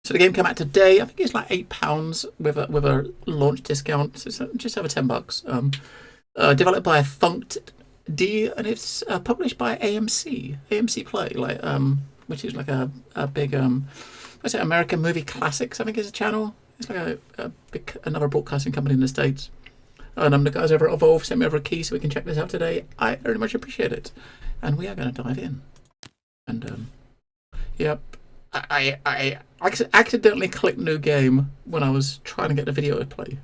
So the game came out today. I think it's like £8 with a launch discount. So it's just over $10. Developed by Funked D, and it's published by AMC Play, which is like a big what's it, American Movie Classics, I think is a channel. It's like another broadcasting company in the States. And the guys over at Evolve sent me over a key so we can check this out today. I very much appreciate it. And we are going to dive in. And yep, I accidentally clicked new game when I was trying to get the video to play.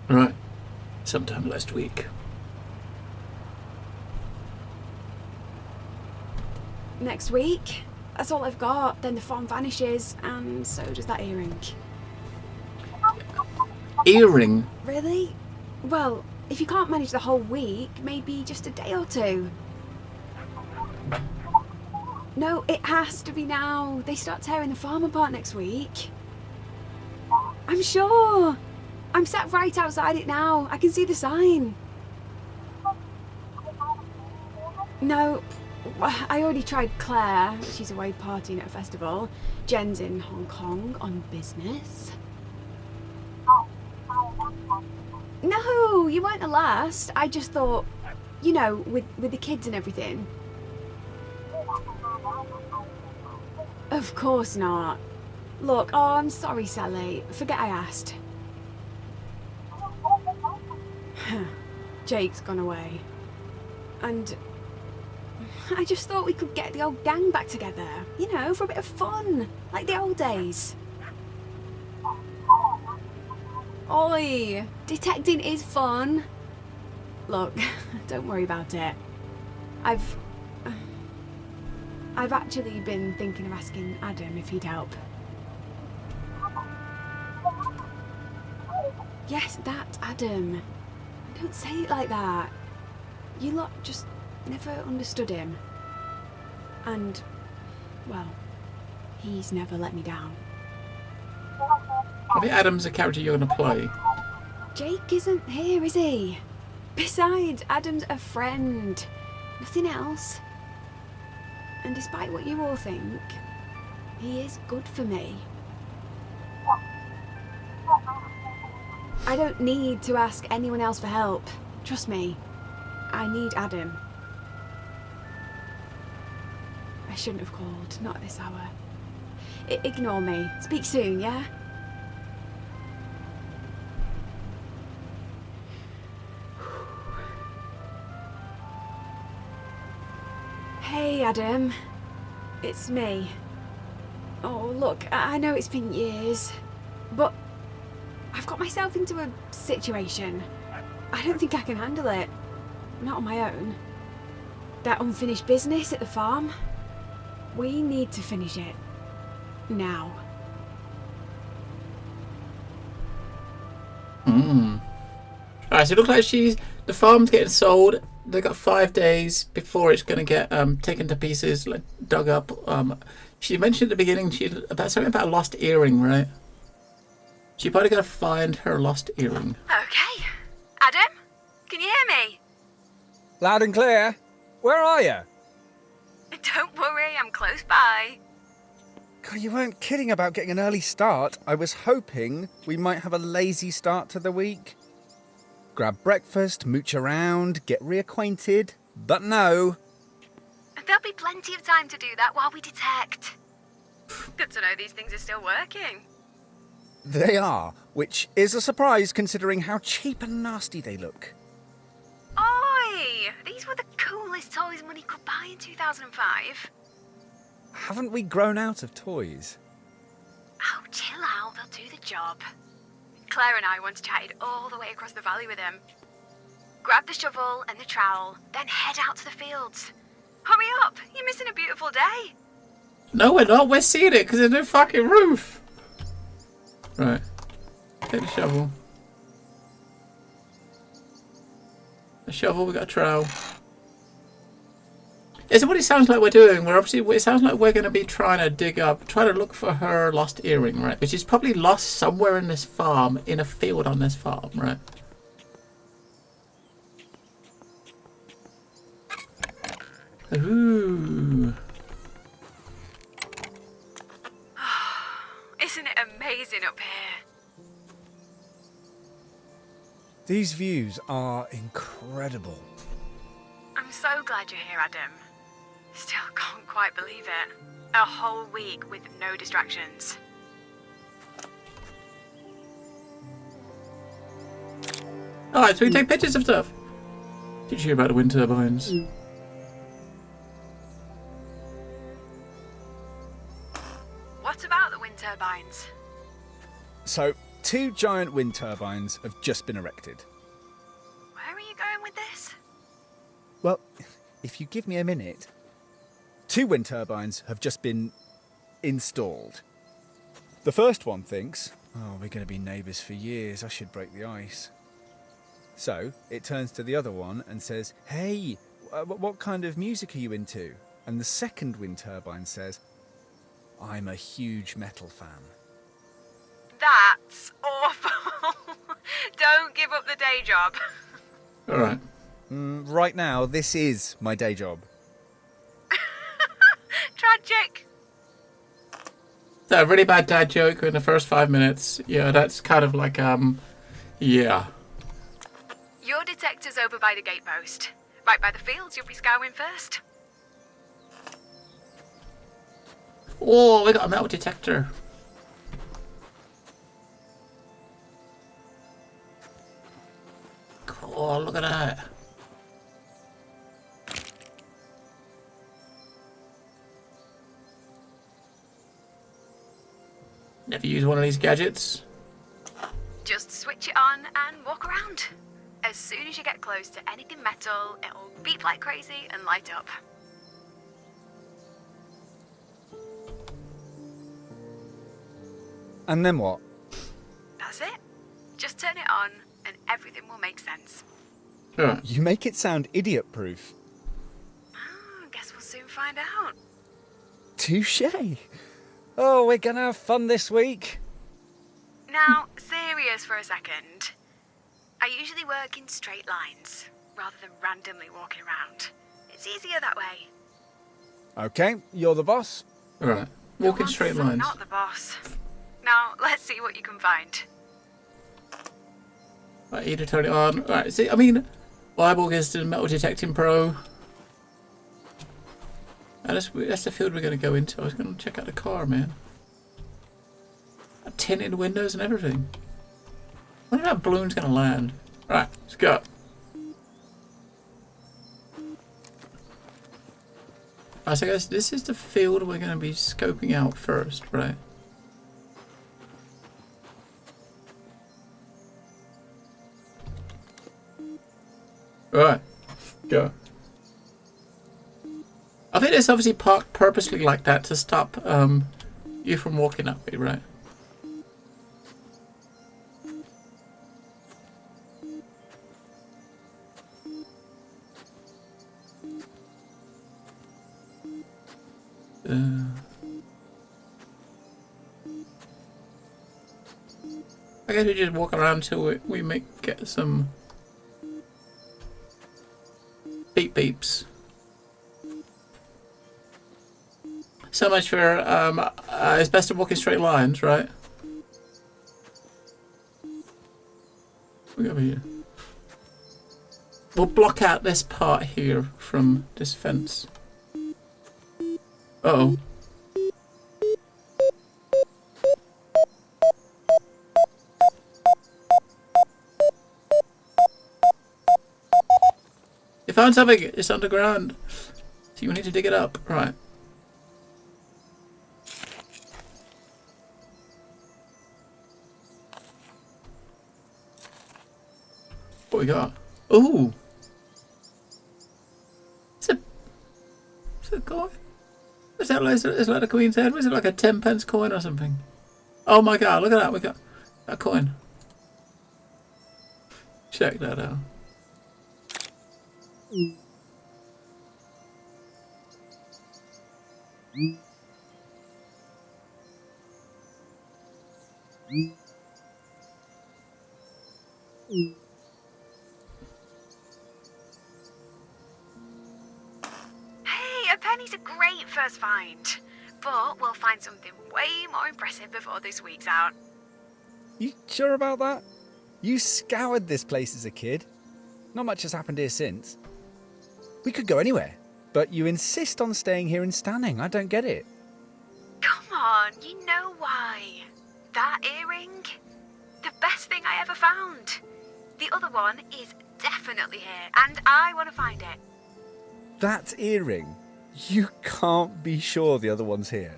Right, sometime last week. Next week? That's all I've got. Then the farm vanishes, and so does that earring. Earring? Really? Well, if you can't manage the whole week, maybe just a day or two. No, it has to be now. They start tearing the farm apart next week. I'm sure. I'm sat right outside it now. I can see the sign. No, I already tried Claire. She's away partying at a festival. Jen's in Hong Kong on business. No, you weren't the last. I just thought, you know, with the kids and everything. Of course not. Look, oh, I'm sorry, Sally. Forget I asked. Jake's gone away. And I just thought we could get the old gang back together. You know, for a bit of fun. Like the old days. Oi! Detecting is fun. Look, don't worry about it. I've actually been thinking of asking Adam if he'd help. Yes, that Adam. Don't say it like that. You lot just never understood him. And, well, he's never let me down. I think Adam's a character you're going to play. Jake isn't here, is he? Besides, Adam's a friend. Nothing else. And despite what you all think, he is good for me. I don't need to ask anyone else for help. Trust me. I need Adam. I shouldn't have called. Not at this hour. Ignore me. Speak soon, yeah? Hey, Adam. It's me. Oh, look, I know it's been years, but I've got myself into a situation. I don't think I can handle it. Not on my own. That unfinished business at the farm. We need to finish it. Now. Alright, so it looks like the farm's getting sold. They got 5 days before it's going to get taken to pieces, like dug up. She mentioned at the beginning something about a lost earring, right? She probably got to find her lost earring. Okay. Adam? Can you hear me? Loud and clear. Where are you? Don't worry, I'm close by. God, you weren't kidding about getting an early start. I was hoping we might have a lazy start to the week. Grab breakfast, mooch around, get reacquainted. But no. There'll be plenty of time to do that while we detect. Good to know these things are still working. They are, which is a surprise considering how cheap and nasty they look. Oi! These were the coolest toys money could buy in 2005. Haven't we grown out of toys? Oh, chill out, they'll do the job. Claire and I once chatted all the way across the valley with him. Grab the shovel and the trowel, then head out to the fields. Hurry up, you're missing a beautiful day. No, we're not. We're seeing it because there's no fucking roof. Right. Take the shovel. A shovel, we got a trowel. Is it what it sounds like we're doing? It sounds like we're going to be trying to look for her lost earring, right? Which is probably lost somewhere in this farm, in a field on this farm, right? Ooh. amazing up here. These views are incredible. I'm so glad you're here, Adam. Still can't quite believe it. A whole week with no distractions. Alright, so we take pictures of stuff. Did you hear about the wind turbines? What about the wind turbines? So, 2 giant wind turbines have just been erected. Where are you going with this? Well, if you give me a minute. 2 wind turbines have just been installed. The first one thinks, oh, we're going to be neighbours for years, I should break the ice. So, it turns to the other one and says, hey, what kind of music are you into? And the second wind turbine says, I'm a huge metal fan. That's awful. Don't give up the day job. Alright. Right now, this is my day job. Tragic. So a really bad dad joke in the first 5 minutes. Yeah, that's kind of like, yeah. Your detector's over by the gatepost. Right by the fields, you'll be scouring first. Oh, we got a metal detector. Cool, look at that. Never use one of these gadgets. Just switch it on and walk around. As soon as you get close to anything metal, it'll beep like crazy and light up. And then what? That's it. Just turn it on and everything will make sense. Right. You make it sound idiot-proof. Guess we'll soon find out. Touché. Oh, we're gonna have fun this week. Now, serious for a second. I usually work in straight lines, rather than randomly walking around. It's easier that way. Okay, you're the boss. Alright. Walk in straight I'm lines. not the boss. Now, let's see what you can find. Right, either turn it on. Right, see, I mean, Bible is the metal detecting pro. And that's the field we're going to go into. I was going to check out the car, man. Tinted windows and everything. I wonder how that balloon's going to land. Right, let's go. Alright, so guys, this is the field we're going to be scoping out first, right? Right, go. I think it's obviously parked purposely like that to stop you from walking that way, right? I guess we just walk around till we get some beep beeps. So much for it's best to walk in straight lines, right? We over here. We'll block out this part here from this fence. Uh-oh. You found something! It's underground. So you need to dig it up. Right. What we got? Ooh! It's a coin. Is that like a queen's head? Was it like a 10p coin or something? Oh my god, look at that. We got a coin. Check that out. Hey, a penny's a great first find. But we'll find something way more impressive before this week's out. You sure about that? You scoured this place as a kid. Not much has happened here since. We could go anywhere, but you insist on staying here in Stanning. I don't get it. Come on, you know why. That earring? The best thing I ever found. The other one is definitely here, and I want to find it. That earring? You can't be sure the other one's here.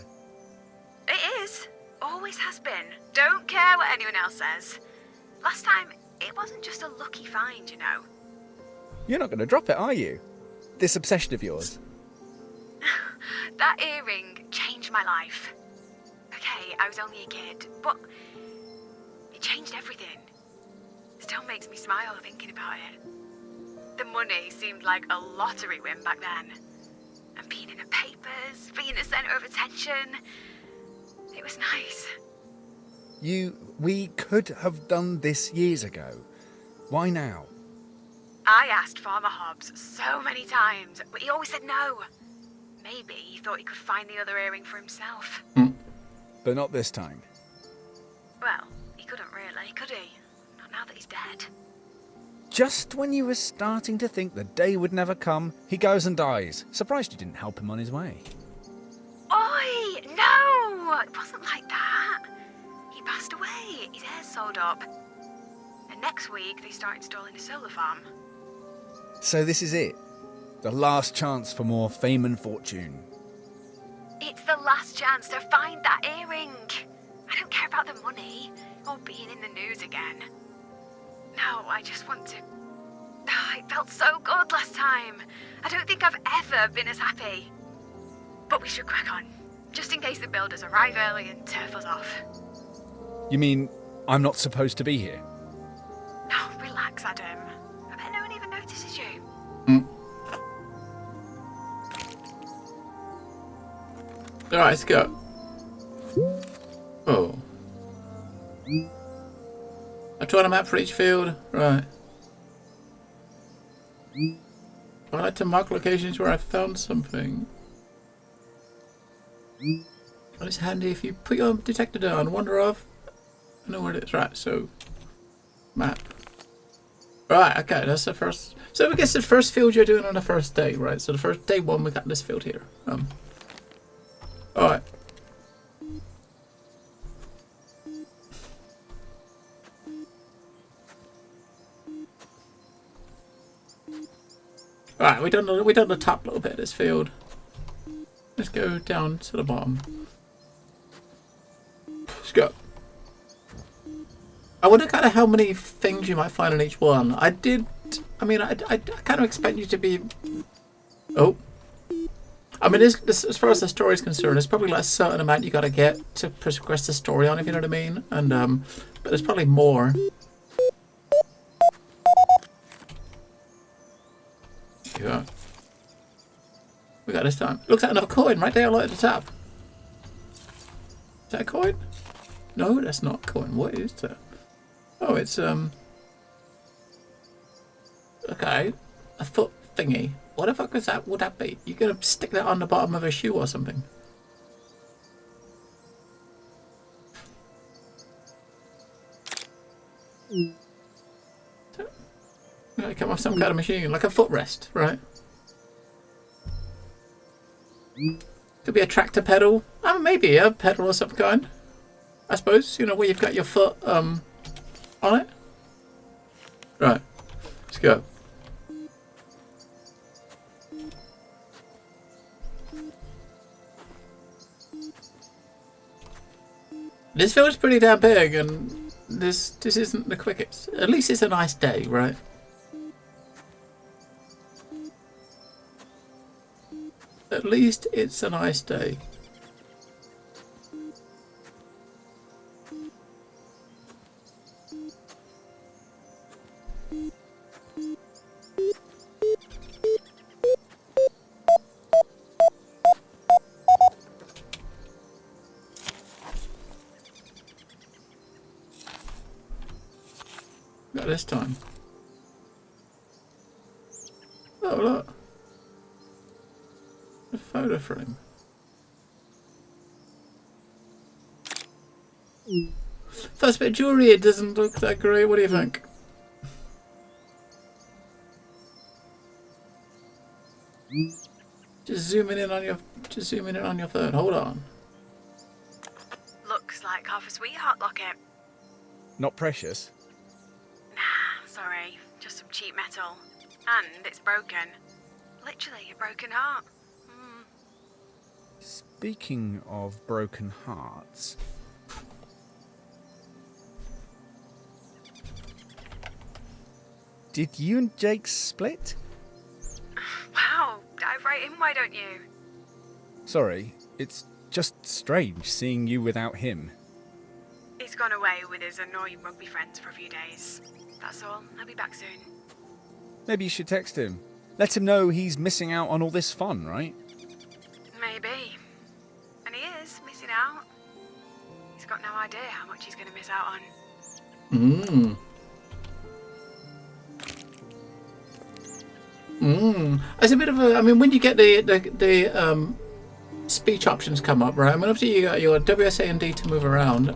It is. Always has been. Don't care what anyone else says. Last time, it wasn't just a lucky find, you know. You're not going to drop it, are you? This obsession of yours. That earring changed my life. Okay, I was only a kid, but it changed everything. Still makes me smile thinking about it. The money seemed like a lottery win back then. And being in the papers, being the centre of attention, it was nice. We could have done this years ago. Why now? I asked Farmer Hobbs so many times, but he always said no. Maybe he thought he could find the other earring for himself. But not this time. Well, he couldn't really, could he? Not now that he's dead. Just when you were starting to think the day would never come, he goes and dies. Surprised you didn't help him on his way. Oi! No! It wasn't like that. He passed away. His hair's sold up. And next week they start installing a solar farm. So this is it. The last chance for more fame and fortune. It's the last chance to find that earring. I don't care about the money or being in the news again. No, I just want to... It felt so good last time. I don't think I've ever been as happy. But we should crack on, just in case the builders arrive early and turf us off. You mean I'm not supposed to be here? Oh, relax, Adam. I bet no one even notices you. Alright, let's go. Oh. I tried a map for each field. Right. I like to mark locations where I found something. And it's handy if you put your detector down, wander off. I know where it is. Right, so map. Right, okay, that's the first. So I guess the first field you're doing on the first day, right? So the first day one we got this field here. Alright. Right, we done the top little bit of this field. Let's go down to the bottom. Let's go. I wonder kind of how many things you might find in each one. I kind of expect you to be... Oh. I mean, this, as far as the story is concerned, there's probably like a certain amount you got to get to progress the story on, if you know what I mean. And but there's probably more. Yeah. We got this time. Looks like another coin right there, right at the top. Is that a coin? No, that's not a coin. What is that? Oh, it's okay, a foot thingy. What the fuck is that? Would that be? You gonna stick that on the bottom of a shoe or something? It come off some kind of machine, like a footrest, right? Could be a tractor pedal. Maybe a pedal of some kind. I suppose, you know, where you've got your foot on it. Right. Let's go. This field's pretty damn big, and this isn't the quickest. At least it's a nice day, right? At least it's a nice day. Not this time. Oh, look. A photo frame. First bit of jewelry, it doesn't look that great. What do you think? Just zooming in on your phone. Hold on. Looks like half a sweetheart locket. Not precious. Nah, sorry. Just some cheap metal. And it's broken. Literally a broken heart. Speaking of broken hearts... Did you and Jake split? Wow, dive right in, why don't you? Sorry, it's just strange seeing you without him. He's gone away with his annoying rugby friends for a few days. That's all. I'll be back soon. Maybe you should text him. Let him know he's missing out on all this fun, right? Maybe. And he is missing out. He's got no idea how much he's going to miss out on. It's a bit of a. I mean, when you get the speech options come up, right? I mean, obviously you got your WSA and D to move around.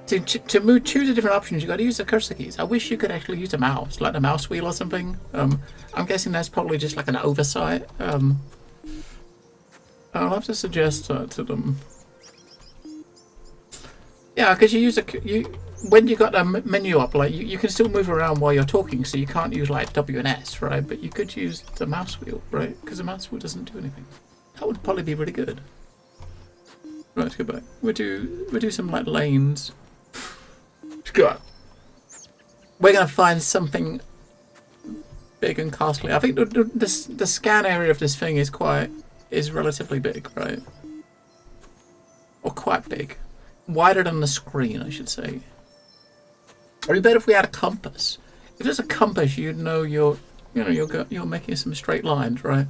To choose the different options, you got to use the cursor keys. I wish you could actually use a mouse, like the mouse wheel or something. I'm guessing that's probably just like an oversight. I'll have to suggest to them. Yeah, because when you got a menu up, like you can still move around while you're talking, so you can't use like W and S, right? But you could use the mouse wheel, right? Because the mouse wheel doesn't do anything. That would probably be really good. Right, let's go back. We'll do some like lanes. Let's go. We're gonna find something big and costly. I think the scan area of this thing is relatively big, right? Or quite big. Wider than the screen, I should say. Or it'd be better if we had a compass. If there's a compass, you'd know you're making some straight lines, right?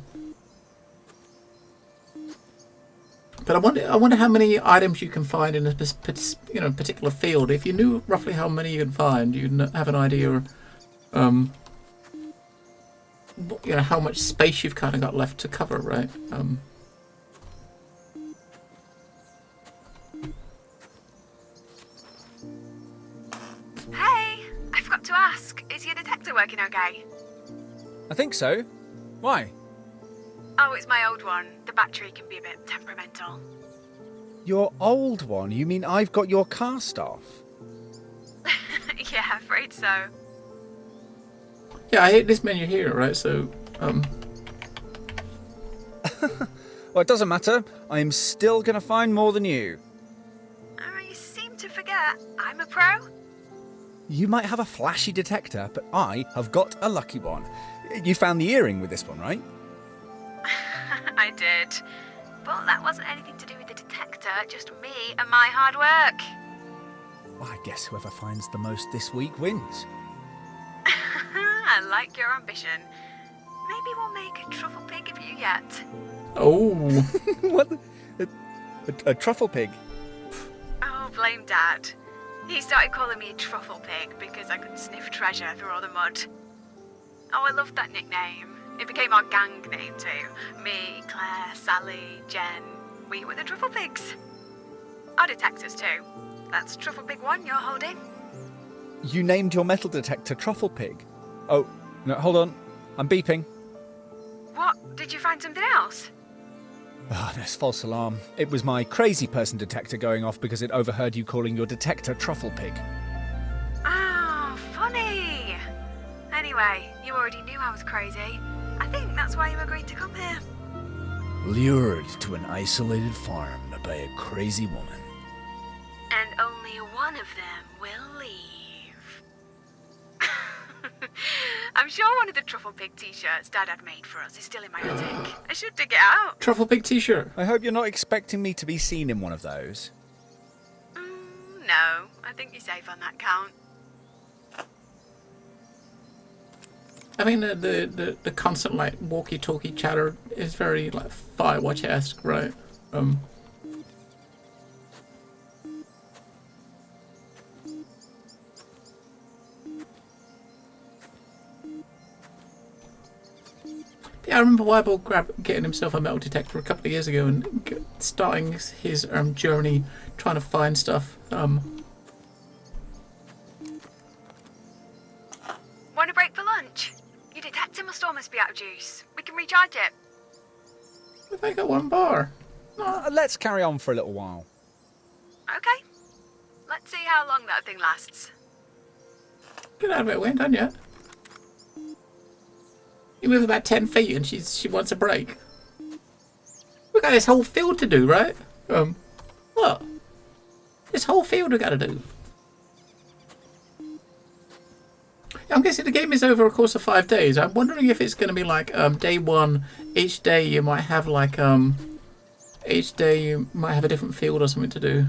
But I wonder how many items you can find in a particular field. If you knew roughly how many you could find, you'd have an idea of how much space you've kind of got left to cover, right? Hey, I forgot to ask. Is your detector working okay? I think so. Why? Oh, it's my old one. The battery can be a bit temperamental. Your old one? You mean I've got your cast off? Yeah, afraid so. Yeah, I hate this menu here, right? So, Well, it doesn't matter. I am still going to find more than you. You seem to forget. I'm a pro. You might have a flashy detector, but I have got a lucky one. You found the earring with this one, right? I did. But that wasn't anything to do with the detector, just me and my hard work. Well, I guess whoever finds the most this week wins. I like your ambition. Maybe we'll make a truffle pig of you yet. oh, What? A truffle pig? Oh, blame Dad. He started calling me a truffle pig because I could sniff treasure through all the mud. Oh, I loved that nickname. It became our gang name too. Me, Claire, Sally, Jen. We were the Truffle Pigs. Our detectors too. That's Truffle Pig 1 you're holding. You named your metal detector Truffle Pig. Oh, no, hold on. I'm beeping. What? Did you find something else? Oh, there's false alarm. It was my crazy person detector going off because it overheard you calling your detector Truffle Pig. Oh, funny. Anyway, you already knew I was crazy. I think that's why you agreed to come here. Lured to an isolated farm by a crazy woman. And only one of them will leave. I'm sure one of the Truffle Pig t-shirts Dad had made for us is still in my attic. I should dig it out. Truffle Pig t-shirt. I hope you're not expecting me to be seen in one of those. No, I think you're safe on that count. I mean, the constant like walkie-talkie chatter is very like Firewatch-esque, right? Yeah, I remember Wireball getting himself a metal detector a couple of years ago and starting his journey trying to find stuff. Want a break for lunch? Your detector must almost be out of juice. We can recharge it. We've only got one bar. Let's carry on for a little while. Okay. Let's see how long that thing lasts. Get out of it, we ain't done yet. You move about 10 feet and she wants a break. We've got this whole field to do, right? What? This whole field we've got to do. I'm guessing the game is over a course of 5 days. I'm wondering if it's going to be like day one. Each day you might have like each day you might have a different field or something to do.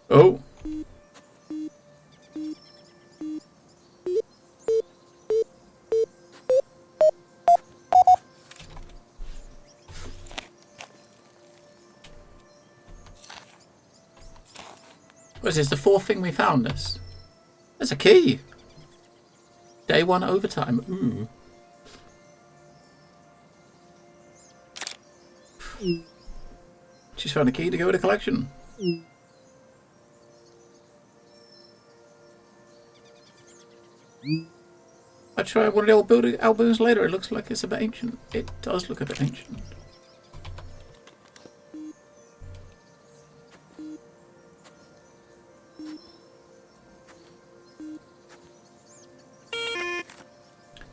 Oh. What is this, the fourth thing we found this? There's a key. Day one overtime. Ooh. She's found a key to go with a collection. I tried one of the old albums later. It looks like it's a bit ancient. It does look a bit ancient.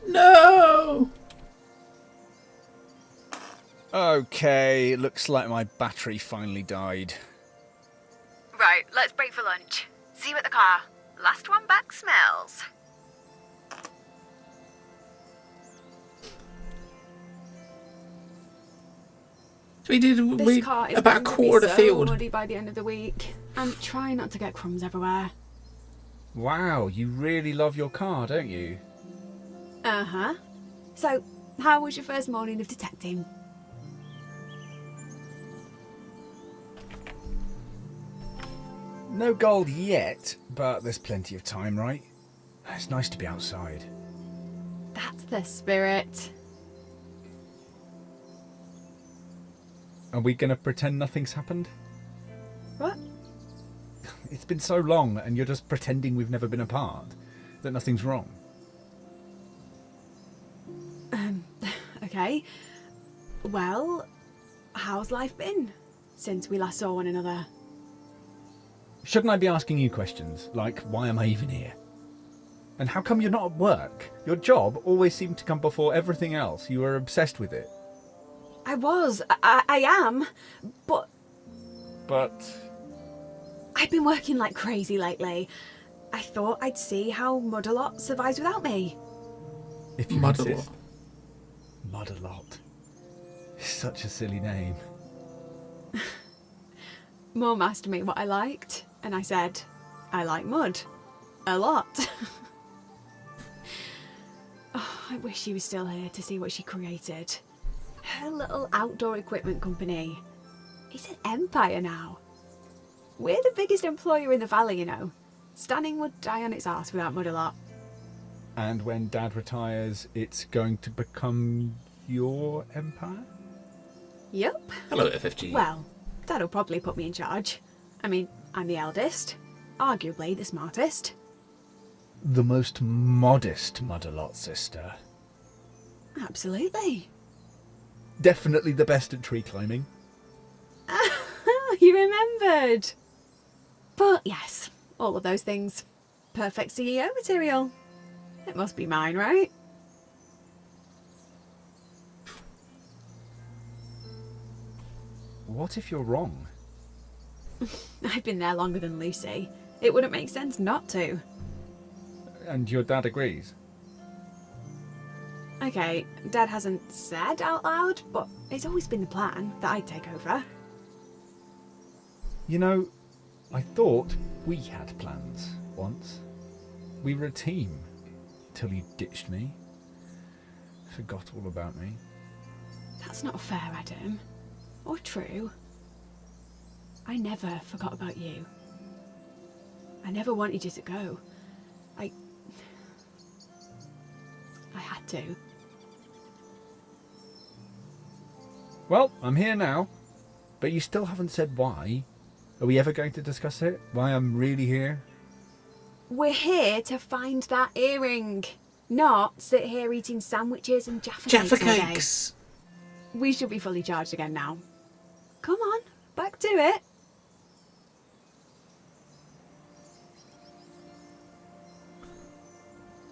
No! Okay, looks like my battery finally died. Right, let's break for lunch. See you at the car. Last one back smells. So we did This car is about a going to quarter be of the so field. muddy by the end of the week. I'm trying not to get crumbs everywhere. Wow, you really love your car, don't you? Uh-huh. So, how was your first morning of detecting? No gold yet, but there's plenty of time, right? It's nice to be outside. That's the spirit. Are we gonna pretend nothing's happened? What? It's been so long and you're just pretending we've never been apart, that nothing's wrong. Okay. Well, how's life been since we last saw one another? Shouldn't I be asking you questions, like why am I even here? And how come you're not at work? Your job always seemed to come before everything else. You were obsessed with it. I am, but But I've been working like crazy lately. I thought I'd see how Mud-a-Lot survives without me. if you Mud-a-Lot. insist. Mud-a-Lot. Such a silly name. Mum asked me what I liked, and I said, I like mud. A lot. Oh, I wish she was still here to see what she created. Her little outdoor equipment company. It's an empire now. We're the biggest employer in the valley, you know. Stanning would die on its arse without Mud-a-Lot. And when Dad retires, it's going to become your empire? Yup. Hello, FFG. Well, Dad'll probably put me in charge. I mean, I'm the eldest. Arguably the smartest. The most modest Mud-a-Lot sister. Absolutely. Definitely the best at tree climbing. You remembered. But yes, all of those things. Perfect CEO material. It must be mine, right? What if you're wrong? I've been there longer than Lucy. It wouldn't make sense not to. And your dad agrees? Okay, Dad hasn't said out loud, but it's always been the plan that I'd take over. You know, I thought we had plans once. We were a team. Till you ditched me. Forgot all about me. That's not fair, Adam. Or true. I never forgot about you. I never wanted you to go. to. Well, I'm here now, but you still haven't said why. Are we ever going to discuss it? Why I'm really here? We're here to find that earring, not sit here eating sandwiches and Jaffa cakes all day. Cakes. We should be fully charged again now. Come on, back to it.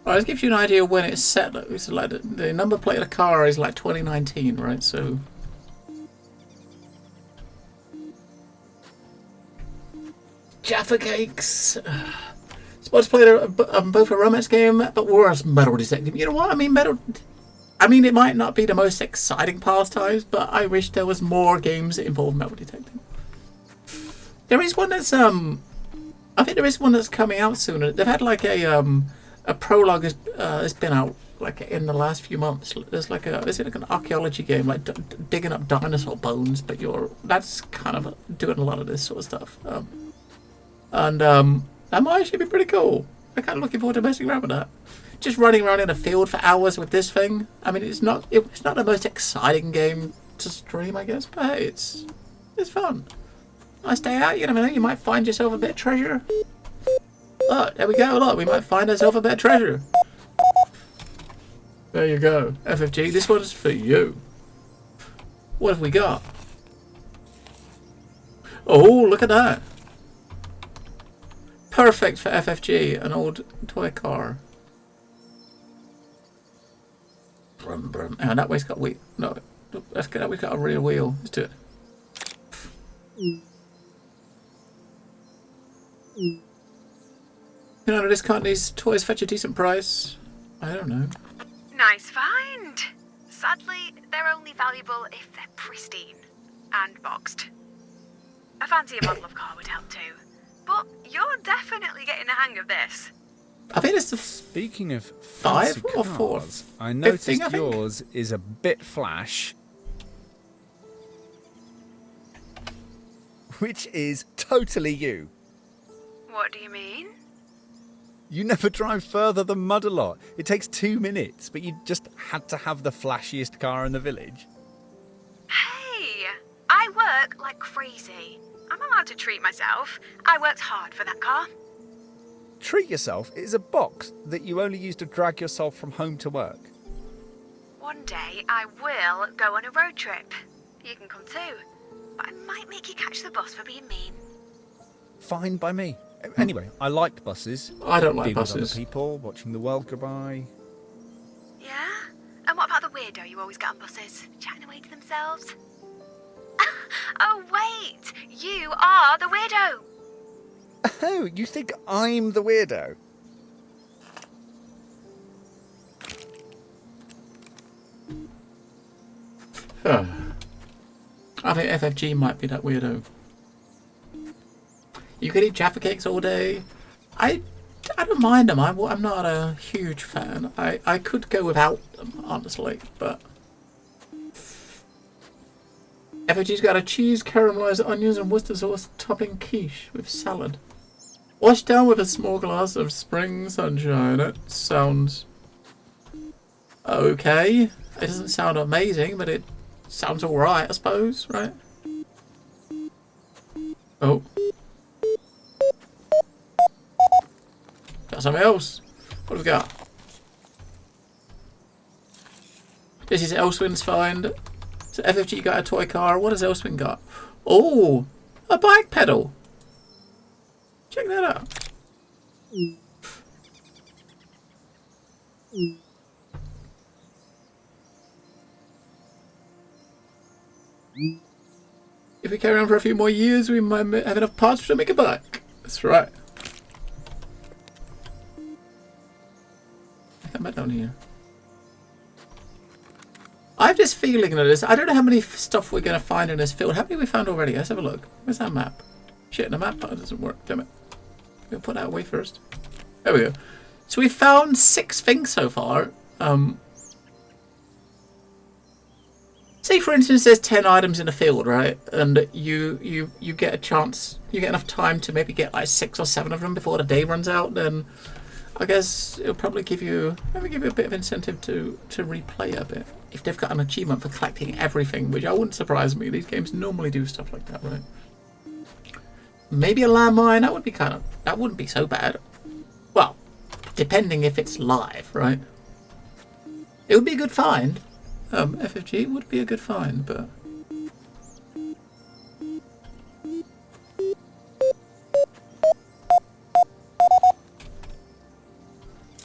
Alright, this gives you an idea when it's set. It's like the number plate of the car is like 2019, right? So Jaffa Cakes. Supposed to play both a romance game, but worse, metal detective. You know what? I mean, it might not be the most exciting pastimes, but I wish there was more games that involve metal detecting. There is one that's I think there is one that's coming out soon. They've had like a prologue has been out like in the last few months. There's like is it like an archaeology game, like digging up dinosaur bones, but that's kind of doing a lot of this sort of stuff. That might actually be pretty cool. I'm kind of looking forward to messing around with that. Just running around in a field for hours with this thing. I mean, it's not the most exciting game to stream, I guess, but hey, it's fun. Nice day out. You never know. You might find yourself a bit of treasure. Look, there we go. Look, we might find ourselves a bit of treasure. There you go, FFG. This one's for you. What have we got? Oh, look at that. Perfect for FFG, an old toy car. Brum, brum. And that way's got wheel. No, that way's got a rear wheel. Let's do it. You know, discount these toys fetch a decent price. I don't know. Nice find. Sadly, they're only valuable if they're pristine and boxed. A fancier model of car would help too. But you're definitely getting the hang of this. I think it's the Speaking of 5 fancy or cars, 4. I noticed 15, I think. yours is a bit flash, which is totally you. What do you mean? You never drive further than Mud-a-Lot. It takes 2 minutes, but you just had to have the flashiest car in the village. Hey, I work like crazy. I'm allowed to treat myself. I worked hard for that car. Treat yourself is a box that you only use to drag yourself from home to work. One day I will go on a road trip. You can come too. But I might make you catch the bus for being mean. Fine by me. Anyway, I like buses. I don't like Being with buses. other people, watching the world go by. Yeah? And what about the weirdo you always get on buses, chatting away to themselves? Oh wait, you are the weirdo. Oh, you think I'm the weirdo? I think FFG might be that weirdo. You could eat Jaffa Cakes all day. I don't mind them. I'm not a huge fan. I could go without them, honestly, but FFG's got a cheese, caramelized onions, and Worcester sauce topping quiche with salad. Washed down with a small glass of spring sunshine. That sounds okay. It doesn't sound amazing, but it sounds alright, I suppose, right? Oh. Got something else. What have we got? This is Elswin's find. So FFG got a toy car. What has Elswin got? Oh, a bike pedal. Check that out. If we carry on for a few more years, we might have enough parts to make a bike. That's right. Come back down here. I have this feeling that I don't know how many stuff we're going to find in this field. How many have we found already? Let's have a look. Where's that map? Shit, the map button doesn't work. Damn it. We'll put that away first. There we go. So we found 6 things so far. Say for instance there's 10 items in the field, right? And you get a chance, you get enough time to maybe get like 6 or 7 of them before the day runs out, then I guess it'll probably give you a bit of incentive to replay a bit. If they've got an achievement for collecting everything, which I wouldn't surprise me. These games normally do stuff like that, right? Maybe a landmine, that wouldn't be so bad. Well, depending if it's live, right? It would be a good find. FFG would be a good find, but...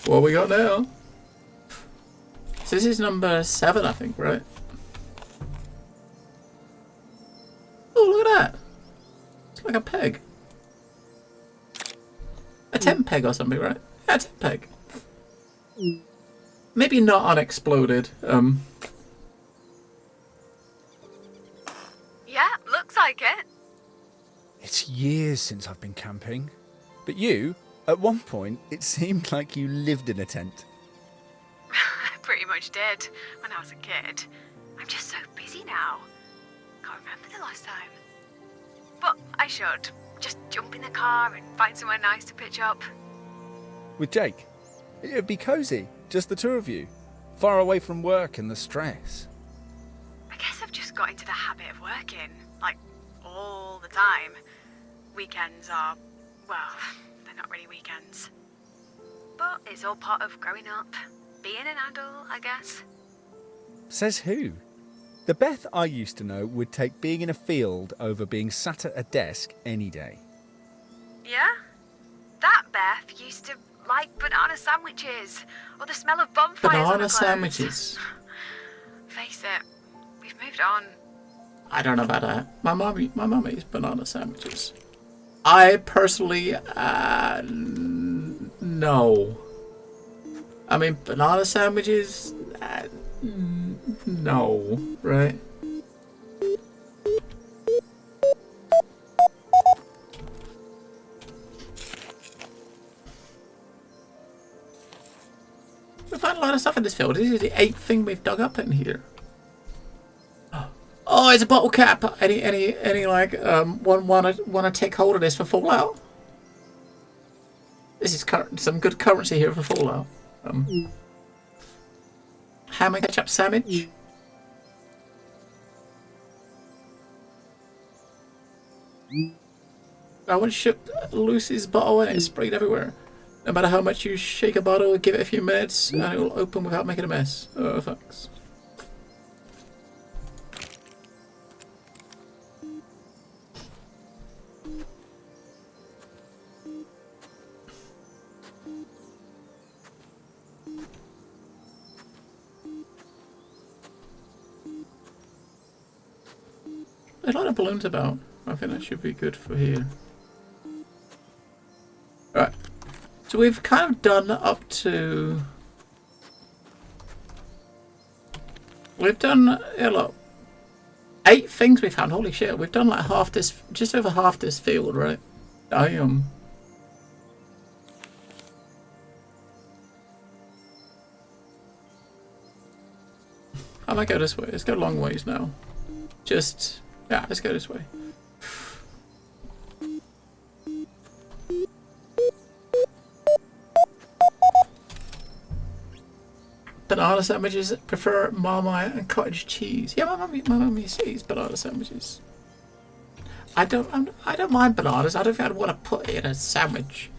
What we got now? So this is number 7, I think, right? Oh, look at that. It's like a peg. A 10 peg or something, right? Yeah, a 10 peg. Maybe not unexploded. Yeah, looks like it. It's years since I've been camping. But you, at one point, it seemed like you lived in a tent. I pretty much did when I was a kid. I'm just so busy now. Can't remember the last time. But I should. Just jump in the car and find somewhere nice to pitch up. With Jake? It'd be cosy, just the two of you. Far away from work and the stress. I guess I've just got into the habit of working, like, all the time. Weekends are, well, they're not really weekends. But it's all part of growing up. Being an adult, I guess. Says who? The Beth I used to know would take being in a field over being sat at a desk any day. Yeah? That Beth used to like banana sandwiches, or the smell of bonfires on her Banana clothes. sandwiches. Face it, we've moved on. I don't know about that. My mum eats banana sandwiches. I personally, no. I mean, banana sandwiches, no, right? We found a lot of stuff in this field. This is the 8th thing we've dug up in here. Oh, it's a bottle cap. Any like wanna take hold of this for Fallout? This is some good currency here for Fallout. Ham and ketchup sandwich. I once shook Lucy's bottle and it sprayed everywhere. No matter how much you shake a bottle, give it a few minutes, and it will open without making a mess. Oh, thanks. There's a lot of balloons about. I think that should be good for here. Alright. So we've kind of done up to... We've done, yeah, look, 8 things we found. Holy shit, we've done like half this, just over half this field, right? I might go this way. Let's go long ways now. Just, yeah, let's go this way. Banana sandwiches, prefer Marmite and cottage cheese. Yeah, my mum eats banana sandwiches. I don't mind bananas. I don't think I'd want to put it in a sandwich.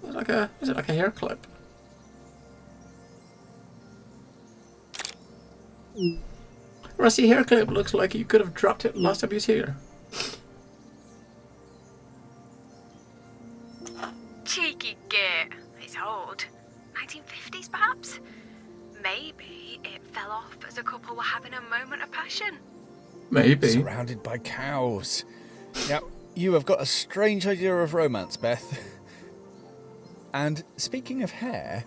Is it like a hair clip? Rusty hair clip looks like you could have dropped it last time you was here. Cheeky git. It's old. 1950s, perhaps? Maybe it fell off as a couple were having a moment of passion. Maybe. Surrounded by cows. Now, you have got a strange idea of romance, Beth. And speaking of hair,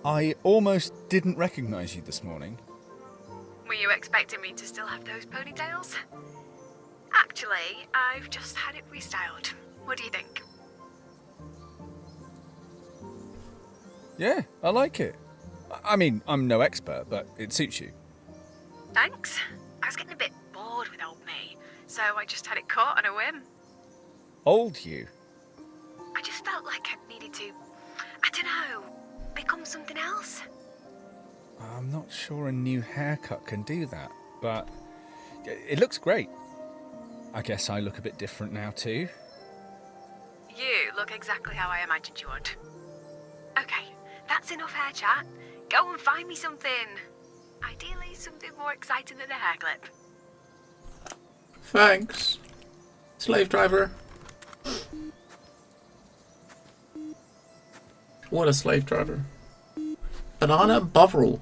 I almost didn't recognise you this morning. Were you expecting me to still have those ponytails? Actually, I've just had it restyled. What do you think? Yeah, I like it. I mean, I'm no expert, but it suits you. Thanks. I was getting a bit bored with old me, so I just had it cut on a whim. Old you? I I just felt like I needed to, I don't know, become something else. I'm not sure a new haircut can do that, but it looks great. I guess I look a bit different now too. You look exactly how I imagined you would. Okay, that's enough hair chat. Go and find me something. Ideally, something more exciting than a hair clip. Thanks, slave driver. What a slave driver. Banana and Bovril.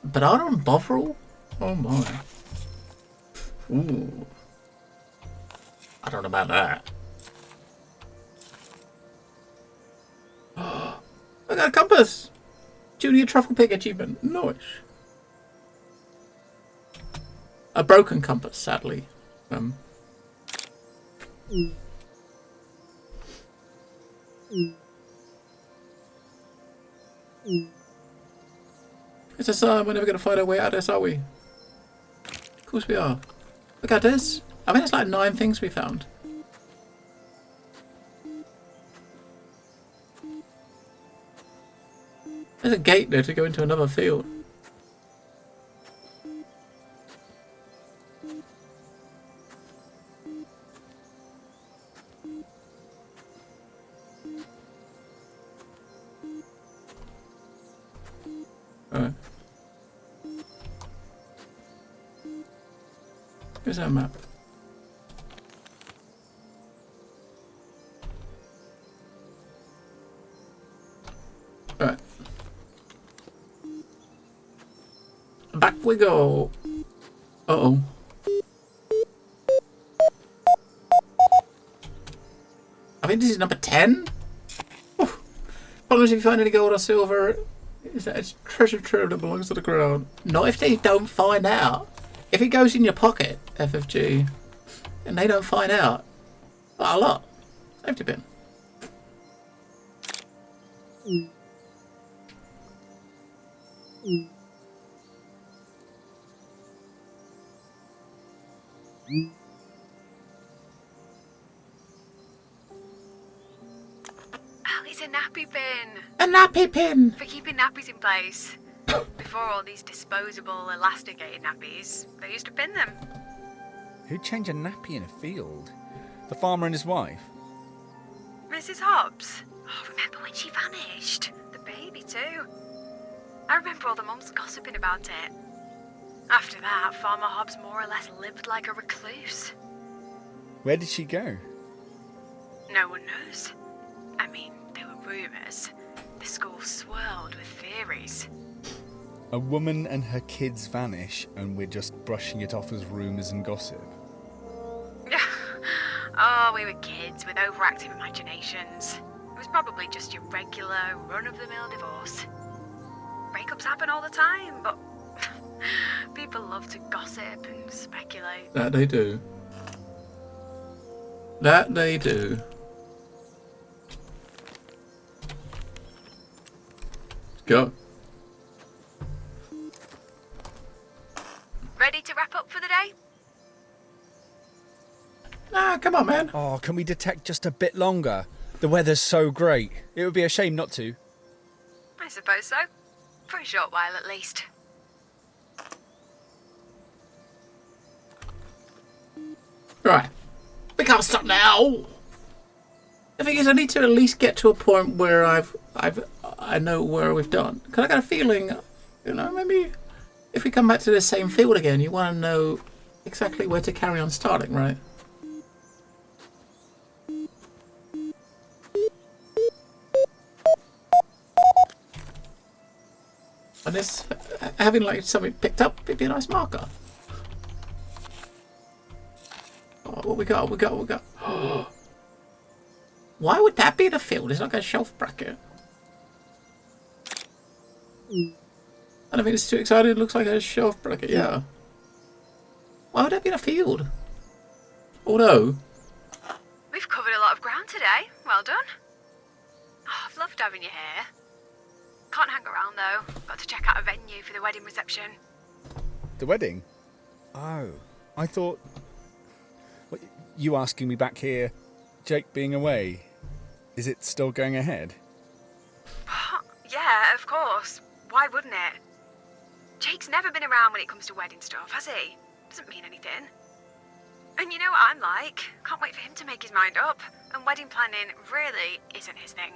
Banana and Bovril? Oh my. Ooh. I don't know about that. I got a compass! Junior Trufflepig achievement. Nice. A broken compass, sadly. It's a sign we're never going to find our way out of this, are we? Of course we are. Look at this. I think it's like 9 things we found. There's a gate there to go into another field. Alright. Here's our map. Alright. Back we go. Uh-oh. I think this is number 10. Problems if you find any gold or silver. Is that a treasure trove that belongs to the ground? Not if they don't find out. If it goes in your pocket, FFG, and they don't find out. Not a lot. Safety pin. Oh, it's a nappy pin. A nappy pin! For keeping nappies in place. Before all these disposable, elasticated nappies, they used to pin them. Who'd change a nappy in a field? The farmer and his wife? Mrs. Hobbs. Oh, remember when she vanished? The baby too. I remember all the mums gossiping about it. After that, Farmer Hobbs more or less lived like a recluse. Where did she go? No one knows. I mean, there were rumours. The school swirled with theories. A woman and her kids vanish, and we're just brushing it off as rumours and gossip. Oh, we were kids with overactive imaginations. It was probably just your regular, run-of-the-mill divorce. Breakups happen all the time, but people love to gossip and speculate. That they do. That they do. Go. Ready to wrap up for the day? Ah, come on, man. Oh, can we detect just a bit longer? The weather's so great. It would be a shame not to. I suppose so. For a short while, at least. Right. We can't stop now. The thing is, I need to at least get to a point where I know where we've done. Because I got a feeling, you know, maybe if we come back to the same field again, you want to know exactly where to carry on starting, right? And this, having like something picked up, it'd be a nice marker. Oh, what we got? We got. Why would that be the field? It's like a shelf bracket. I don't think it's too exciting. It looks like a shelf bracket, yeah. Why would that be the field? Although... We've covered a lot of ground today. Well done. Oh, I've loved having you here. Can't hang around, though. Got to check out a venue for the wedding reception. The wedding? Oh, I thought... Well, You asking me back here, Jake being away, is it still going ahead? Yeah, of course. Why wouldn't it? Jake's never been around when it comes to wedding stuff, has he? Doesn't mean anything. And you know what I'm like. Can't wait for him to make his mind up. And wedding planning really isn't his thing.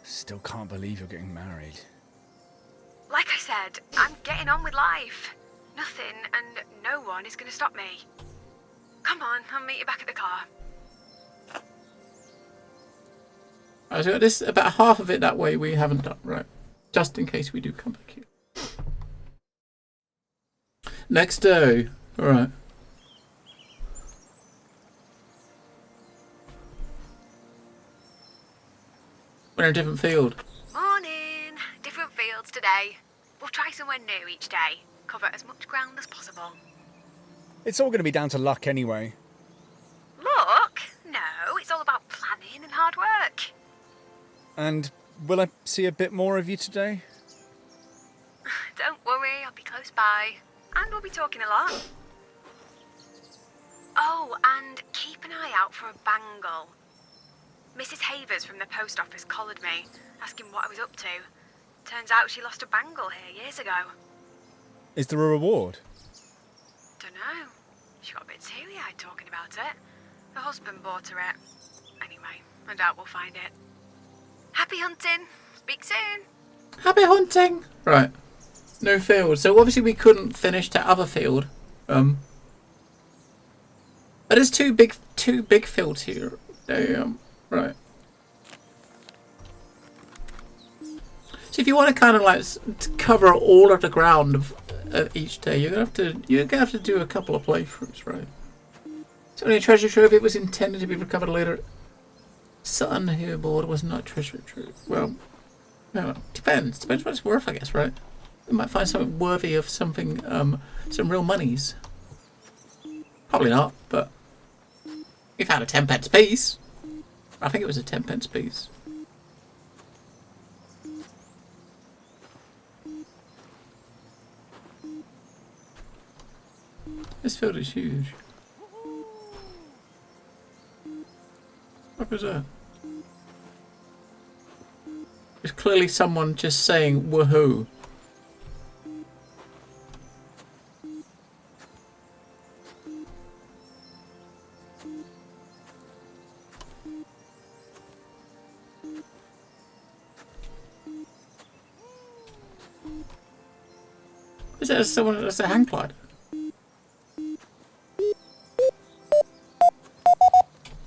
Still can't believe you're getting married. Like I said, I'm getting on with life. Nothing and no one is going to stop me. Come on, I'll meet you back at the car. Alright, so this about half of it that way we haven't done, right? Just in case we do come back here. Next day. Alright. We're in a different field. Morning. Different fields today. We'll try somewhere new each day. Cover as much ground as possible. It's all going to be down to luck anyway. Look? No, it's all about planning and hard work. And will I see a bit more of you today? Don't worry, I'll be close by. And we'll be talking a lot. Oh, and keep an eye out for a bangle. Mrs. Havers from the post office collared me, asking what I was up to. Turns out she lost a bangle here years ago. Is there a reward? Dunno. She got a bit teary-eyed talking about it. Her husband bought her it. Anyway, I doubt we'll find it. Happy hunting! Speak soon! Happy hunting! Right. No field. So obviously we couldn't finish that other field. There's two big fields here. Right. So if you want to kind of like cover all of the ground of each day, you're gonna have to do a couple of playthroughs, right? So only a treasure trove, it was intended to be recovered later. Sun here board was not treasure trove. Well, no, depends what it's worth, I guess, right? We might find something worthy of something, some real monies. Probably not, but we found a 10-pence piece. I think it was a 10-pence piece. This field is huge. What was that? It's clearly someone just saying woohoo. Is there someone that's a hang glider?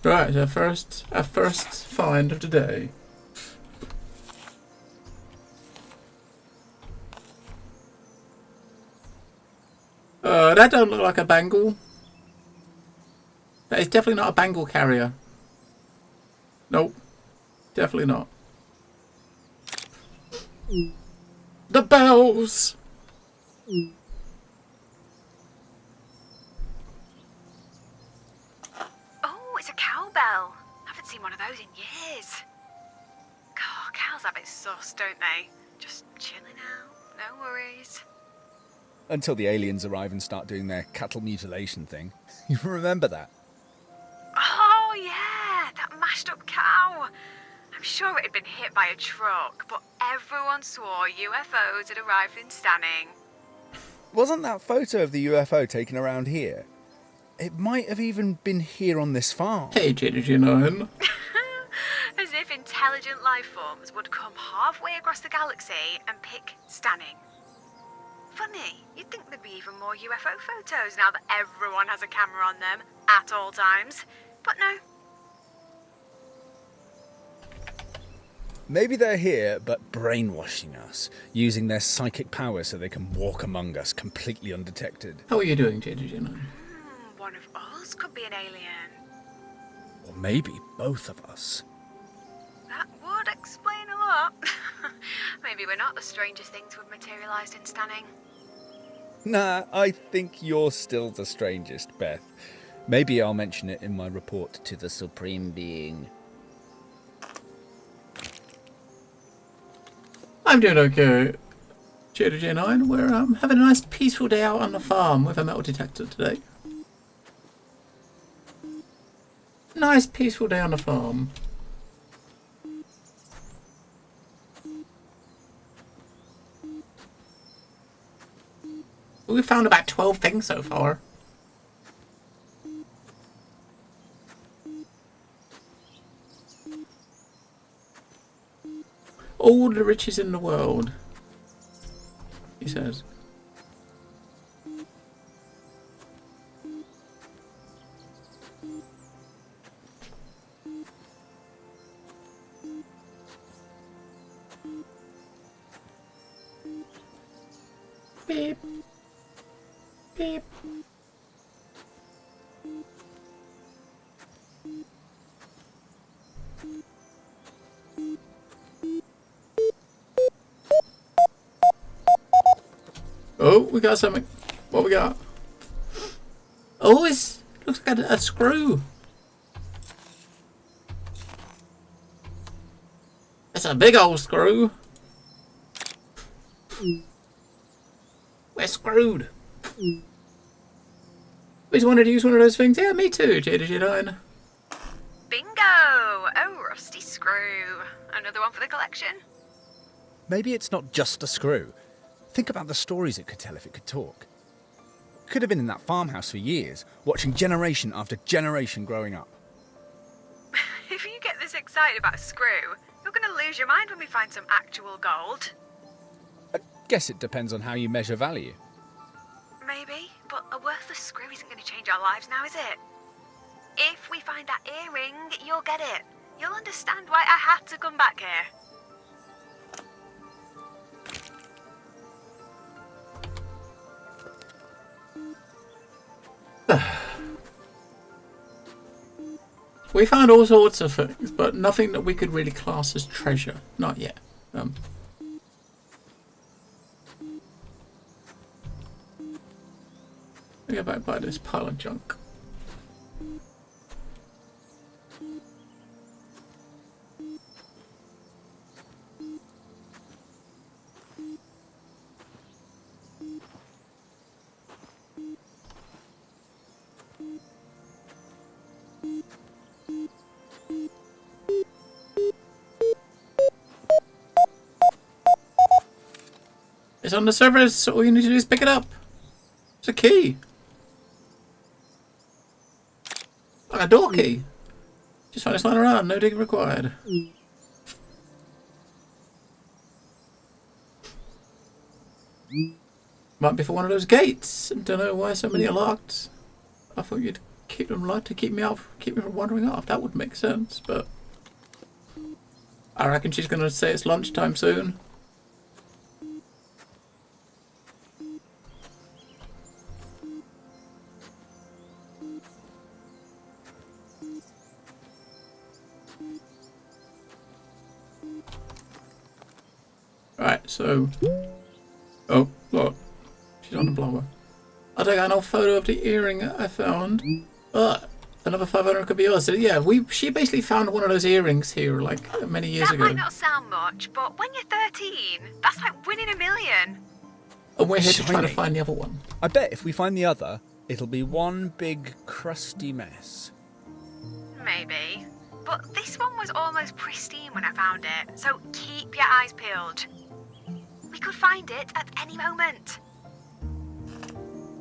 Right, our first find of the day. That don't look like a bangle. That is definitely not a bangle carrier. Nope, definitely not. The bells! Oh, it's a cowbell. Haven't seen one of those in years. God, cows have it sus, don't they? Just chilling out, no worries. Until the aliens arrive and start doing their cattle mutilation thing. You remember that? Oh, yeah, that mashed up cow. I'm sure it had been hit by a truck, but everyone swore UFOs had arrived in Stanning. Wasn't that photo of the UFO taken around here? It might have even been here on this farm. Hey, JDG9. As if intelligent life forms would come halfway across the galaxy and pick Stanning. Funny, you'd think there'd be even more UFO photos now that everyone has a camera on them at all times. But no. Maybe they're here, but brainwashing us, using their psychic power so they can walk among us completely undetected. How are you doing, JDG9? One of us could be an alien. Or maybe both of us. That would explain a lot. Maybe we're not the strangest things to have materialised in Stanning. Nah, I think you're still the strangest, Beth. Maybe I'll mention it in my report to the Supreme Being. I'm doing okay. JDG9, we're having a nice peaceful day out on the farm with a metal detector today. nice peaceful day on the farm. We've found about 12 things so far. All the riches in the world, he says. Beep. Beep. Oh, we got something. What we got? Oh, it looks like a screw. It's a big old screw. We're screwed. Always wanted to use one of those things. Yeah, me too, Jada. Bingo! Oh, rusty screw. Another one for the collection. Maybe it's not just a screw. Think about the stories it could tell if it could talk. Could have been in that farmhouse for years, watching generation after generation growing up. If you get this excited about a screw, you're going to lose your mind when we find some actual gold. I guess it depends on how you measure value. Maybe, but a worthless screw isn't going to change our lives now, is it? If we find that earring, you'll get it. You'll understand why I had to come back here. We found all sorts of things, but nothing that we could really class as treasure. Not yet. Go back by this pile of junk. It's on the servers, so all you need to do is pick it up. It's a key. Like a door key. Just find it lying around, no digging required. Might be for one of those gates. Don't know why so many are locked. I thought you'd keep them locked to keep me from wandering off. That would make sense, but I reckon she's gonna say it's lunchtime soon. Right, so... Oh, look. She's on the blower. I'll take an old photo of the earring I found. Another 500 could be yours. So yeah, she basically found one of those earrings here, like, many years ago. That might not sound much, but when you're 13, that's like winning $1 million. And we're here to try to find the other one. I bet if we find the other, it'll be one big crusty mess. Maybe. But this one was almost pristine when I found it, so keep your eyes peeled. We could find it at any moment.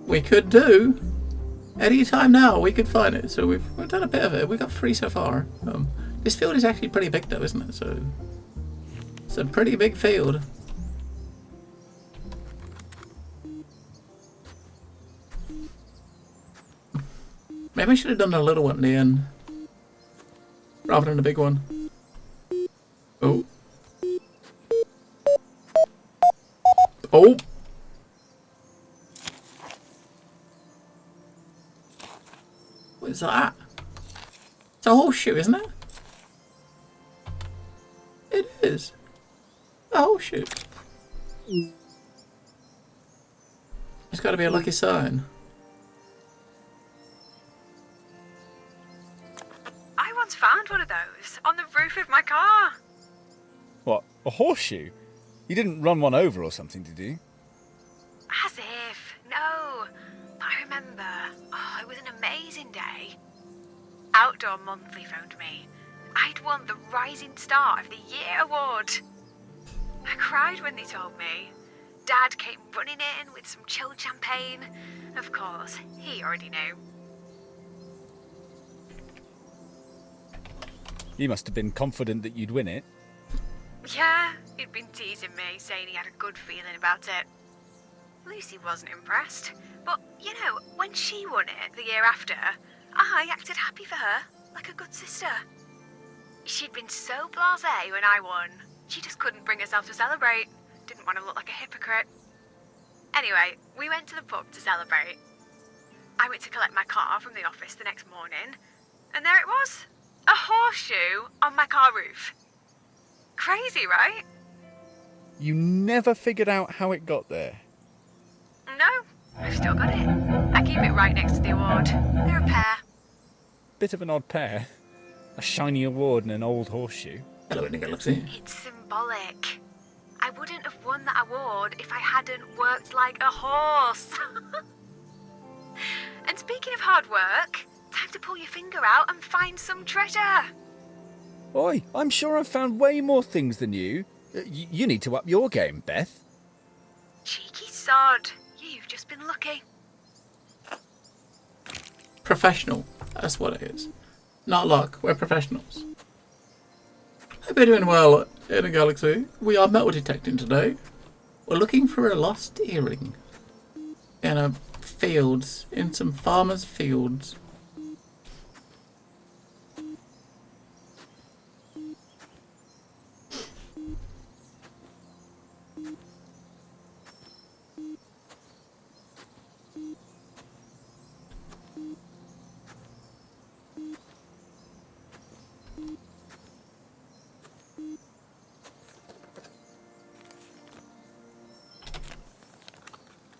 We could do. Any time now, we could find it. So we've done a bit of it. We've got 3 so far. This field is actually pretty big though, isn't it? So it's a pretty big field. Maybe I should have done a little one at the end. Rather than a big one. Oh. Oh! What is that? It's a horseshoe, isn't it? It is. A horseshoe. It's got to be a lucky sign. I once found one of those on the roof of my car. What, a horseshoe? You didn't run one over or something, did you? As if. No. But I remember. Oh, it was an amazing day. Outdoor Monthly phoned me. I'd won the Rising Star of the Year award. I cried when they told me. Dad came running in with some chilled champagne. Of course, he already knew. He must have been confident that you'd win it. Yeah, he'd been teasing me, saying he had a good feeling about it. Lucy wasn't impressed, but, you know, when she won it the year after, I acted happy for her, like a good sister. She'd been so blasé when I won, she just couldn't bring herself to celebrate. Didn't want to look like a hypocrite. Anyway, we went to the pub to celebrate. I went to collect my car from the office the next morning, and there it was. A horseshoe on my car roof. Crazy, right? You never figured out how it got there. No, I've still got it. I keep it right next to the award. They're a pair. Bit of an odd pair. A shiny award and an old horseshoe. Hello, in the galaxy. It's symbolic. I wouldn't have won that award if I hadn't worked like a horse. And speaking of hard work, time to pull your finger out and find some treasure. Oi, I'm sure I've found way more things than you. You need to up your game, Beth. Cheeky sod. You've just been lucky. Professional. That's what it is. Not luck. We're professionals. Hope you're doing well in the galaxy. We are metal detecting today. We're looking for a lost earring in a fields, in some farmers' fields.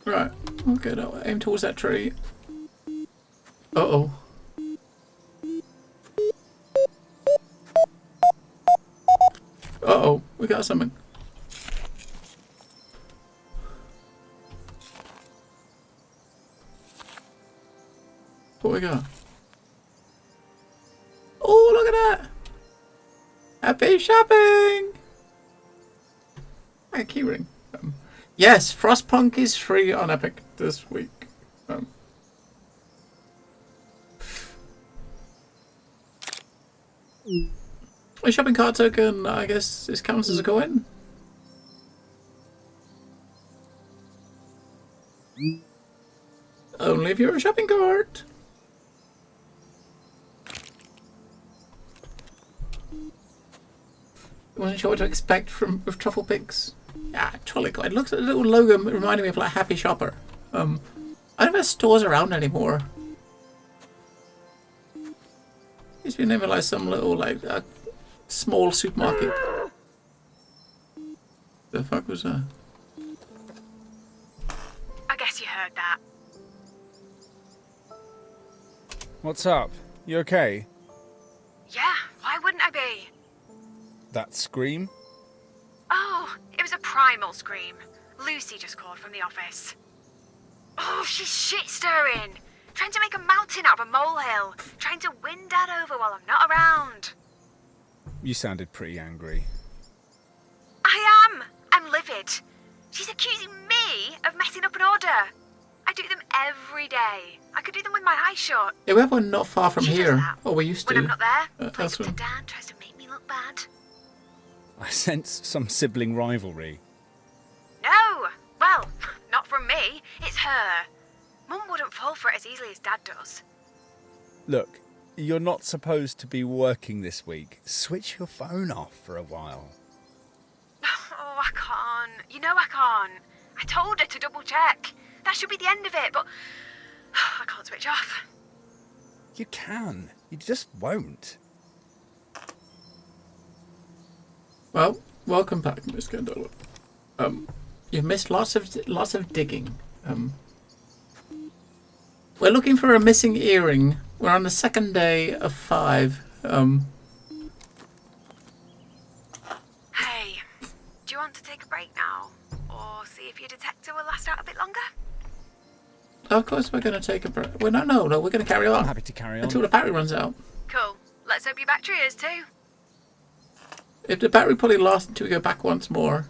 Right, okay, now aim towards that tree. Uh-oh. Uh-oh, we got something. What we got? Oh, look at that! Happy shopping! A keyring. Yes, Frostpunk is free on Epic this week. A shopping cart token, I guess this counts as a coin. Only if you're a shopping cart. Wasn't sure what to expect from with Trufflepigs. Yeah, trolley coin. It looks a little logo reminding me of like Happy Shopper. I don't know if stores around anymore. Used to be named like some little like small supermarket. The fuck was that? I guess you heard that. What's up? You okay? Yeah, why wouldn't I be? That scream? Oh, it was a primal scream. Lucy just called from the office. Oh, she's shit-stirring. Trying to make a mountain out of a molehill. Trying to win Dad over while I'm not around. You sounded pretty angry. I am. I'm livid. She's accusing me of messing up an order. I do them every day. I could do them with my eyes shut. Yeah, we have one not far from She does here. that. Oh, we used to. When I'm not there, That's plays up to one. Dad, tries to make me look bad. I sense some sibling rivalry. No! Well, not from me. It's her. Mum wouldn't fall for it as easily as Dad does. Look, you're not supposed to be working this week. Switch your phone off for a while. Oh, I can't. You know I can't. I told her to double check. That should be the end of it, but I can't switch off. You can. You just won't. Well, welcome back, Miss Gondola. You've missed lots of digging. We're looking for a missing earring. We're on the second day of 5. Hey, do you want to take a break now? Or see if your detector will last out a bit longer? Of course, we're going to take a break. Well, no, we're going to carry I'm on happy to carry on. until the battery runs out. Cool. Let's hope your battery is too. If the battery probably lasts until we go back once more.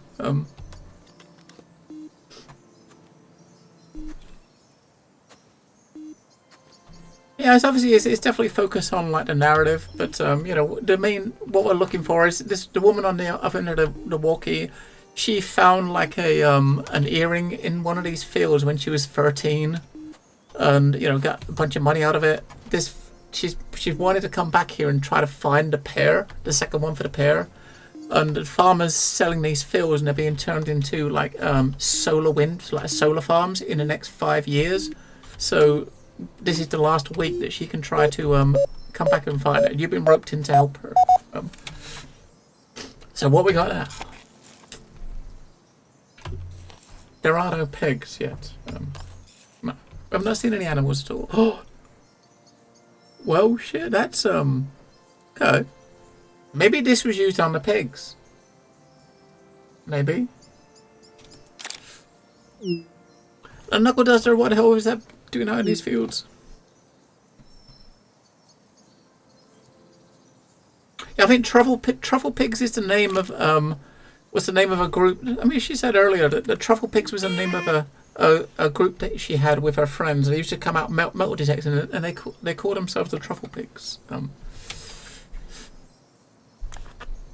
Yeah, it's obviously it's definitely focused on like the narrative, but you know, the main what we're looking for is this: the woman on the other end of the walkie. She found like a an earring in one of these fields when she was 13, and you know, got a bunch of money out of it. She's wanted to come back here and try to find the pair, the second one for the pair. And the farmers selling these fields, and they're being turned into like solar wind, like solar farms in the next 5 years. So this is the last week that she can try to come back and find it. You've been roped in to help her. So what we got there? There are no pigs yet. No, I've not seen any animals at all. Oh, well, shit. That's okay. Maybe this was used on the pigs. Maybe. And Knuckle Duster, what the hell was that doing out in these fields? Yeah, I think Trufflepigs is the name of was the name of a group. I mean, she said earlier that the Trufflepigs was the name of a group that she had with her friends. They used to come out metal detecting, and they called themselves the Trufflepigs.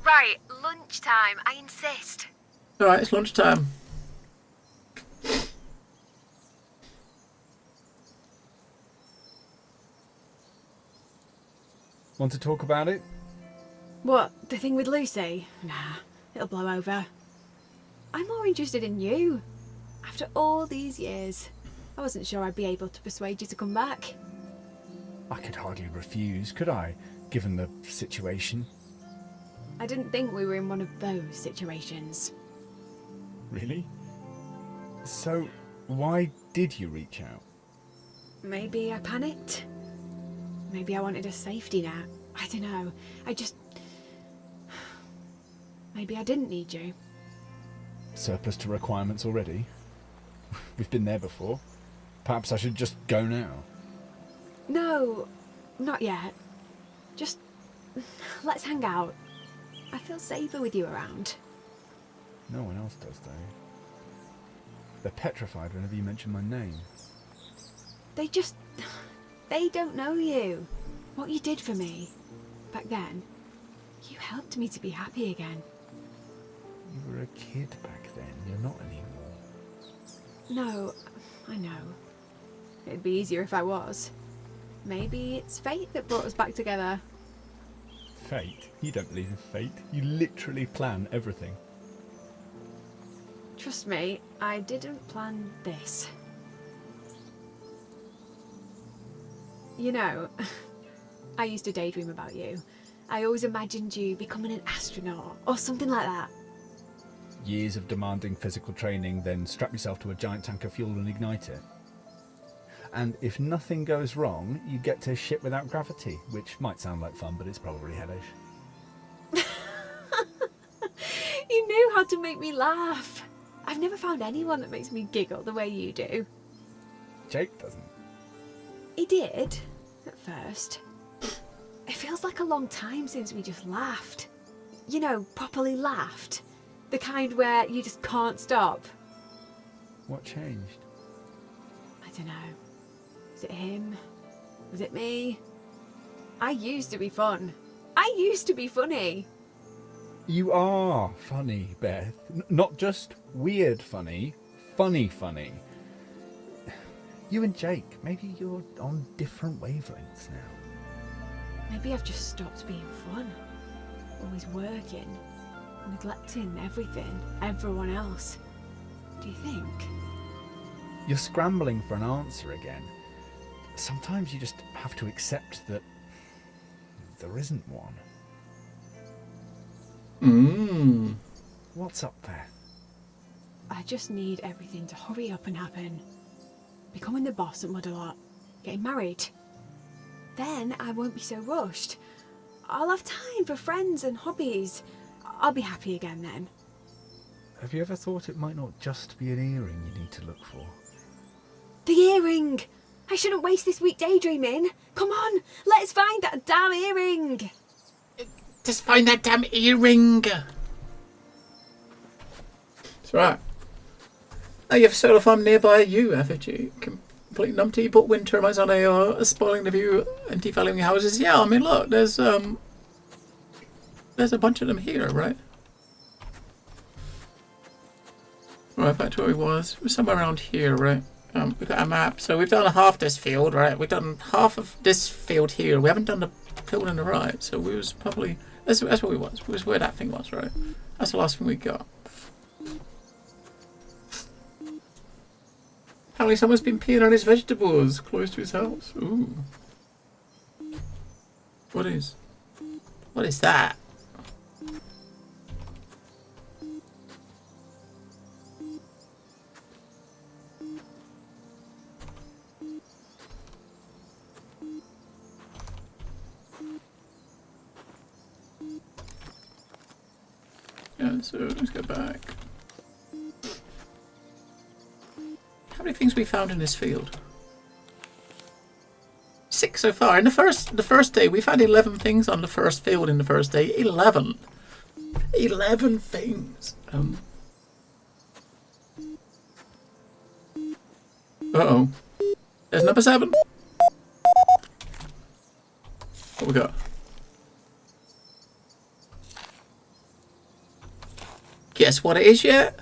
Right, lunchtime, I insist. Alright, it's lunchtime. Want to talk about it? What, the thing with Lucy? Nah, it'll blow over. I'm more interested in you. After all these years, I wasn't sure I'd be able to persuade you to come back. I could hardly refuse, could I, given the situation? I didn't think we were in one of those situations. Really? So, why did you reach out? Maybe I panicked. Maybe I wanted a safety net. I don't know. Maybe I didn't need you. Surplus to requirements already? We've been there before. Perhaps I should just go now. No, not yet. Just let's hang out. I feel safer with you around. No one else does, though. They're petrified whenever you mention my name. They don't know you. What you did for me. Back then, you helped me to be happy again. You were a kid back then. You're not anymore. No, I know. It'd be easier if I was. Maybe it's fate that brought us back together. Fate? You don't believe in fate. You literally plan everything. Trust me, I didn't plan this. You know, I used to daydream about you. I always imagined you becoming an astronaut or something like that. Years of demanding physical training, then strap yourself to a giant tank of fuel and ignite it. And if nothing goes wrong, you get to ship without gravity, which might sound like fun, but it's probably hellish. You knew how to make me laugh. I've never found anyone that makes me giggle the way you do. Jake doesn't. He did, at first. It feels like a long time since we just laughed. You know, properly laughed. The kind where you just can't stop. What changed? I don't know. Was it him? Was it me? I used to be fun. I used to be funny. You are funny, Beth. Not just weird funny, funny. You and Jake, maybe you're on different wavelengths now. Maybe I've just stopped being fun. Always working, neglecting everything, everyone else. Do you think? You're scrambling for an answer again. Sometimes you just have to accept that there isn't one. What's up there? I just need everything to hurry up and happen. Becoming the boss at Mudalot, getting married. Then I won't be so rushed. I'll have time for friends and hobbies. I'll be happy again then. Have you ever thought it might not just be an earring you need to look for? The earring! I shouldn't waste this week daydreaming. Come on, let's find that damn earring. Just find that damn earring. That's right. Now you have a solar farm nearby you, haven't you? Complete numpty. You put wind turbines on a spoiling the view and devaluing houses. Yeah, I mean, look, there's a bunch of them here, right? Right, back to where we was. We're somewhere around here, right? We've got a map. So we've done half this field, right? We've done half of this field here. We haven't done the field on the right. So we was probably... That's where we was. We was where that thing was, right? That's the last thing we got. Apparently someone's been peeing on his vegetables close to his house. Ooh. What is that? Yeah, so let's go back. How many things we found in this field? 6 so far. In the first day, we found 11 things on the first field in the first day. 11 things. Uh-oh. There's number 7. What we got? Guess what it is yet?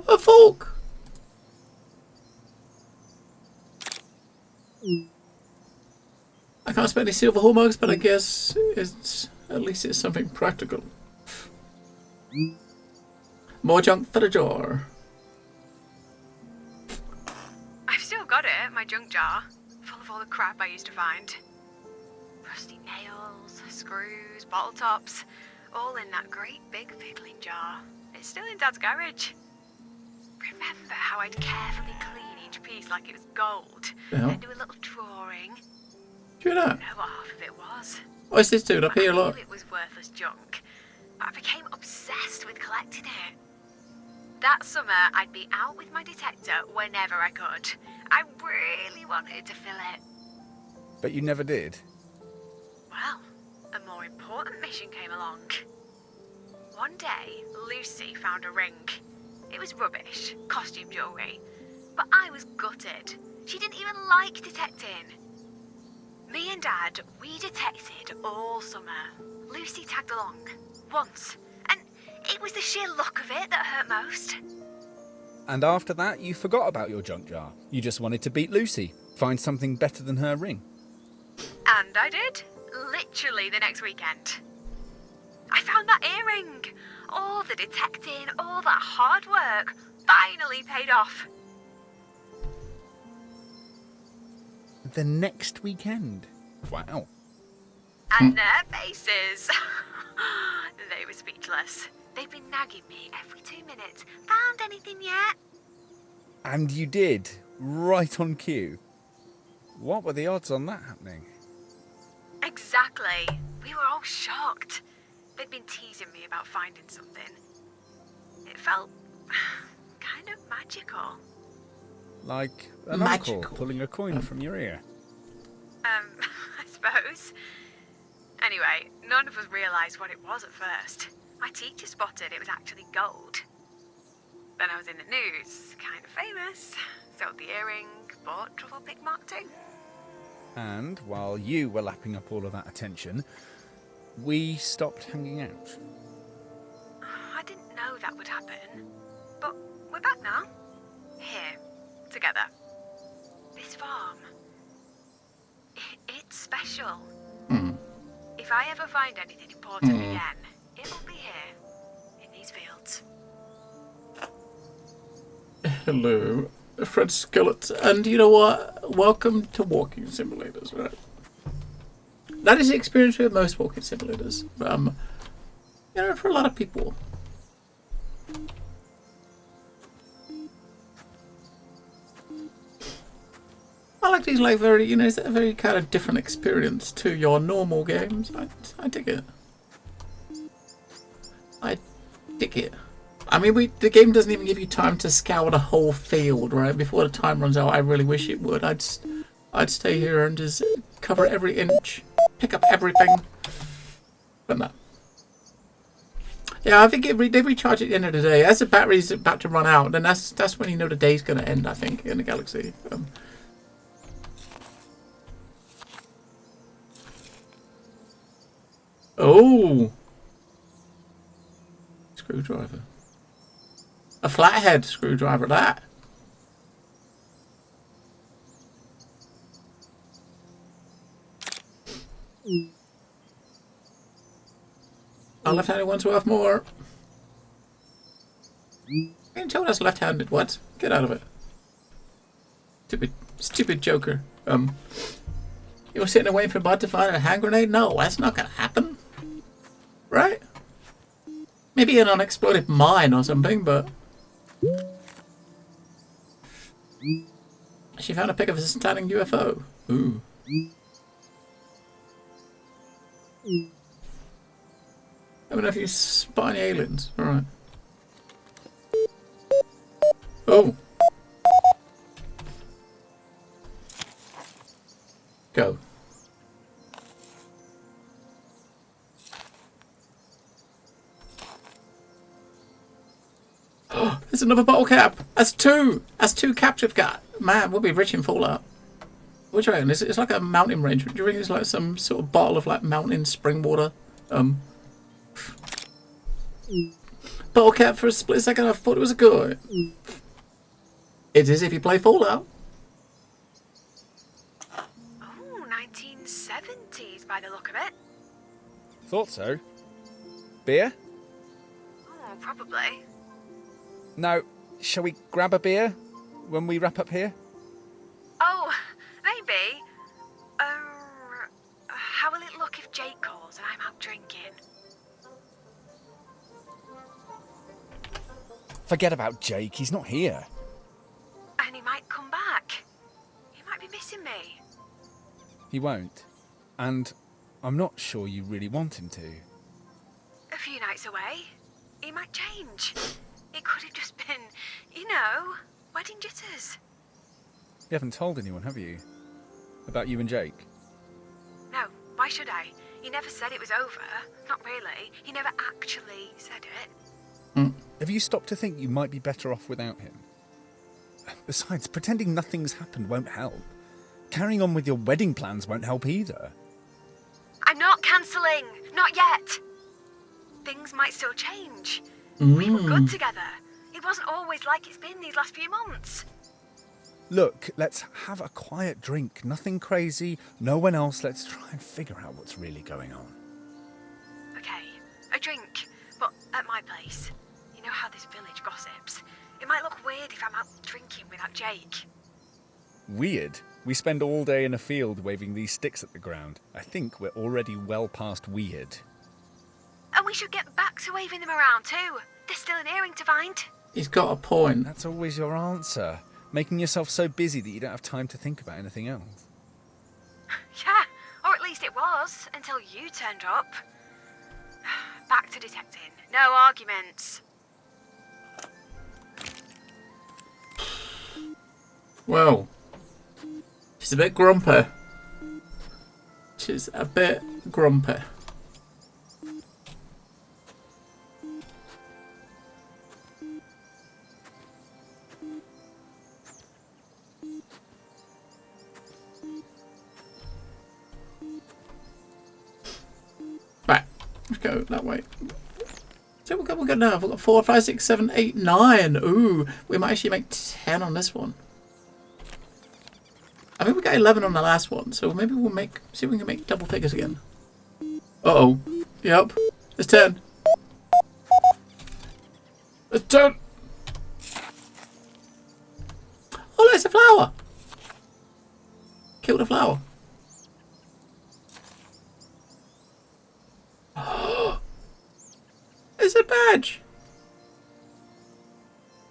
A fork. I can't spend any silver hallmarks, but I guess at least it's something practical. More junk for the jar. I've still got it, my junk jar, full of all the crap I used to find. Rusty nails, screws, bottle tops, all in that great big fiddling jar. It's still in Dad's garage. Remember how I'd carefully clean each piece like it was gold, then do a little drawing? Do you know? I know what half of it was. What's this doing up here? I knew Look. it was worthless junk, but I became obsessed with collecting it. That summer, I'd be out with my detector whenever I could. I really wanted to fill it. But you never did. Well, a more important mission came along. One day, Lucy found a ring. It was rubbish, costume jewellery, but I was gutted. She didn't even like detecting. Me and Dad, we detected all summer. Lucy tagged along, once, and it was the sheer look of it that hurt most. And after that, you forgot about your junk jar. You just wanted to beat Lucy, find something better than her ring. And I did, literally the next weekend. I found that earring. All the detecting, all that hard work, finally paid off. The next weekend? Wow. And their faces. They were speechless. They've been nagging me every 2 minutes. Found anything yet? And you did, right on cue. What were the odds on that happening? Exactly. We were all shocked. They'd been teasing me about finding something. It felt kind of magical. Like an Magical. uncle pulling a coin from your ear. I suppose. Anyway, none of us realised what it was at first. My teacher spotted it was actually gold. Then I was in the news, kind of famous. Sold the earring, bought Trufflepig Mark II. And while you were lapping up all of that attention, we stopped hanging out. I didn't know that would happen. But we're back now. Here, together. This farm. It's special. If I ever find anything important again, it'll be here, in these fields. Hello, Fred Skillet. And you know what? Welcome to walking simulators, right? That is the experience with most walking simulators. You know, for a lot of people. I like these, like, very, you know, it's a very kind of different experience to your normal games. I dig it. I dig it. I mean, the game doesn't even give you time to scour the whole field, right? Before the time runs out, I really wish it would. I'd stay here and just cover every inch, pick up everything. But no. Yeah, I think they recharge at the end of the day. As the battery's about to run out, then that's when you know the day's going to end, I think, in the galaxy. Oh! Screwdriver. A flathead screwdriver, that. Our left-handed one's worth more. You can tell that's left-handed. What? Get out of it. Stupid Joker. You were sitting there waiting for Bud to find a hand grenade? No, that's not gonna happen. Right? Maybe an unexploded mine or something, but... She found a pic of a standing UFO. Ooh. I don't know if you spot any aliens. Alright. Oh. Go. Oh, there's another bottle cap. That's two. That's two caps we've got. Man, we'll be rich in Fallout. What do you reckon? It's like a mountain range. Do you think it's like some sort of bottle of like mountain spring water? Bottle cap for a split second. I thought it was a good. It is if you play Fallout. Oh, 1970s by the look of it. Thought so. Beer? Oh, probably. Now, shall we grab a beer when we wrap up here? Oh, maybe. How will it look if Jake calls and I'm out drinking? Forget about Jake, he's not here. And he might come back. He might be missing me. He won't. And I'm not sure you really want him to. A few nights away, he might change. It could have just been, you know, wedding jitters. You haven't told anyone, have you? About you and Jake? No, why should I? He never said it was over. Not really. He never actually said it. Have you stopped to think you might be better off without him? Besides, pretending nothing's happened won't help. Carrying on with your wedding plans won't help either. I'm not cancelling. Not yet. Things might still change. We were good together. It wasn't always like it's been these last few months. Look, let's have a quiet drink. Nothing crazy. No one else. Let's try and figure out what's really going on. Okay, a drink, but at my place. You know how this village gossips. It might look weird if I'm out drinking without Jake. Weird. We spend all day in a field waving these sticks at the ground. I think we're already well past weird. And we should get back to waving them around too. There's still an earring to find. He's got a point. That's always your answer. Making yourself so busy that you don't have time to think about anything else. Yeah, or at least it was, until you turned up. Back to detecting. No arguments. Well, she's a bit grumpy. She's a bit grumpy. Right, let's go that way. So we've got now. We've got 4, 5, 6, 7, 8, 9. Ooh, we might actually make 10 on this one. I think we got 11 on the last one, so maybe we'll see if we can make double figures again. Uh-oh. Yep. It's 10. It's 10. Oh, there's a flower. Kill the flower. It's a badge.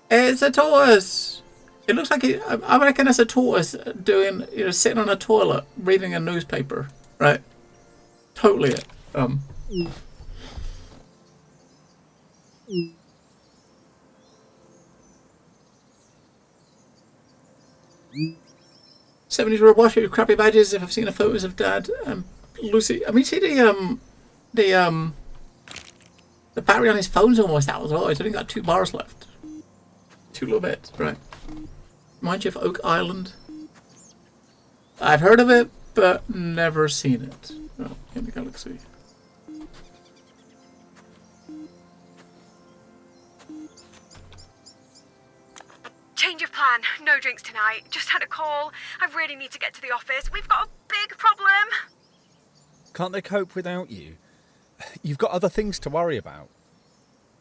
It's a tortoise. It looks like I reckon it's a tortoise doing, sitting on a toilet reading a newspaper, right? Totally it. 70s were a wash with crappy badges. If I've seen the photos of Dad and Lucy. I mean, see the battery on his phone's almost out as well. He's only got 2 bars left. 2 little bits, right? Mind you of Oak Island? I've heard of it, but never seen it. Oh, in the galaxy. Change of plan. No drinks tonight. Just had a call. I really need to get to the office. We've got a big problem. Can't they cope without you? You've got other things to worry about.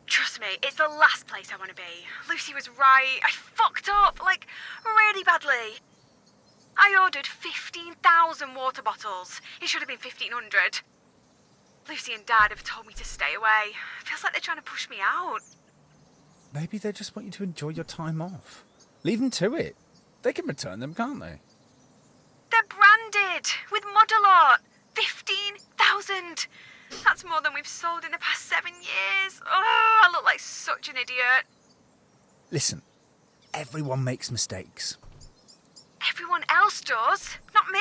Trust me, it's the last place I want to be. Lucy was right. I fucked up, like, really badly. I ordered 15,000 water bottles. It should have been 1,500. Lucy and Dad have told me to stay away. Feels like they're trying to push me out. Maybe they just want you to enjoy your time off. Leave them to it. They can return them, can't they? They're branded with Modelot. 15,000. That's more than we've sold in the past 7 years. Oh, I look like such an idiot. Listen, everyone makes mistakes. Everyone else does, not me.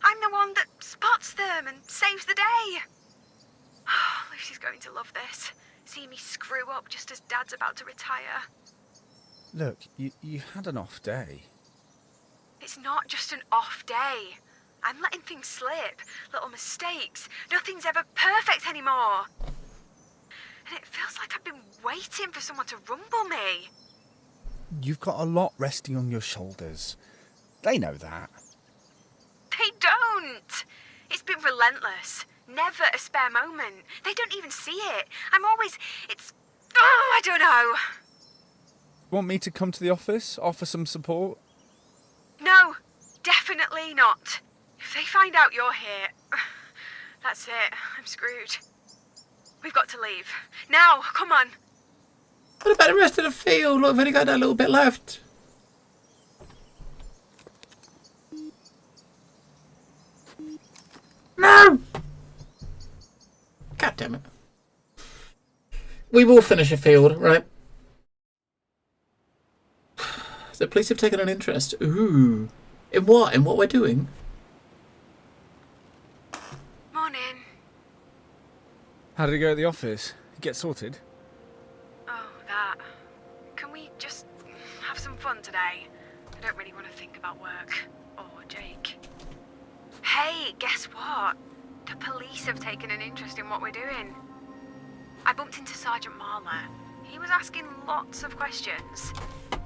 I'm the one that spots them and saves the day. Oh, Lucy's going to love this. See me screw up just as Dad's about to retire. Look, you had an off day. It's not just an off day. I'm letting things slip, little mistakes. Nothing's ever perfect anymore. And it feels like I've been waiting for someone to rumble me. You've got a lot resting on your shoulders. They know that. They don't. It's been relentless. Never a spare moment. They don't even see it. I don't know. Want me to come to the office, offer some support? No, definitely not. If they find out you're here, that's it. I'm screwed. We've got to leave. Now, come on. What about the rest of the field? Look, I've only got that little bit left. No! God damn it. We will finish a field, right? The police have taken an interest. Ooh. In what? In what we're doing? Morning. How did it go at the office? Get sorted? Oh, that. Can we just have some fun today? I don't really want to think about work. Or Jake. Hey, guess what? The police have taken an interest in what we're doing. I bumped into Sergeant Marler. He was asking lots of questions.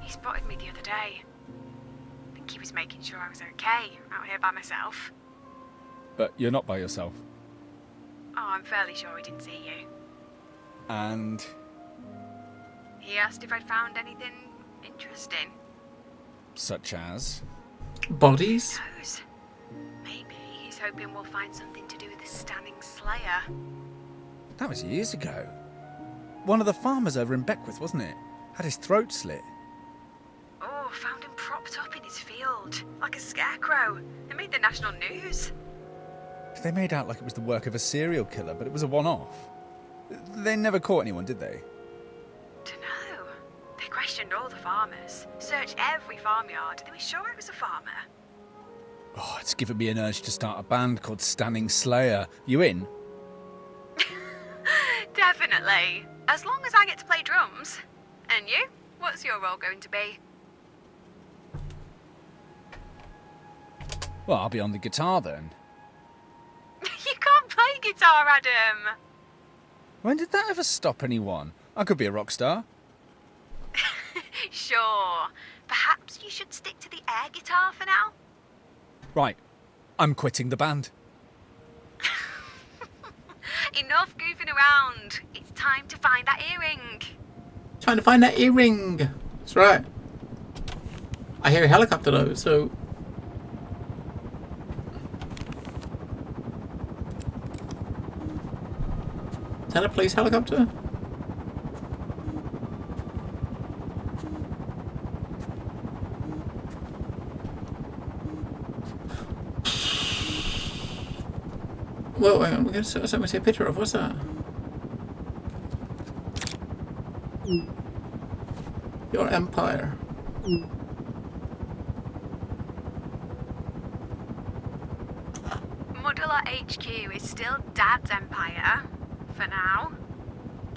He spotted me the other day. I think he was making sure I was okay out here by myself. But you're not by yourself. Oh, I'm fairly sure he didn't see you. And? He asked if I'd found anything interesting. Such as? Bodies? Who knows? Maybe he's hoping we'll find something to do with the Standing Slayer. That was years ago. One of the farmers over in Beckwith, wasn't it? Had his throat slit. Oh, found him propped up in his field, like a scarecrow. It made the national news. They made out like it was the work of a serial killer, but it was a one-off. They never caught anyone, did they? Dunno. They questioned all the farmers, searched every farmyard. They were sure it was a farmer. Oh, it's given me an urge to start a band called Standing Slayer. You in? Definitely. As long as I get to play drums. And you? What's your role going to be? Well, I'll be on the guitar then. You can't play guitar, Adam. When did that ever stop anyone? I could be a rock star. Sure. Perhaps you should stick to the air guitar for now? Right. I'm quitting the band. Enough goofing around. It's time to find that earring. Trying to find that earring. That's right. I hear a helicopter though, so... Is that a police helicopter? Whoa, hang on, we're going to see a picture of. What's that? Your empire. HQ is still Dad's empire, for now.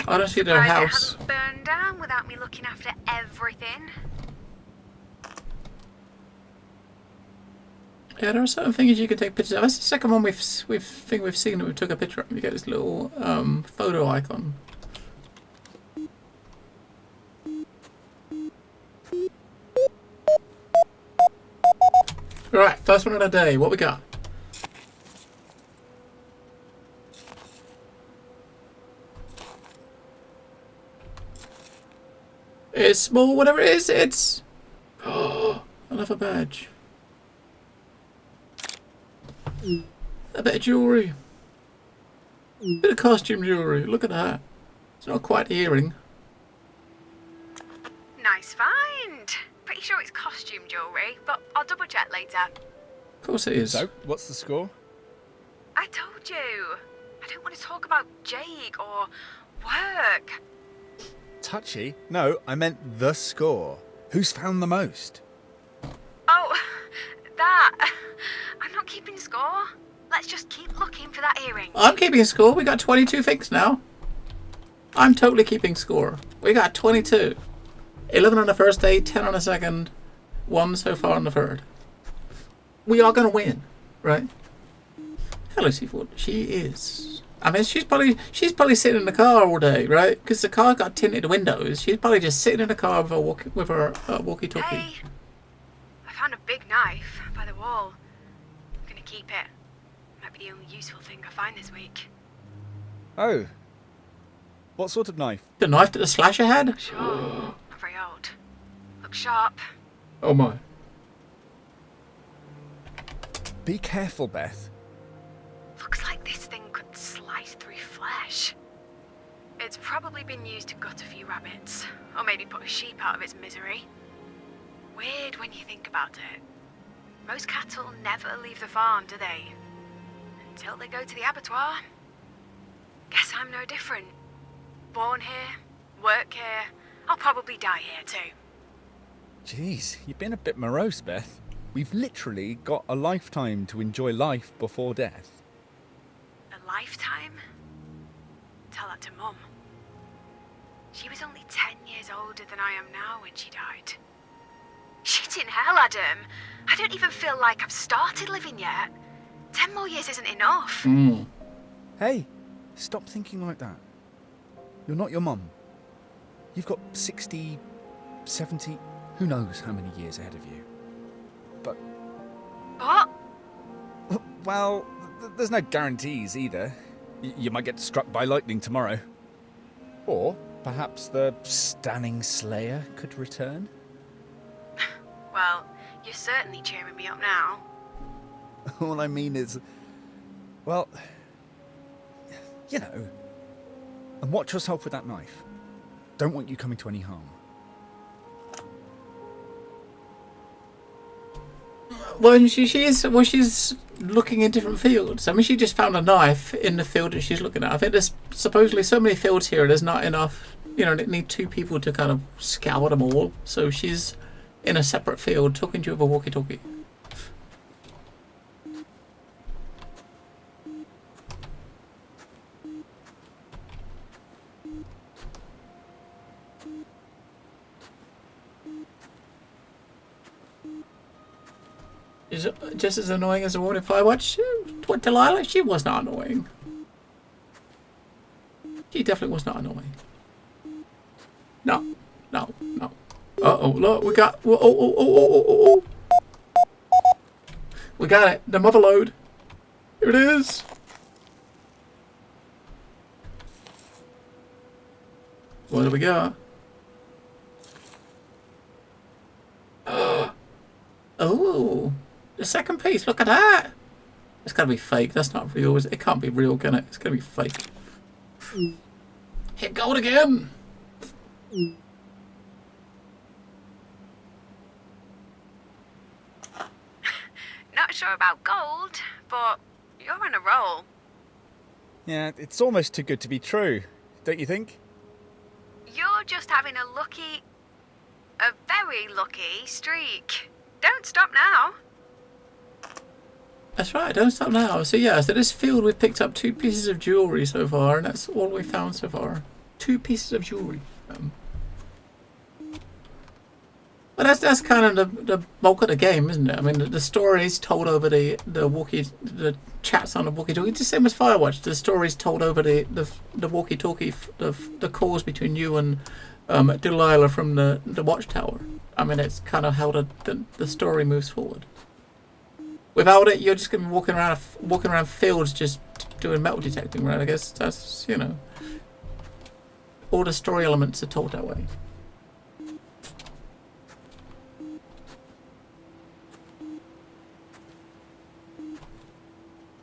I don't see their Surprised it house. hasn't burned down without me looking after everything. Yeah, there are certain things you can take pictures of. That's the second one we've seen that we took a picture of. You get this little photo icon. Right, first one of the day. What we got? It's small, whatever it is. It's another badge. A bit of jewellery. Bit of costume jewellery. Look at that. It's not quite the earring. Nice find. Pretty sure it's costume jewellery, but I'll double check later. Of course it is. So, what's the score? I told you. I don't want to talk about Jake or work. Touchy? No, I meant the score. Who's found the most? Oh, that. I'm not keeping score. Let's just keep looking for that earring. I'm keeping score. We got 22 things now. I'm totally keeping score. We got 22. 11 on the first day, 10 on the second, 1 so far on the third. We are going to win, right? Hello, Seafood. She is. I mean, she's probably sitting in the car all day, right? Because the car got tinted windows. She's probably just sitting in the car with her walkie-talkie. Hey, I found a big knife by the wall. I'm gonna keep it. Might be the only useful thing I find this week. Oh. What sort of knife? The knife that the slasher had? Sure, not very old. Looks sharp. Oh my. Be careful, Beth. Looks like this thing could slice through flesh. It's probably been used to gut a few rabbits, or maybe put a sheep out of its misery. Weird when you think about it. Most cattle never leave the farm, do they? Until they go to the abattoir. Guess I'm no different. Born here, work here, I'll probably die here too. Jeez, you've been a bit morose, Beth. We've literally got a lifetime to enjoy life before death. A lifetime? Tell that to Mum. She was only 10 years older than I am now when she died. Shit in hell, Adam. I don't even feel like I've started living yet. 10 more years isn't enough. Hey, stop thinking like that. You're not your mum. You've got 60, 70, who knows how many years ahead of you. But, What? well, there's no guarantees either. You might get struck by lightning tomorrow. Or perhaps the stunning Slayer could return. Well, you're certainly cheering me up now. All I mean is, well, you know, and watch yourself with that knife. Don't want you coming to any harm. Well, she's looking in different fields. I mean, she just found a knife in the field that she's looking at. I think there's supposedly so many fields here, there's not enough, you know, they need 2 people to kind of scour them all. So she's in a separate field talking to you with a walkie-talkie. Is it just as annoying as the one in Firewatch? What, Delilah? She was not annoying. She definitely was not annoying. No. Uh-oh, look, we got... Oh. We got it. The mother load. Here it is. What do we got? Oh. The second piece, look at that! It's gotta be fake, that's not real, is it? It can't be real, can it? It's gonna be fake. Hit gold again! Not sure about gold, but you're on a roll. Yeah, it's almost too good to be true, don't you think? You're just having a very lucky streak. Don't stop now. That's right, don't stop now. So yeah, so this field we've picked up 2 pieces of jewellery so far, and that's all we found so far. 2 pieces of jewellery. But that's kind of the bulk of the game, isn't it? I mean, the story's told over the chats on the walkie-talkie. It's the same as Firewatch. The story's told over the walkie-talkie, the calls between you and Delilah from the watchtower. I mean, it's kind of how the story moves forward. Without it, you're just gonna be walking around fields just doing metal detecting, right? I guess that's, you know, all the story elements are told that way.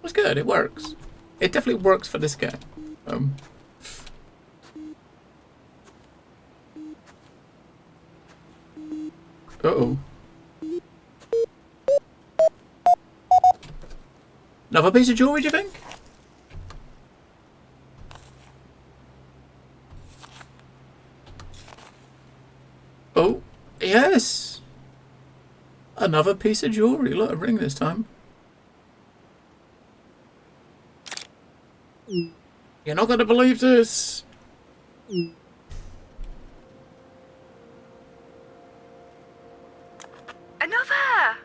It's good. It works. It definitely works for this game. Uh-oh. Another piece of jewelry, do you think? Oh, yes. Another piece of jewelry. Look, a ring this time. You're not going to believe this. Another!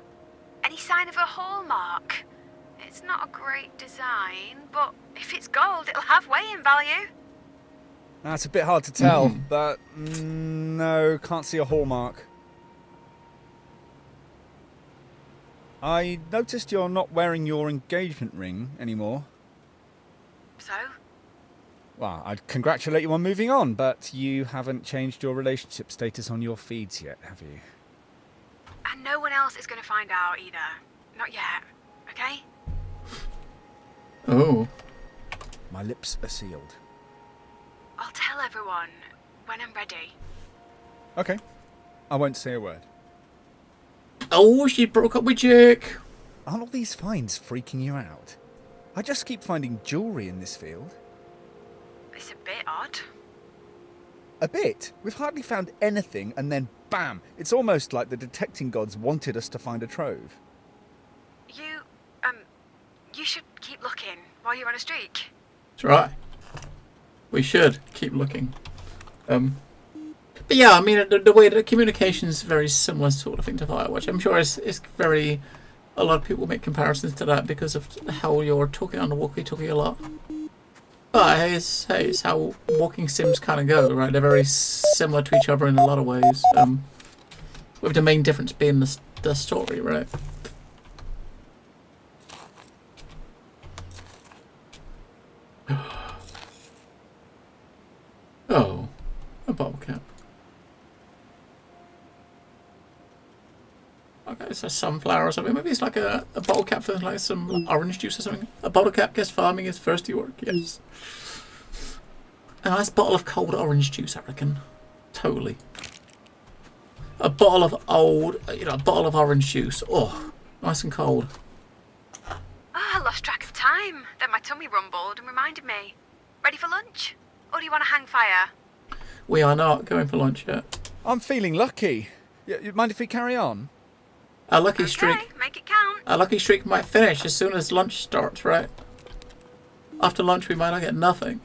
Any sign of a hallmark? It's not a great design, but if it's gold, it'll have weighing value. That's a bit hard to tell, but no, can't see a hallmark. I noticed you're not wearing your engagement ring anymore. So? Well, I'd congratulate you on moving on, but you haven't changed your relationship status on your feeds yet, have you? And no one else is going to find out either. Not yet, okay? Oh. My lips are sealed. I'll tell everyone when I'm ready. Okay. I won't say a word. Oh, she broke up with Jake. Aren't all these finds freaking you out? I just keep finding jewellery in this field. It's a bit odd. A bit? We've hardly found anything, and then bam! It's almost like the detecting gods wanted us to find a trove. You should keep looking while you're on a streak. That's right. We should keep looking. But yeah, I mean, the way that communication is very similar sort of thing to Firewatch. I'm sure it's very... A lot of people make comparisons to that because of how you're talking on the walkie-talkie a lot. But hey, it's how walking sims kind of go, right? They're very similar to each other in a lot of ways. With the main difference being the story, right? Oh, a bottle cap. Okay, it's a sunflower or something. Maybe it's like a bottle cap for like some orange juice or something. A bottle cap gets farming is thirsty work, yes. A nice bottle of cold orange juice, I reckon. Totally. A bottle of a bottle of orange juice. Oh, nice and cold. I lost track of time. Then my tummy rumbled and reminded me. Ready for lunch? Or do you want to hang fire? We are not going for lunch yet. I'm feeling lucky. You mind if we carry on? Our lucky streak. Make it count. Our lucky streak might finish as soon as lunch starts, right? After lunch, we might not get nothing.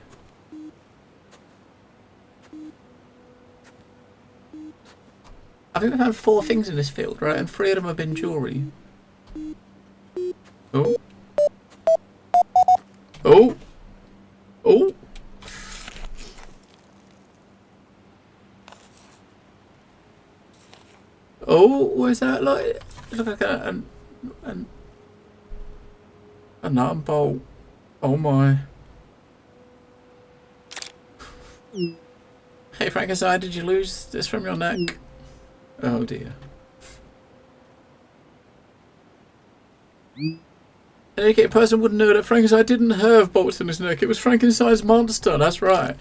I think we found 4 things in this field, right? And 3 of them have been jewelry. Oh. Oh. Oh. Oh, what is that? Look, it looks like a nut and bolt. Oh my. Hey Frankenstein, did you lose this from your neck? Oh dear. An educated person wouldn't know that Frankenstein didn't have bolts in his neck. It was Frankenstein's monster, that's right.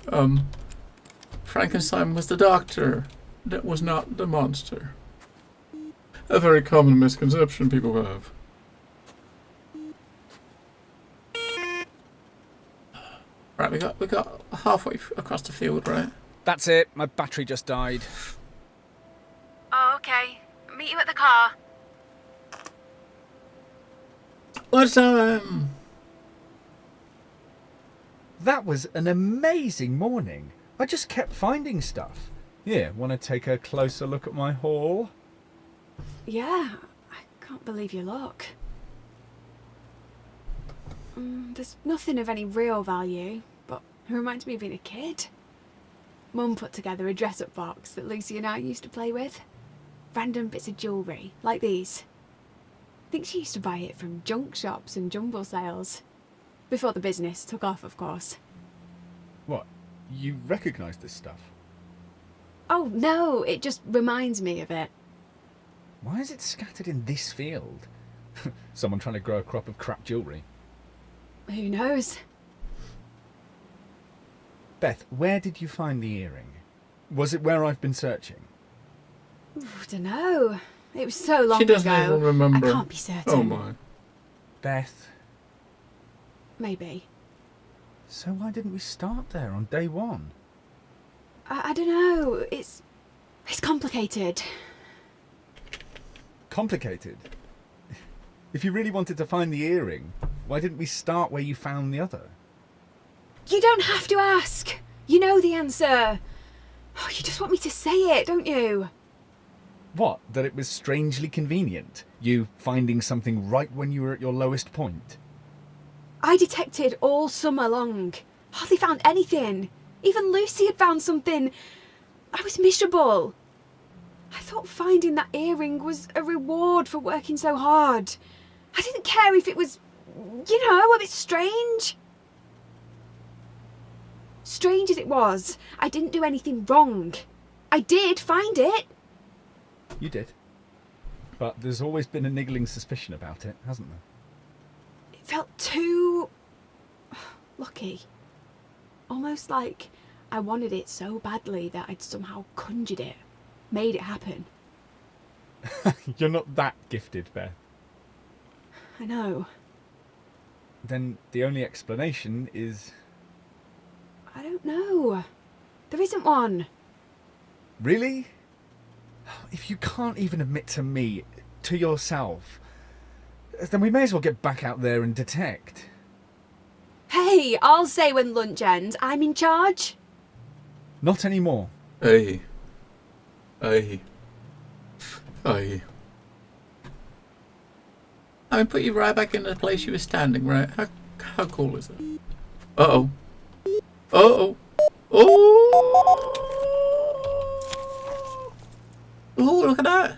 Frankenstein was the doctor. That was not the monster. A very common misconception people have. Right, we got halfway across the field, right? That's it. My battery just died. Oh, okay. Meet you at the car. Lunchtime! That was an amazing morning. I just kept finding stuff. Here, want to take a closer look at my haul? Yeah, I can't believe your luck. There's nothing of any real value, but it reminds me of being a kid. Mum put together a dress-up box that Lucy and I used to play with. Random bits of jewellery, like these. I think she used to buy it from junk shops and jumble sales. Before the business took off, of course. What? You recognise this stuff? Oh, no, it just reminds me of it. Why is it scattered in this field? Someone trying to grow a crop of crap jewellery. Who knows? Beth, where did you find the earring? Was it where I've been searching? I don't know. It was so long She doesn't ago. even remember. I can't be certain. Oh my. Beth, Maybe. so why didn't we start there on day one? I don't know. It's complicated. Complicated? If you really wanted to find the earring, why didn't we start where you found the other? You don't have to ask. You know the answer. Oh, you just want me to say it, don't you? What, that it was strangely convenient? You finding something right when you were at your lowest point? I detected all summer long. Hardly found anything. Even Lucy had found something. I was miserable. I thought finding that earring was a reward for working so hard. I didn't care if it was, you know, a bit strange. Strange as it was, I didn't do anything wrong. I did find it. You did. But there's always been a niggling suspicion about it, hasn't there? It felt too lucky. Almost like I wanted it so badly that I'd somehow conjured it, made it happen. You're not that gifted, Beth. I know. Then the only explanation is... I don't know. There isn't one. Really? If you can't even admit to me, to yourself, then we may as well get back out there and detect. Hey, I'll say when lunch ends, I'm in charge. Not anymore. Hey. Hey. Hey. I mean, put you right back in the place you were standing, right? How cool is it? Uh-oh. Uh-oh. Oh! Oh, look at that.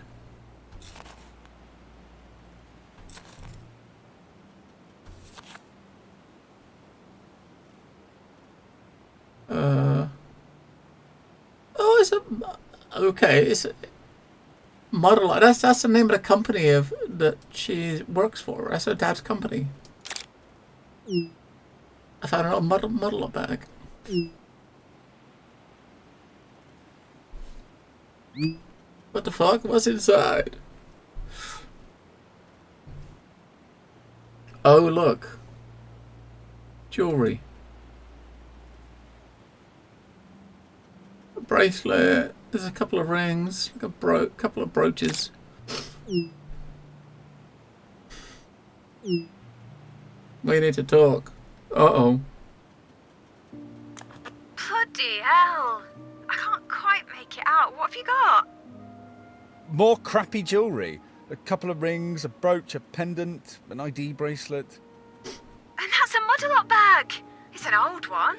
Oh, it's a... Okay, it's a model. That's the name of the company that she works for. That's her dad's company. I found a model bag. What the fuck? What's inside? Oh, look. Jewelry. A bracelet. There's a couple of rings. Like a couple of brooches. We need to talk. Uh-oh. Bloody hell. I can't quite make it out. What have you got? More crappy jewellery. A couple of rings, a brooch, a pendant, an ID bracelet. And that's a Muddle-Up bag. It's an old one.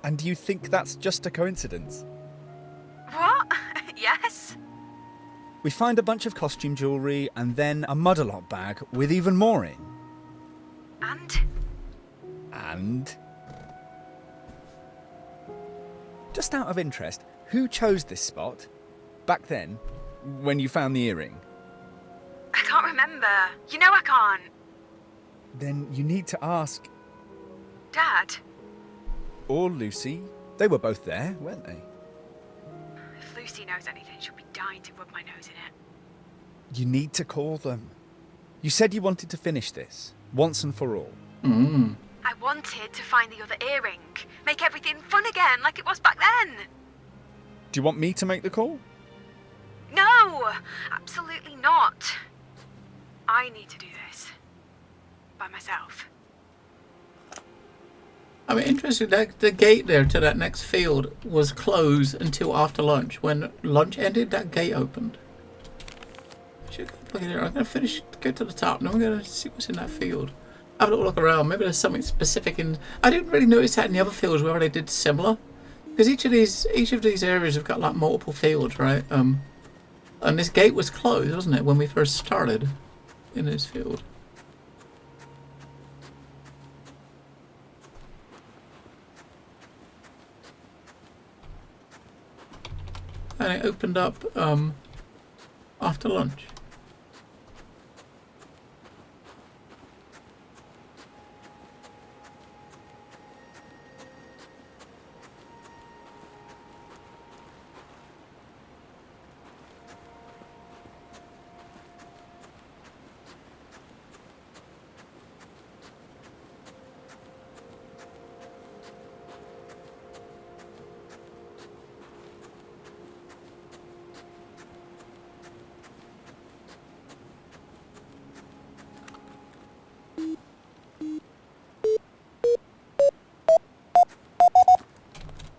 And you think that's just a coincidence? What? Yes. We find a bunch of costume jewellery and then a Muddle-Up bag with even more in. And? And... Just out of interest, who chose this spot? Back then, when you found the earring? I can't remember. You know I can't. Then you need to ask... Dad? Or Lucy. They were both there, weren't they? If Lucy knows anything, she'll be dying to rub my nose in it. You need to call them. You said you wanted to finish this, once and for all. I wanted to find the other earring. Make everything fun again, like it was back then. Do you want me to make the call? No! Absolutely not. I need to do this. by myself. I mean, interesting, the gate there to that next field was closed until after lunch. When lunch ended, that gate opened. I'm going to finish, go to the top, and then we're going to see what's in that field. Have a little look around. Maybe there's something specific in... I didn't really notice that in the other fields where they did similar. Because each of these areas have got like multiple fields, right? And this gate was closed, wasn't it, when we first started in this field? And it opened up after lunch.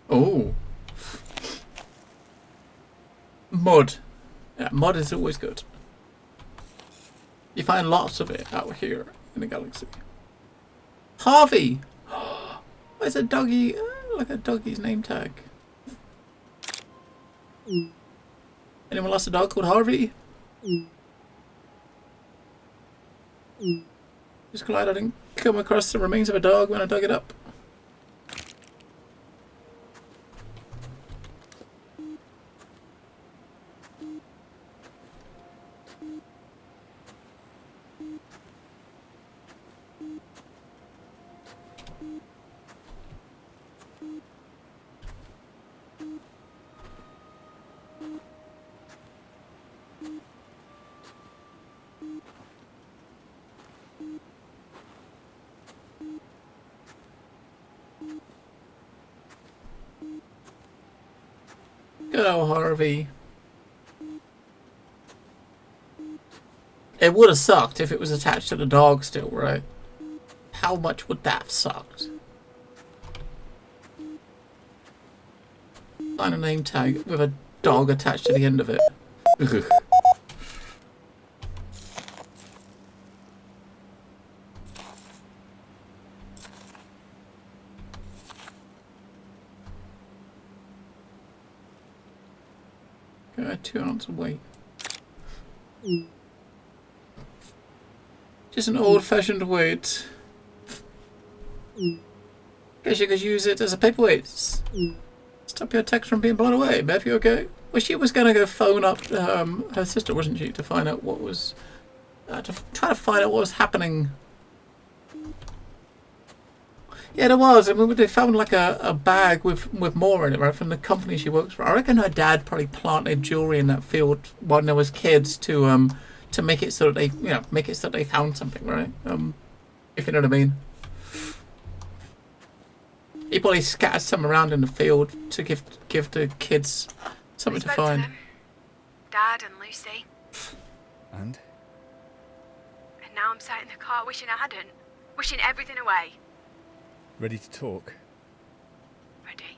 Oh. Mud. Yeah, mud is always good. You find lots of it out here in the galaxy. Harvey! Where's a doggy? Look at doggy's name tag. Anyone lost a dog called Harvey? Just glad I didn't come across the remains of a dog when I dug it up. Good old Harvey. It would have sucked if it was attached to the dog still, right? How much would that have sucked? Find a name tag with a dog attached to the end of it. Ugh. Got 2 ounces of weight. Just an old-fashioned weight. Guess you could use it as a paperweight. Stop your text from being blown away. Bev, you okay? Well, she was going to go phone up her sister, wasn't she, to find out what was... to try to find out what was happening. Yeah, there was. I mean, they found like a bag with more in it, right, from the company she works for. I reckon her dad probably planted jewelry in that field when there was kids to make it so that they, make it so that they found something, right? If you know what I mean. He probably scattered some around in the field to give the kids something to find. To them. Dad and Lucy. And now I'm sat in the car wishing I hadn't. Wishing everything away. ready to talk? Ready.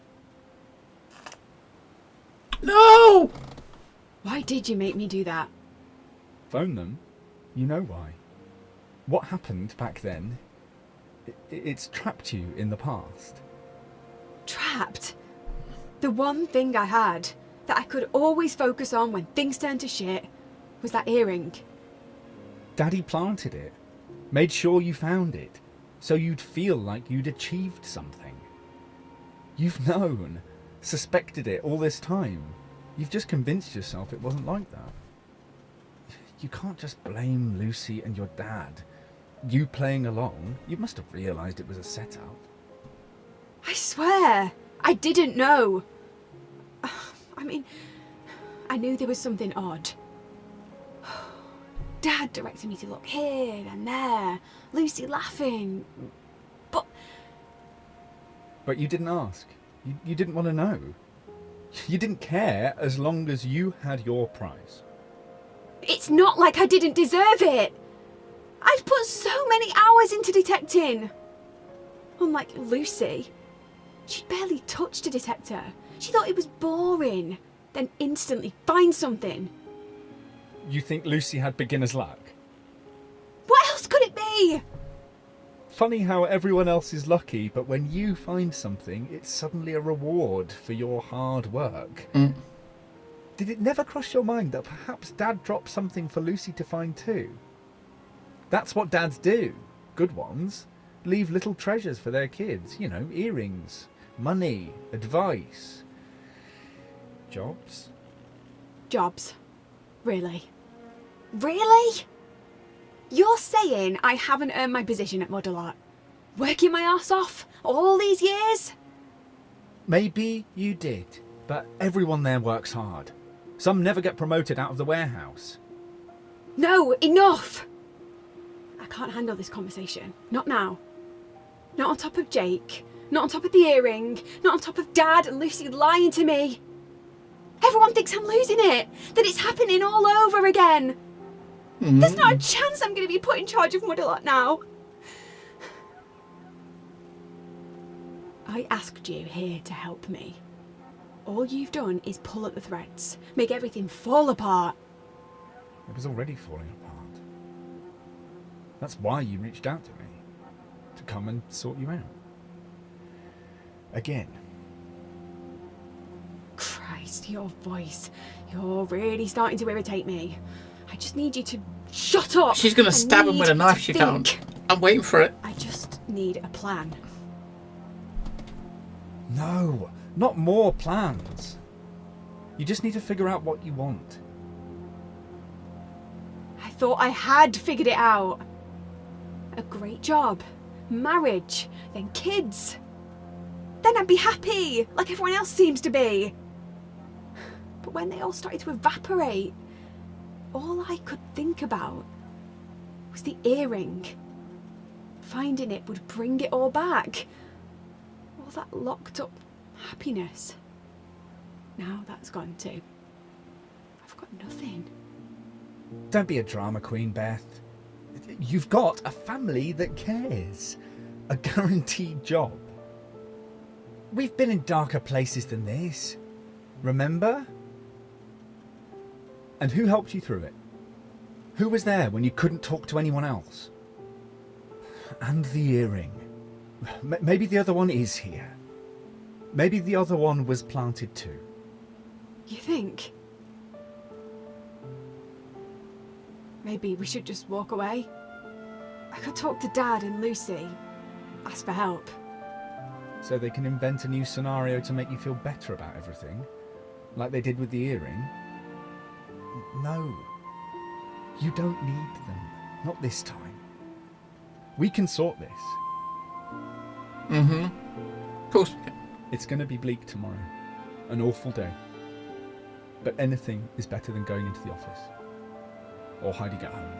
No! Why did you make me do that? Phone them. You know why. What happened back then, it's trapped you in the past. Trapped? The one thing I had that I could always focus on when things turned to shit was that earring. Daddy planted it. Made sure you found it. So you'd feel like you'd achieved something. You've known, suspected it all this time. You've just convinced yourself it wasn't like that. You can't just blame Lucy and your dad. You playing along, you must have realised it was a setup. I swear, I didn't know. I mean, I knew there was something odd. Dad directed me to look here and there, Lucy laughing, but you didn't ask. You didn't want to know. You didn't care as long as you had your prize. it's not like I didn't deserve it. I've put so many hours into detecting. Unlike Lucy, she'd barely touched a detector. She thought it was boring, then instantly find something. You think Lucy had beginner's luck? What else could it be? Funny how everyone else is lucky, but when you find something, it's suddenly a reward for your hard work. Did it never cross your mind that perhaps Dad dropped something for Lucy to find too? That's what dads do. Good ones. Leave little treasures for their kids. You know, earrings, money, advice. Jobs? Jobs. Really? Really? You're saying I haven't earned my position at Mudalot? Working my arse off all these years? Maybe you did, but everyone there works hard. Some never get promoted out of the warehouse. No, enough! I can't handle this conversation. Not now. Not on top of Jake. Not on top of the earring. Not on top of Dad and Lucy lying to me. Everyone thinks I'm losing it. That it's happening all over again. There's not a chance I'm going to be put in charge of Mudalot now. I asked you here to help me. All you've done is pull at the threads, make everything fall apart. It was already falling apart. That's why you reached out to me. To come and sort you out. Again. Christ, your voice. You're really starting to irritate me. I just need you to shut up. She's going to stab him with a knife she think. found. I'm waiting for it. I just need a plan. No, not more plans. You just need to figure out what you want. I thought I had figured it out. A great job, marriage, then kids. Then I'd be happy, like everyone else seems to be. But when they all started to evaporate, all I could think about was the earring. Finding it would bring it all back. All that locked up happiness. Now that's gone too. I've got nothing. Don't be a drama queen, Beth. You've got a family that cares. A guaranteed job. We've been in darker places than this. Remember? And who helped you through it? Who was there when you couldn't talk to anyone else? And the earring. Maybe the other one is here. Maybe the other one was planted too. You think? Maybe we should just walk away? I could talk to Dad and Lucy. Ask for help. So they can invent a new scenario to make you feel better about everything? Like they did with the earring? No. You don't need them. Not this time. We can sort this. Of course we can. It's going to be bleak tomorrow. An awful day. But anything is better than going into the office. Or hiding at home.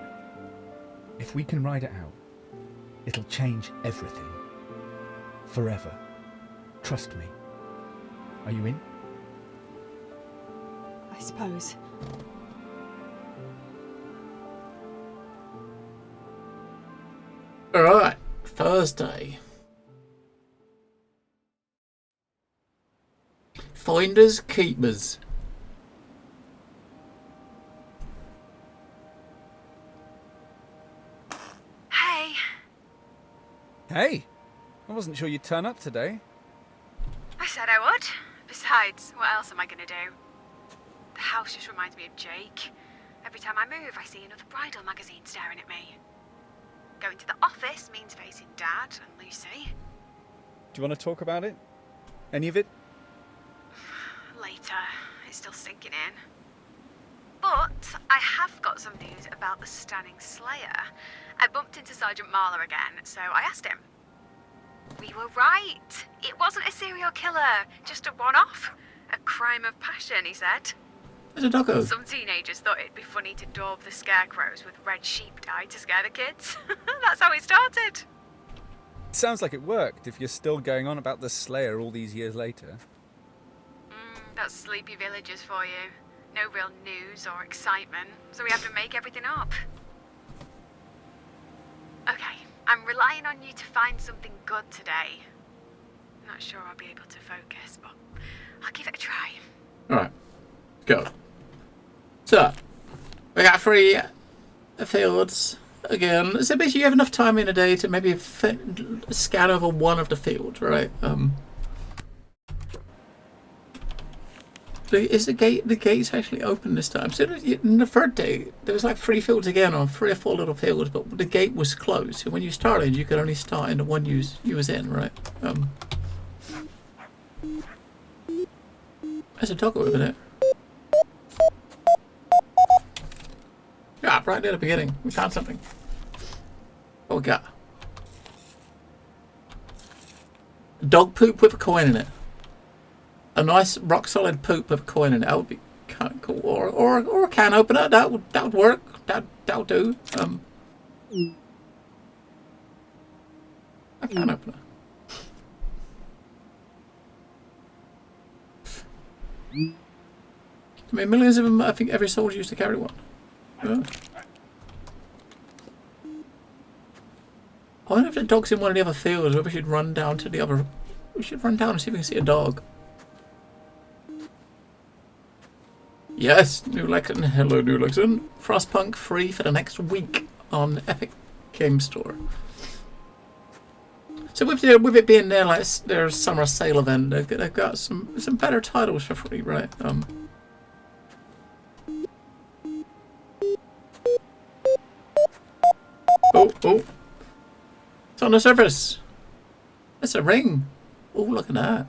If we can ride it out, it'll change everything. Forever. Trust me. Are you in? I suppose. Alright, Thursday. Finders Keepers. Hey. Hey! I wasn't sure you'd turn up today. I said I would. Besides, what else am I going to do? The house just reminds me of Jake. Every time I move, I see another bridal magazine staring at me. Going to the office means facing Dad and Lucy. Do you want to talk about it? Any of it? Later. It's still sinking in. But I have got some news about the Stanning Slayer. I bumped into Sergeant Marler again, so I asked him. We were right. It wasn't a serial killer, just a one-off. A crime of passion, he said. There's a doggo. Some teenagers thought it'd be funny to daub the scarecrows with red sheep dye to scare the kids. That's how it started. Sounds like it worked if you're still going on about the Slayer all these years later. That's sleepy villagers for you. No real news or excitement, so we have to make everything up. Okay, I'm relying on you to find something good today. Not sure I'll be able to focus, but I'll give it a try. Alright. Go. So, we got 3 fields again. So basically you have enough time in a day to maybe scan over one of the fields, right? Is the gate's actually open this time? So in the third day, there was like 3 fields again, or 3 or 4 little fields, but the gate was closed. So when you started, you could only start in the one you was in, right? There's a dog over there. Yeah, right near the beginning. We found something. What we got? Dog poop with a coin in it. A nice rock solid poop with a coin in it. That would be kind of cool. Or a can opener. That would work. That'll do. A can opener. I mean, millions of them. I think every soldier used to carry one. Yeah. I wonder if the dog's in one of the other fields. Where we should run down to the other. We should run down and see if we can see a dog. Yes, New Lexington. Hello, New Lexington. Frostpunk free for the next week on Epic Game Store. So with it being their summer sale event, they've got some better titles for free, right? Oh! It's on the surface. It's a ring. Oh, look at that.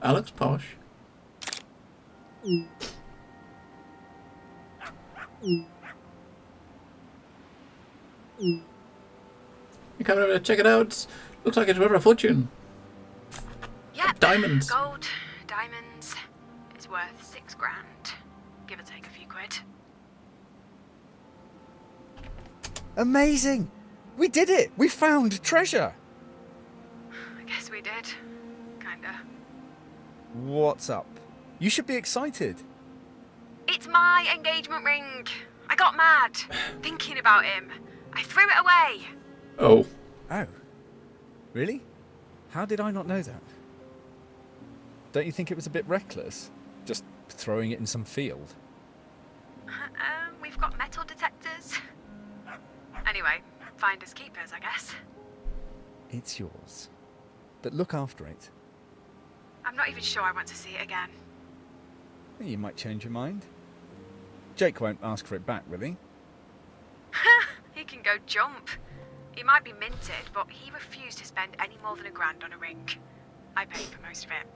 That looks posh. You coming over to check it out? Looks like it's worth a fortune. Yep. Diamonds. Gold, diamonds. It's worth $6 grand. Give or take a few quid. Amazing! We did it! We found treasure! I guess we did. Kinda. What's up? You should be excited. It's my engagement ring. I got mad thinking about him. I threw it away. Oh. Oh. Really? How did I not know that? Don't you think it was a bit reckless? Just throwing it in some field? We've got metal detectors. Anyway, finders keepers, I guess. It's yours. But look after it. I'm not even sure I want to see it again. You might change your mind. Jake won't ask for it back, will he? He can go jump. He might be minted, but he refused to spend any more than $1 grand on a ring. I paid for most of it.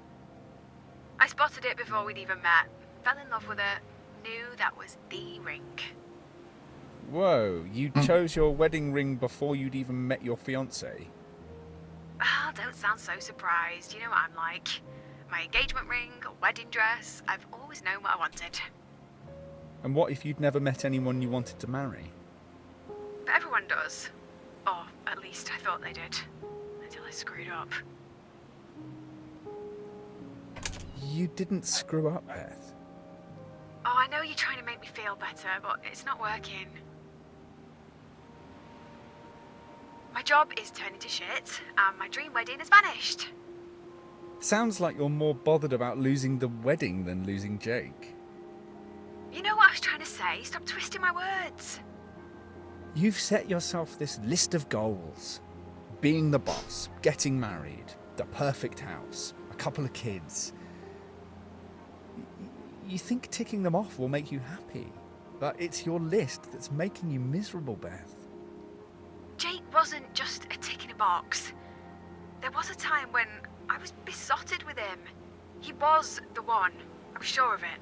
I spotted it before we'd even met, fell in love with it, knew that was the ring. Whoa, you chose your wedding ring before you'd even met your fiancé? Ah, don't sound so surprised. You know what I'm like. My engagement ring, a wedding dress, I've always known what I wanted. And what if you'd never met anyone you wanted to marry? But everyone does. Or at least I thought they did. Until I screwed up. You didn't screw up, Beth. Oh, I know you're trying to make me feel better, but it's not working. My job is turning to shit, and my dream wedding has vanished. Sounds like you're more bothered about losing the wedding than losing Jake. You know what I was trying to say? Stop twisting my words. You've set yourself this list of goals. Being the boss, getting married, the perfect house, a couple of kids. You think ticking them off will make you happy, but it's your list that's making you miserable, Beth. Jake wasn't just a tick in a box. There was a time when I was besotted with him. He was the one. I was sure of it.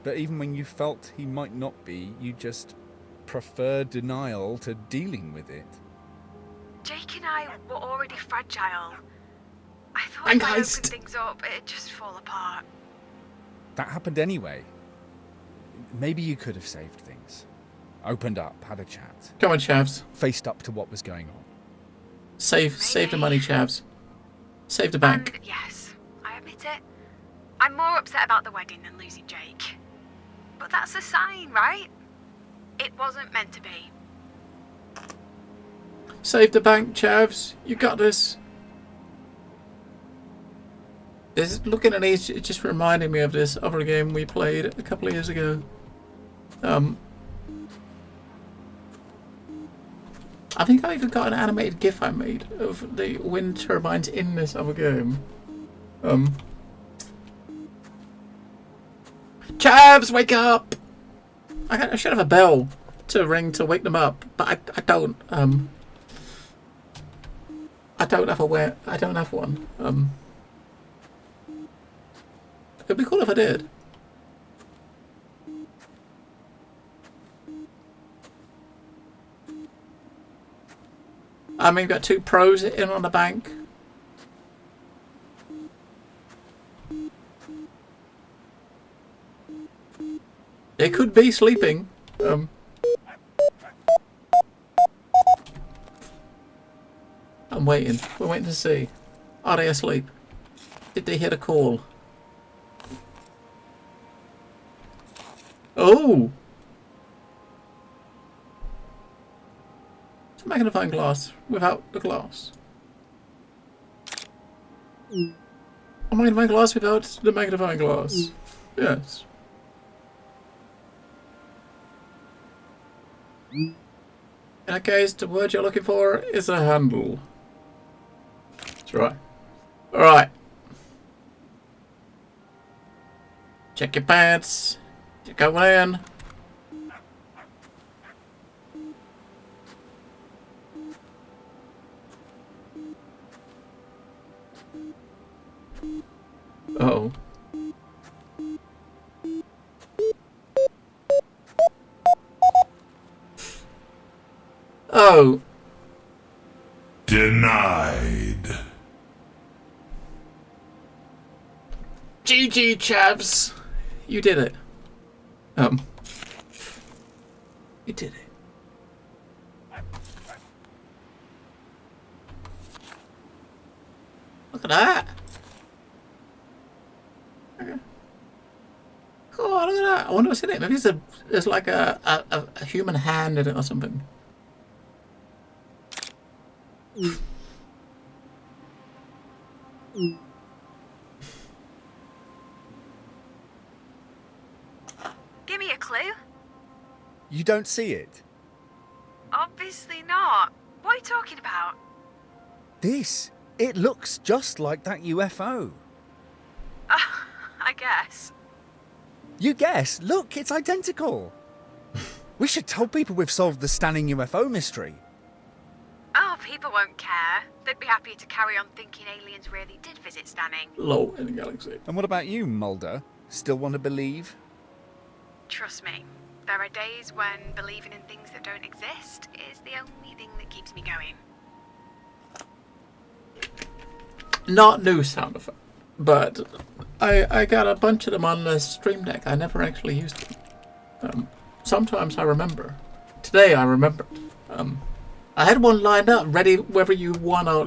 But even when you felt he might not be, you just preferred denial to dealing with it. Jake and I were already fragile. I thought if I opened things up, it'd just fall apart. That happened anyway. Maybe you could have saved things. Opened up, had a chat. Come on, Chavs. Faced up to what was going on. Save the money, Chavs. Save the bank. And yes, I admit it. I'm more upset about the wedding than losing Jake. But that's a sign, right? It wasn't meant to be. Save the bank, chavs. You got this. Looking at these, it just reminded me of this other game we played a couple of years ago. I think I even got an animated GIF I made of the wind turbines in this other game. Chavs, wake up! I should have a bell to ring to wake them up, but I don't. I don't have one. It'd be cool if I did. I mean, got 2 pros in on the bank. They could be sleeping. I'm waiting. We're waiting to see. Are they asleep? Did they hear the call? Oh! It's a magnifying glass without the glass. A magnifying glass without the magnifying glass. Yes. In that case, the word you're looking for is a handle. That's right. Alright. Check your pants. You're going in. Uh-oh. Oh. Denied. GG, chavs. You did it. You did it. Look at that. Cool, look at that. I wonder what's in it. Maybe there's like a human hand in it or something. Give me a clue. You don't see it? Obviously not. What are you talking about? This. It looks just like that UFO. I guess. You guess? Look, it's identical. We should tell people we've solved the Stanning UFO mystery. Oh, people won't care. They'd be happy to carry on thinking aliens really did visit Stanning. Low in the galaxy. And what about you, Mulder? Still want to believe? Trust me, there are days when believing in things that don't exist is the only thing that keeps me going. Not new sound effect, but I got a bunch of them on the Stream Deck. I never actually used them. Sometimes I remember. Today I remembered. I had one lined up, ready whether you won or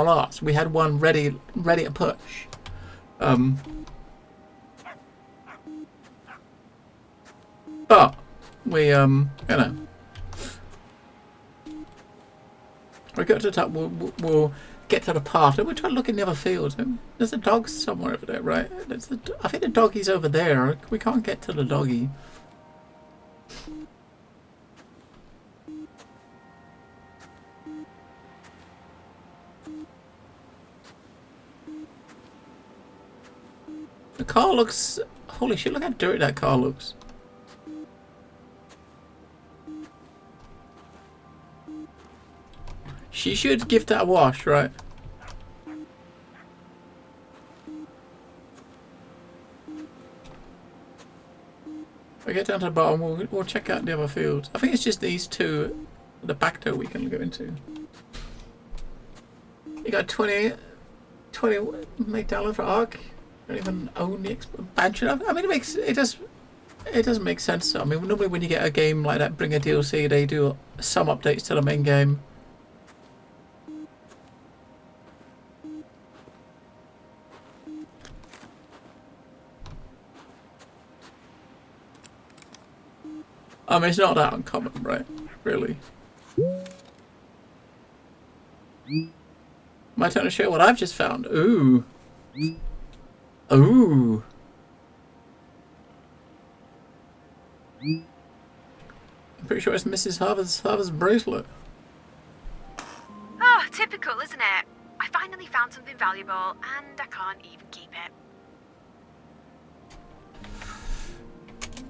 lost. We had one ready to push. But we you know, we go to the top. We'll get to the path, and we'll try to look in the other fields. And there's a dog somewhere over there, right? I think the doggie's over there. We can't get to the doggie. The car looks... Holy shit, look how dirty that car looks. She should give that a wash, right? We get down to the bottom, we'll check out the other fields. I think it's just these two, the back door we can go into. You got 20 McDowell for Arc. Don't even own the expansion. I mean, it doesn't make sense. I mean, normally when you get a game like that, bring a DLC, they do some updates to the main game. I mean, it's not that uncommon, right? Really. My turn to show what I've just found. Ooh. Ooh. I'm pretty sure it's Mrs. Harvard's bracelet. Oh, typical, isn't it? I finally found something valuable, and I can't even keep it.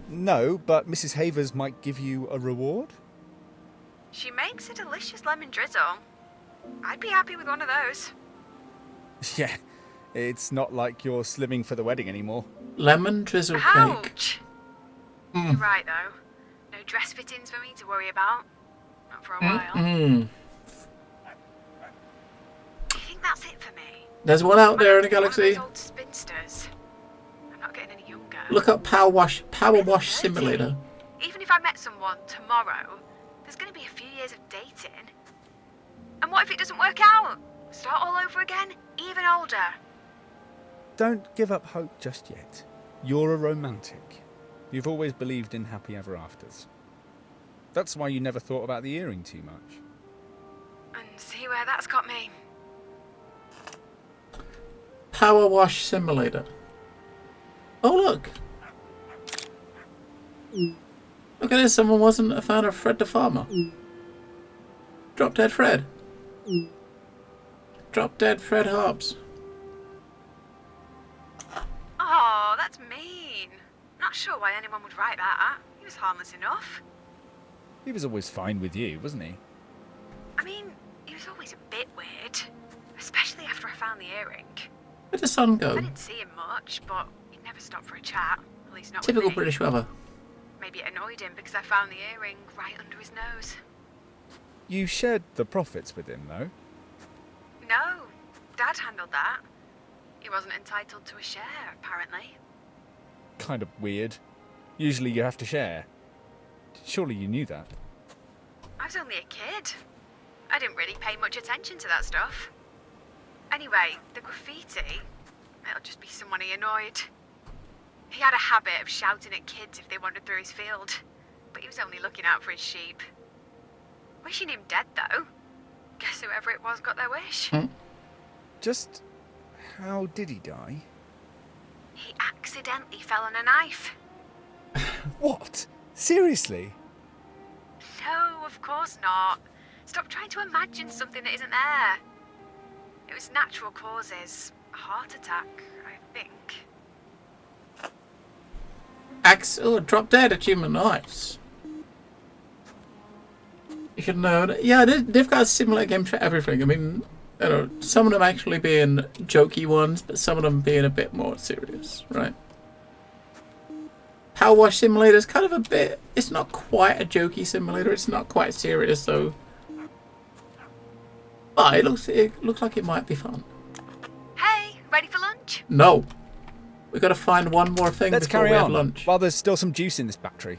No, but Mrs. Havers might give you a reward? She makes a delicious lemon drizzle. I'd be happy with one of those. Yeah, it's not like you're slimming for the wedding anymore. Lemon drizzle cake. Ouch! You're right, though. No dress fittings for me to worry about. Not for a while. Mm. Do you think that's it for me? There's one out there in the One of galaxy. those old spinsters. I'm not getting any younger. Look up Power Wash Simulator. Even if I met someone tomorrow, there's going to be a few years of dating. And what if it doesn't work out? Start all over again, even older. Don't give up hope just yet. You're a romantic. You've always believed in happy ever afters. That's why you never thought about the earring too much. And see where that's got me. Power Wash Simulator. Oh, look. Look at this. Someone wasn't a fan of Fred the Farmer. Drop Dead Fred. Drop Dead Fred Hobbs. Oh, that's mean. Not sure why anyone would write that. He was harmless enough. He was always fine with you, wasn't he? I mean, he was always a bit weird. Especially after I found the earring. Where'd the sun I go? didn't see him much, but he'd never stop for a chat. At least not Typical with me. British weather. Maybe it annoyed him because I found the earring right under his nose. You shared the profits with him, though. No, Dad handled that. He wasn't entitled to a share, apparently. Kind of weird. Usually you have to share. Surely you knew that. I was only a kid. I didn't really pay much attention to that stuff. Anyway, the graffiti, it'll just be someone he annoyed. He had a habit of shouting at kids if they wandered through his field, but he was only looking out for his sheep. Wishing him dead, though. Guess whoever it was got their wish. Just how did he die? He accidentally fell on a knife. What? Seriously? No, of course not. Stop trying to imagine something that isn't there. It was natural causes. A heart attack, I think. Drop Dead achievement, nice. You should know. Yeah, they've got similar games for everything. I mean, you know, some of them actually being jokey ones, but some of them being a bit more serious, right? Power Wash Simulator is kind of a bit. It's not quite a jokey simulator. It's not quite serious, though. But it looks like it might be fun. Hey, ready for lunch? No, we got to find one more thing Let's before carry we have on, lunch. while there's still some juice in this battery.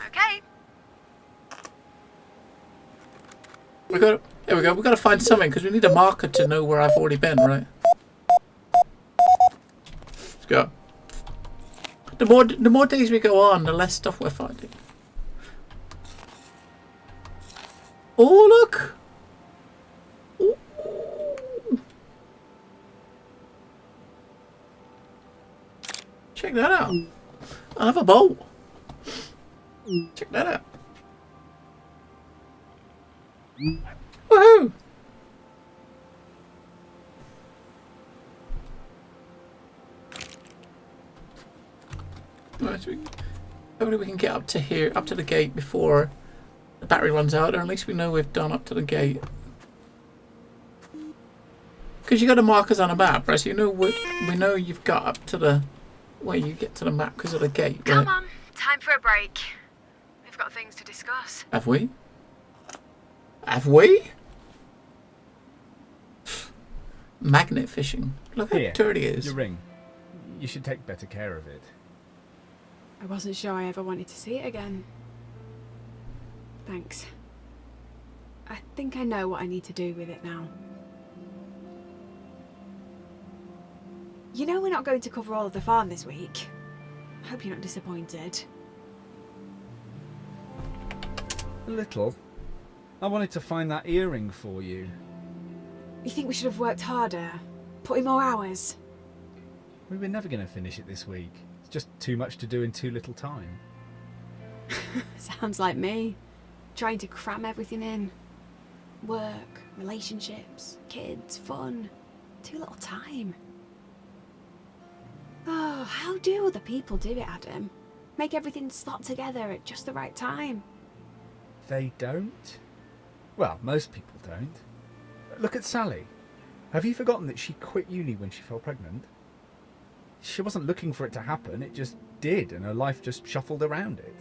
Okay. Here we go. We got to find something because we need a marker to know where I've already been, right? Let's go. The more days we go on, the less stuff we're finding. Oh, look! Ooh. Check that out. Another bowl. Check that out. Woohoo! Right, so hopefully we can get up to here, up to the gate before the battery runs out, or at least we know we've done up to the gate. Because you got the markers on the map, right? So you know we know you've got up to the where you get to the map because of the gate, right? Come on, time for a break. We've got things to discuss. Have we? Have we? Magnet fishing. Look how Here, dirty it is. your ring. You should take better care of it. I wasn't sure I ever wanted to see it again. Thanks. I think I know what I need to do with it now. You know we're not going to cover all of the farm this week. I hope you're not disappointed. A little. I wanted to find that earring for you. You think we should have worked harder? Put in more hours? We were never going to finish it this week. It's just too much to do in too little time. Sounds like me. Trying to cram everything in. Work, relationships, kids, fun. Too little time. Oh, how do other people do it, Adam? Make everything slot together at just the right time. They don't? Well, most people don't. Look at Sally. Have you forgotten that she quit uni when she fell pregnant? She wasn't looking for it to happen, it just did, and her life just shuffled around it.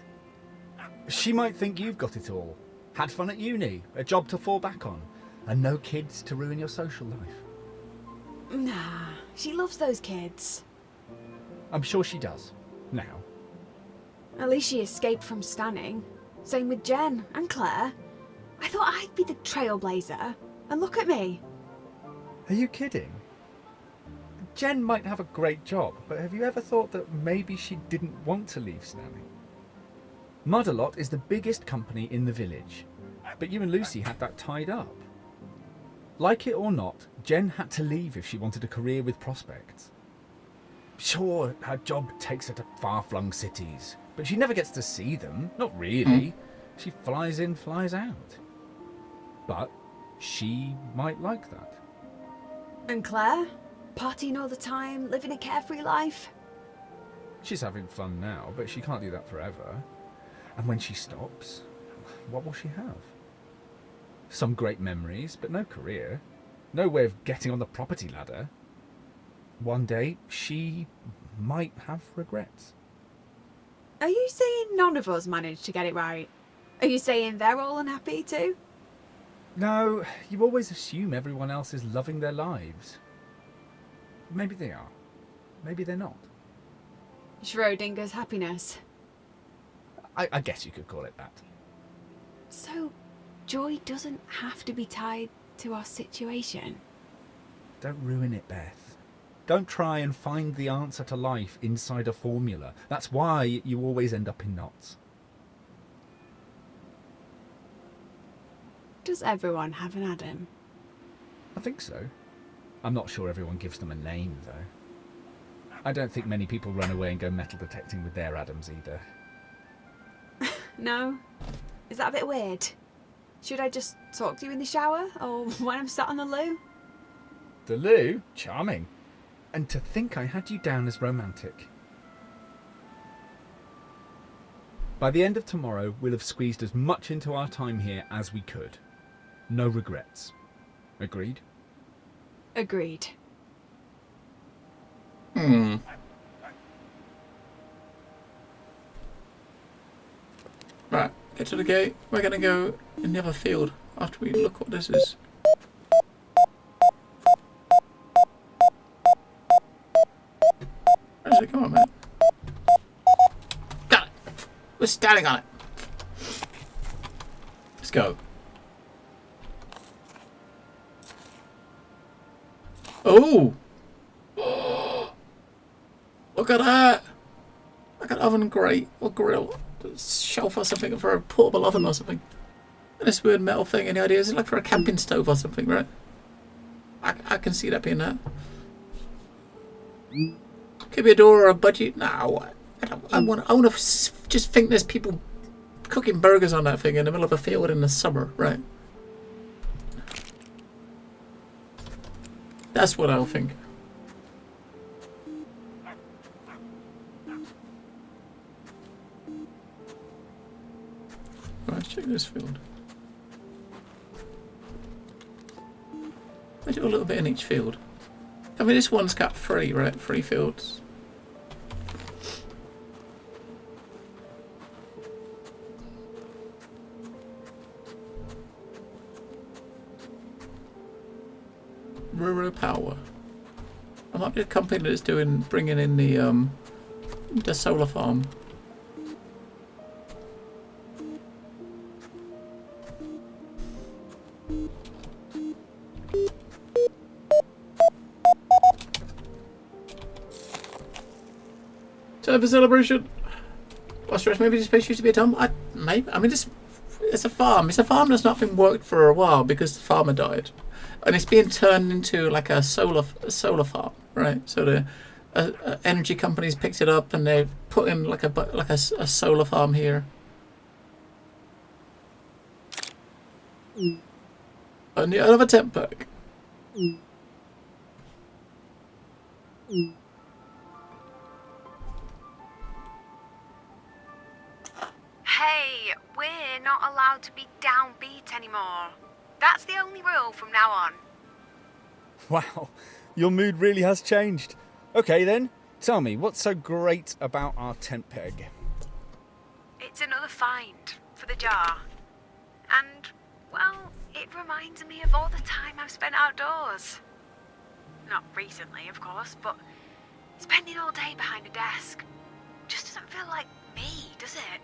She might think you've got it all. Had fun at uni, a job to fall back on, and no kids to ruin your social life. Nah, she loves those kids. I'm sure she does. Now. At least she escaped from Stanning. Same with Jen and Claire. I thought I'd be the trailblazer. And look at me. Are you kidding? Jen might have a great job, but have you ever thought that maybe she didn't want to leave Stanning? Mudalot is the biggest company in the village, but you and Lucy had that tied up. Like it or not, Jen had to leave if she wanted a career with prospects. Sure, her job takes her to far-flung cities, but she never gets to see them, not really. She flies in, flies out. But she might like that. And Claire? Partying all the time, living a carefree life? She's having fun now, but she can't do that forever. And when she stops, what will she have? Some great memories, but no career. No way of getting on the property ladder. One day, she might have regrets. Are you saying none of us managed to get it right? Are you saying they're all unhappy too? No, you always assume everyone else is loving their lives. Maybe they are. Maybe they're not. Schrodinger's happiness. I guess you could call it that. So, joy doesn't have to be tied to our situation. Don't ruin it, Beth. Don't try and find the answer to life inside a formula. That's why you always end up in knots. Does everyone have an Adam? I think so. I'm not sure everyone gives them a name, though. I don't think many people run away and go metal detecting with their Adams either. No? Is that a bit weird? Should I just talk to you in the shower, or when I'm sat on the loo? The loo? Charming. And to think I had you down as romantic. By the end of tomorrow, we'll have squeezed as much into our time here as we could. No regrets. Agreed? Agreed. Right, get to the gate. We're going to go in the other field after we look what this is. Where's it? Come on, man. Got it. We're standing on it. Let's go. Oh! Look at that! Like an oven grate or grill. Shelf or something for a portable oven or something. And this weird metal thing, any ideas? It's like for a camping stove or something, right? I can see that being that. Could be a door or a budgie. No, I want to just think there's people cooking burgers on that thing in the middle of a field in the summer, right? That's what I'll think. Right, let's check this field. I do a little bit in each field. I mean, this one's got 3, right? 3 fields. Rural power. I might be a company that's bringing in the solar farm. Time for celebration. Or stress, maybe this place used to be a dump. I mean, this it's a farm. It's a farm that's not been worked for a while because the farmer died, and it's being turned into like a solar farm, right? So the energy companies picked it up and they put in like a solar farm here. Another tent pack. Hey, we're not allowed to be downbeat anymore. That's the only rule from now on. Wow, your mood really has changed. Okay then, tell me, what's so great about our tent peg? It's another find for the jar. And, well, it reminds me of all the time I've spent outdoors. Not recently, of course, but spending all day behind a desk just doesn't feel like me, does it?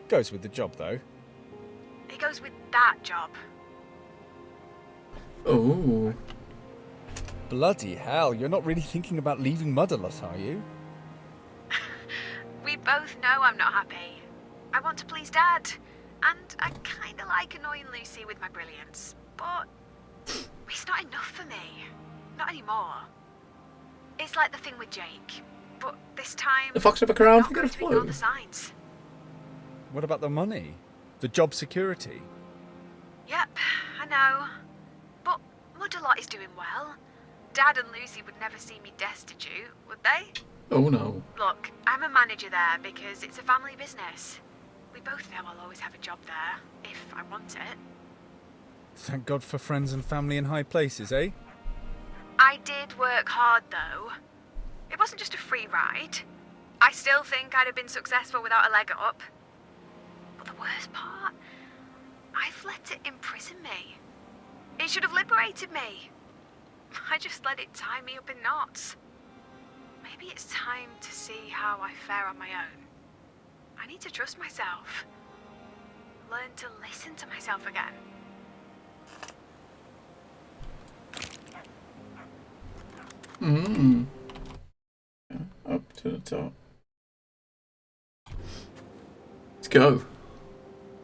Goes with the job, though. It goes with that job. Oh. Bloody hell, you're not really thinking about leaving Mud a lot, are you? We both know I'm not happy. I want to please Dad, and I kind of like annoying Lucy with my brilliance, but it's not enough for me. Not anymore. It's like the thing with Jake, but this time The fox with a crown. not going to ignore the signs. What about the money? The job security? Yep, I know. But Mud-a-Lot is doing well. Dad and Lucy would never see me destitute, would they? Oh no. Look, I'm a manager there because it's a family business. We both know I'll always have a job there, if I want it. Thank God for friends and family in high places, eh? I did work hard, though. It wasn't just a free ride. I still think I'd have been successful without a leg up. But the worst part, I've let it imprison me. It should have liberated me. I just let it tie me up in knots. Maybe it's time to see how I fare on my own. I need to trust myself. Learn to listen to myself again. Up to the top. Let's go.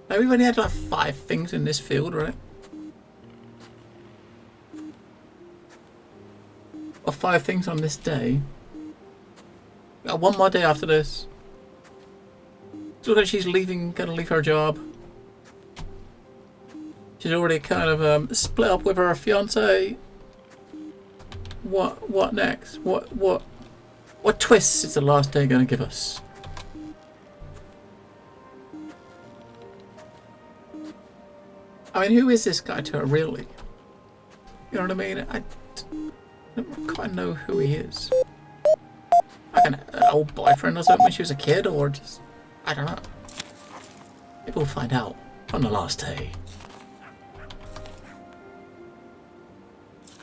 Now we've only had like 5 things in this field, right? Or 5 things on this day. Got one more day after this. So look like she's gonna leave her job. She's already kind of split up with her fiance. What next? What twists is the last day gonna give us? I mean, who is this guy to her, really? You know what I mean? I don't quite know who he is. Like an old boyfriend or something when she was a kid, or just... I don't know. Maybe we'll find out on the last day.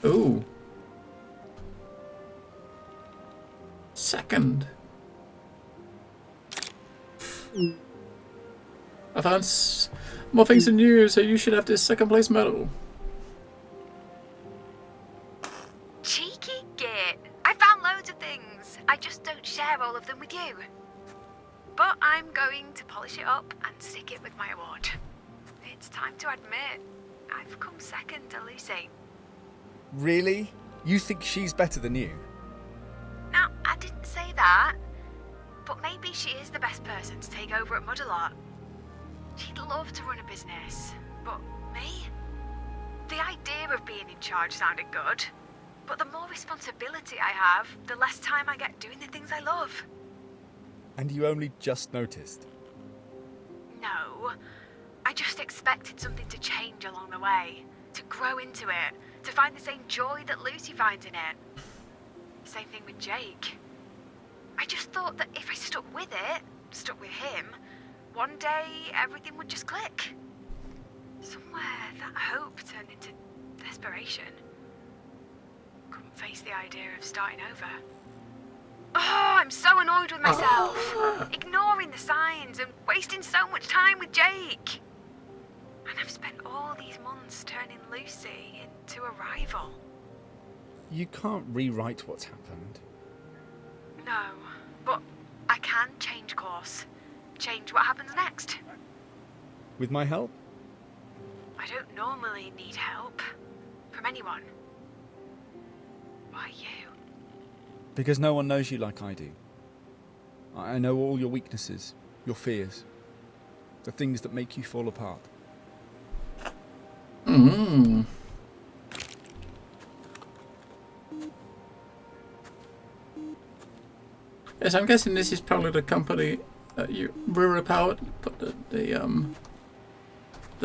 Ooh. Second. I found more things than you, so you should have this second place medal. Cheeky git. I found loads of things. I just don't share all of them with you. But I'm going to polish it up and stick it with my award. It's time to admit, I've come second to Lucy. Really? You think she's better than you? Now, I didn't say that, but maybe she is the best person to take over at Mud-a-Lot. She'd love to run a business, but me? The idea of being in charge sounded good, but the more responsibility I have, the less time I get doing the things I love. And you only just noticed? No, I just expected something to change along the way, to grow into it, to find the same joy that Lucy finds in it. Same thing with Jake. I just thought that if I stuck with it, stuck with him, one day everything would just click. Somewhere that hope turned into desperation. Couldn't face the idea of starting over. Oh, I'm so annoyed with myself. Ignoring the signs and wasting so much time with Jake. And I've spent all these months turning Lucy into a rival. You can't rewrite what's happened. No, but I can change course. Change what happens next. with my help? I don't normally need help from anyone. Why you? Because no one knows you like I do. I know all your weaknesses, your fears, the things that make you fall apart. Mm. Yes, I'm guessing this is probably the company that you Rura powered. Put the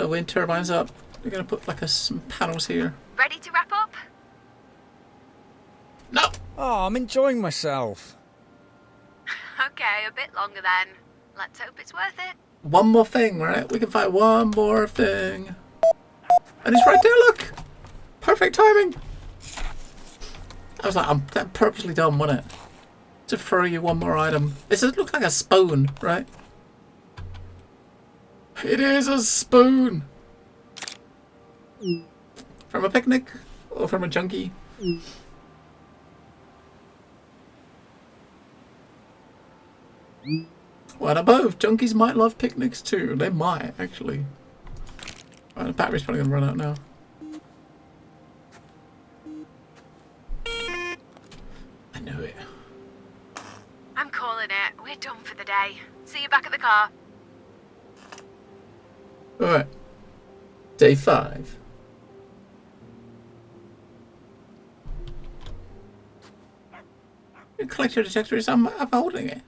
wind turbines up. They're gonna put like some panels here. Ready to wrap up? No. Oh, I'm enjoying myself. Okay, a bit longer then. Let's hope it's worth it. One more thing, right? We can find one more thing. And it's right there, look! Perfect timing! I was like, I'm purposely done, wasn't it? To throw you one more item. This looks like a spoon, right? It is a spoon! From a picnic? Or from a junkie? Well, they're both. Junkies might love picnics too. They might, actually. Right, the battery's probably going to run out now. I knew it. I'm calling it. We're done for the day. See you back at the car. Alright. Day 5. You collect your detectors. I'm holding it.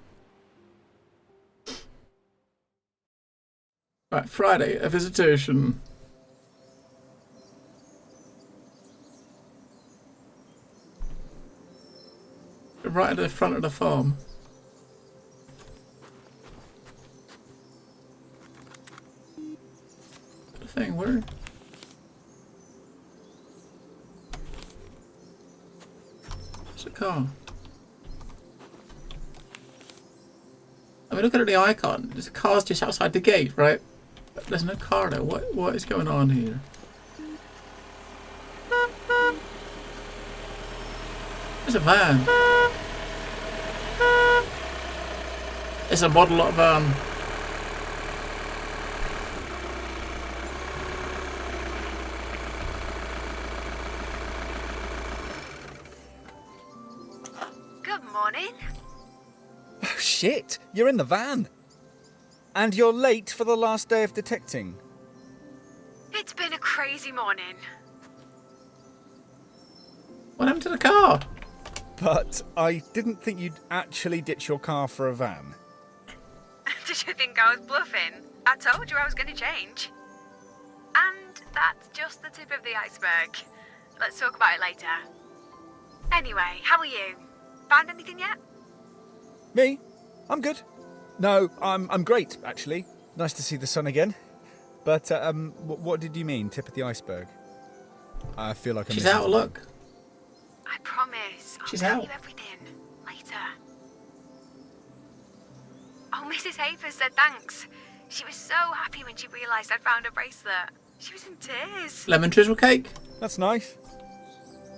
Right, Friday, a visitation. Right at the front of the farm. The thing, where? It's a car. I mean, looking at the icon, there's a car's just outside the gate, right? But there's no car there. What is going on here? There's a van. It's a model lot van. Good morning. Oh, shit! You're in the van! And you're late for the last day of detecting. It's been a crazy morning. What happened to the car? But I didn't think you'd actually ditch your car for a van. Did you think I was bluffing? I told you I was going to change. And that's just the tip of the iceberg. Let's talk about it later. Anyway, how are you? Found anything yet? Me? I'm good. No, I'm great, actually. Nice to see the sun again. But, what did you mean, tip of the iceberg? I feel like I'm... She's out of luck. I promise. She's I'll tell out. you everything later. Oh, Mrs. Hafer said thanks. She was so happy when she realised I'd found a bracelet. She was in tears. Lemon drizzle cake? That's nice.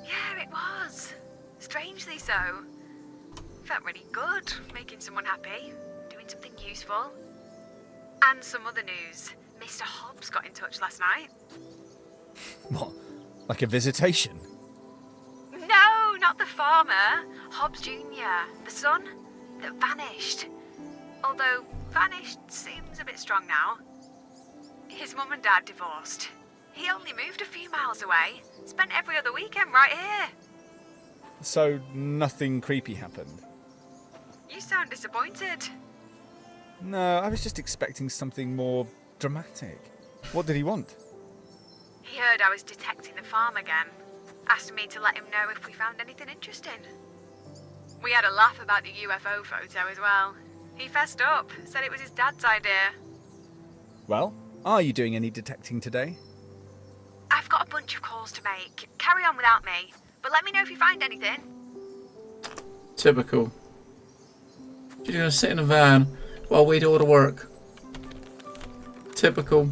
Yeah, it was. Strangely so. Felt really good, making someone happy, doing something useful. And some other news. Mr. Hobbs got in touch last night. What? Like a visitation? No, not the farmer. Hobbs Jr., the son that vanished. Although vanished seems a bit strong now. His mum and dad divorced. He only moved a few miles away. Spent every other weekend right here. So nothing creepy happened? You sound disappointed. No, I was just expecting something more dramatic. What did he want? He heard I was detecting the farm again. Asked me to let him know if we found anything interesting. We had a laugh about the UFO photo as well. He fessed up, said it was his dad's idea. Well, are you doing any detecting today? I've got a bunch of calls to make. Carry on without me, but let me know if you find anything. Typical. She's gonna sit in a van while we do all the work. Typical.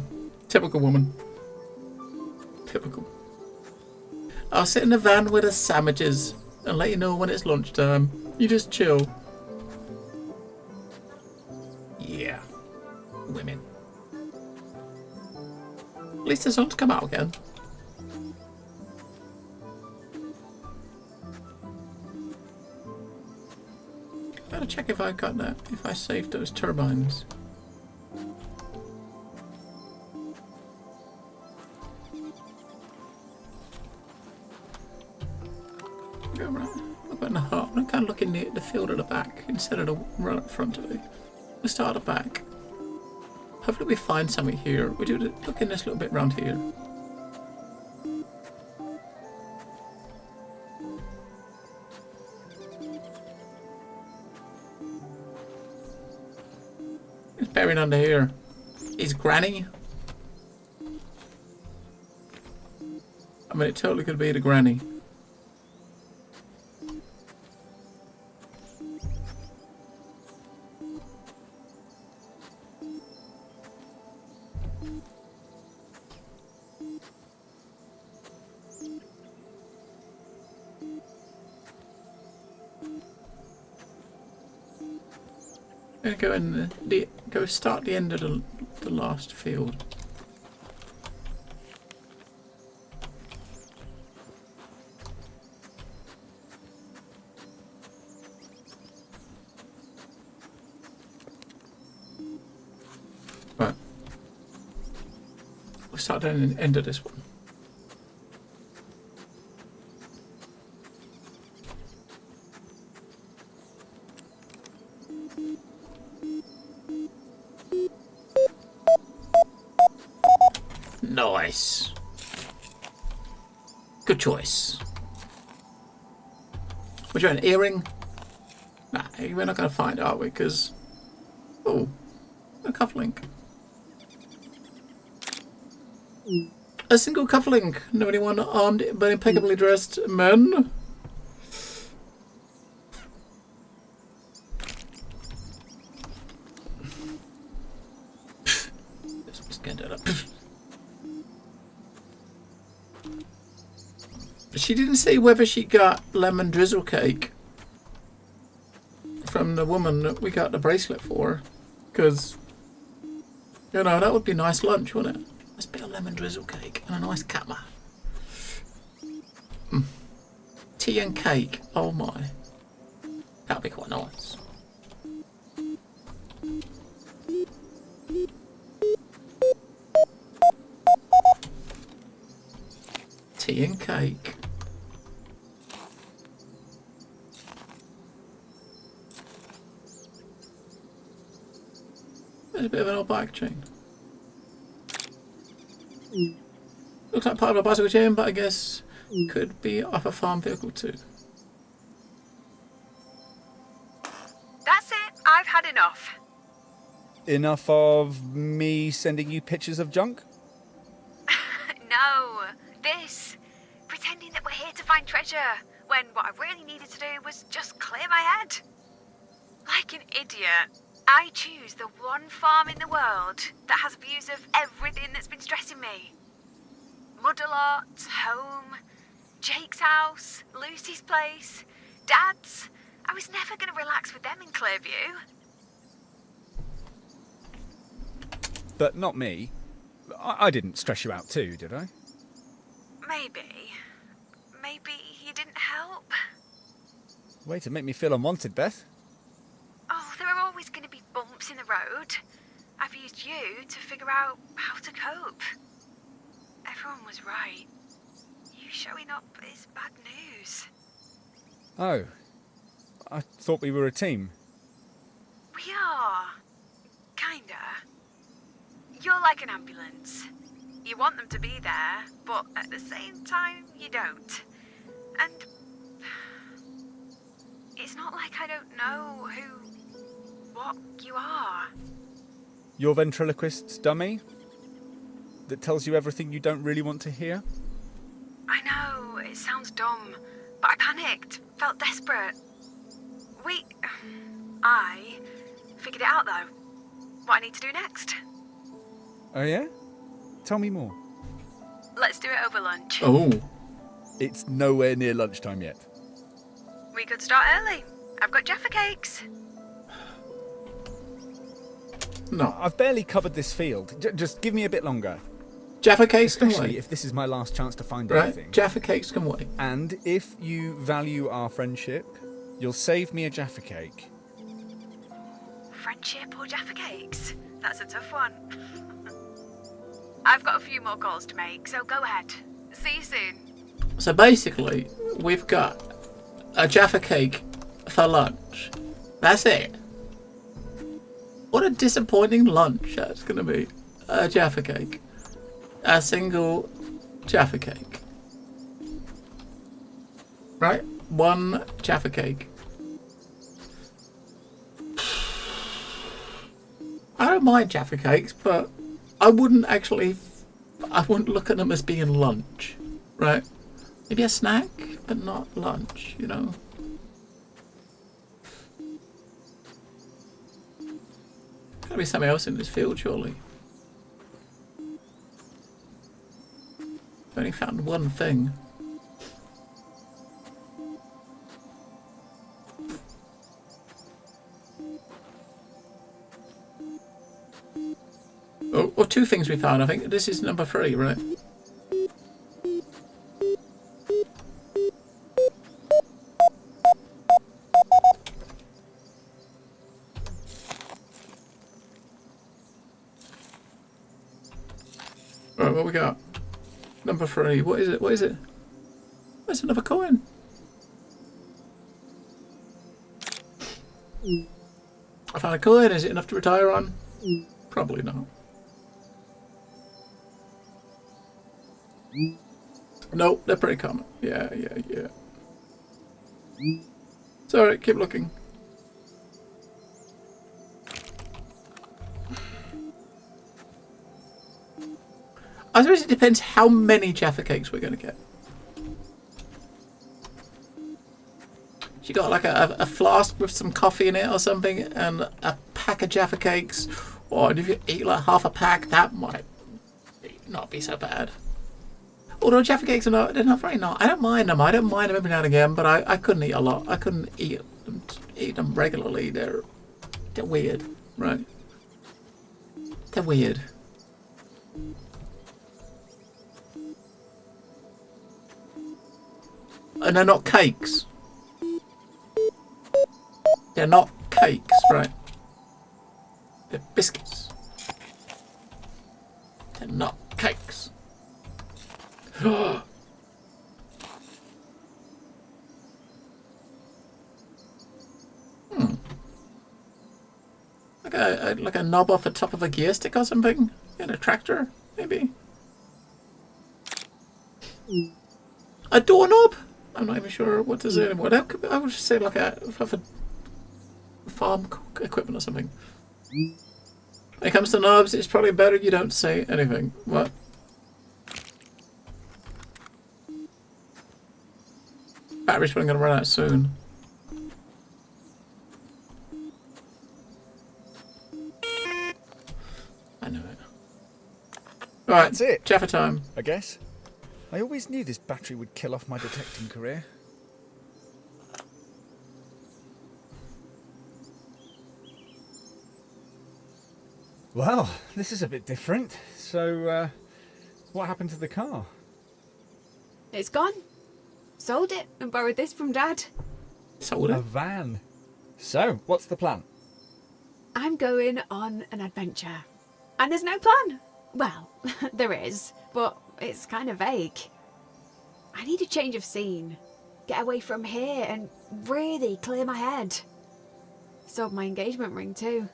Typical woman. Typical. I'll sit in the van with the sandwiches and let you know when it's lunchtime. You just chill. Yeah. Women. least the sun's come out again. Gotta check if I got that. If I saved those turbines. Go around. Look at the heart. I'm kind of looking at the field at the back instead of the run up front of it. We'll start at the back. Hopefully we find something here. We do look in this little bit round here. It's buried under here. Is Granny? I mean, it totally could be the Granny. I'm gonna go in go start the end of the last field. Right. We'll start down the end of this one. Nice. Good choice. Would you want an earring? Nah, we're not going to find it, are we? Because... Oh, a cufflink. A single cufflink. No anyone armed but impeccably dressed men. Let's get that up. She didn't say whether she got lemon drizzle cake from the woman that we got the bracelet for, because, you know, that would be nice lunch, wouldn't it? Nice bit of lemon drizzle cake and a nice cuppa. Tea and cake, oh my. That'd be quite nice. Tea and cake. There's a bit of an old bike chain. Looks like part of a bicycle chain, but I guess could be off a farm vehicle too. That's it. I've had enough. Enough of me sending you pictures of junk? No. This. Pretending that we're here to find treasure, when what I really needed to do was just clear my head. Like an idiot, I choose the one farm in the world that has views of everything that's been stressing me. Mudalot, home, Jake's house, Lucy's place, Dad's. I was never going to relax with them in Clearview. But not me. I didn't stress you out too, did I? Maybe you didn't help. Way to make me feel unwanted, Beth. Oh, there are always going to be bumps in the road. I've used you to figure out how to cope. Everyone was right. You showing up is bad news. Oh. I thought we were a team. We are. Kinda. You're like an ambulance. You want them to be there, but at the same time, you don't. And it's not like I don't know what you are. Your ventriloquist's dummy? That tells you everything you don't really want to hear? I know, it sounds dumb, but I panicked, felt desperate. I figured it out though. What I need to do next. Oh yeah? Tell me more. Let's do it over lunch. Oh. It's nowhere near lunchtime yet. We could start early. I've got Jaffa cakes. No. I've barely covered this field. Just give me a bit longer. Jaffa cakes can Especially wait. if this is my last chance to find Right? anything. Jaffa cakes can wait. And if you value our friendship, you'll save me a Jaffa cake. Friendship or Jaffa cakes? That's a tough one. I've got a few more calls to make, so go ahead. See you soon. So basically, we've got a Jaffa cake for lunch. That's it. What a disappointing lunch that's going to be. A Jaffa cake. A single Jaffa cake. Right? One Jaffa cake. I don't mind Jaffa cakes, but I wouldn't look at them as being lunch. Right? Maybe a snack, but not lunch, you know? Gotta be something else in this field, surely. I've only found one thing. Oh, or two things we found, I think. This is number 3, right? Right, what we got? Number 3. What is it? What is it? That's another coin. I found a coin. Is it enough to retire on? Probably not. Nope, they're pretty common. Yeah. Sorry, keep looking. I suppose it depends how many Jaffa cakes we're going to get. She got like a flask with some coffee in it or something, and a pack of Jaffa cakes. Or if you eat like half a pack, that might not be so bad. Although Jaffa cakes are not, they're not very nice. I don't mind them. I don't mind them every now and again, but I couldn't eat a lot. I couldn't eat them regularly. They're weird, right? They're weird. And they're not cakes. They're not cakes, right? They're biscuits. They're not cakes. Like a knob off the top of a gear stick or something? In a tractor, maybe? A doorknob? I'm not even sure what to say anymore. I would say like a farm equipment or something. When it comes to knobs, it's probably better you don't say anything. What? Battery's probably going to run out soon. I know it. Right, That's it. Jaffa time. I guess. I always knew this battery would kill off my detecting career. Well, this is a bit different. So, what happened to the car? It's gone. Sold it and borrowed this from Dad. Sold A it. van. So, what's the plan? I'm going on an adventure. And there's no plan. Well, there is, but it's kind of vague. I need a change of scene. Get away from here and really clear my head. Sold my engagement ring too.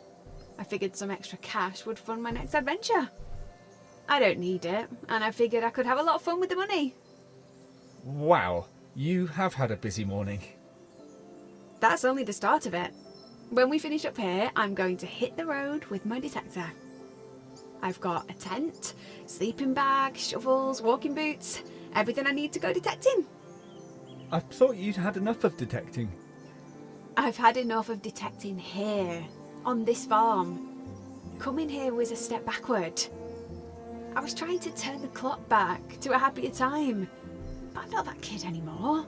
I figured some extra cash would fund my next adventure. I don't need it, and I figured I could have a lot of fun with the money. Wow, you have had a busy morning. That's only the start of it. When we finish up here, I'm going to hit the road with my detector. I've got a tent, sleeping bag, shovels, walking boots, everything I need to go detecting. I thought you'd had enough of detecting. I've had enough of detecting here, on this farm. Coming here was a step backward. I was trying to turn the clock back to a happier time, but I'm not that kid anymore.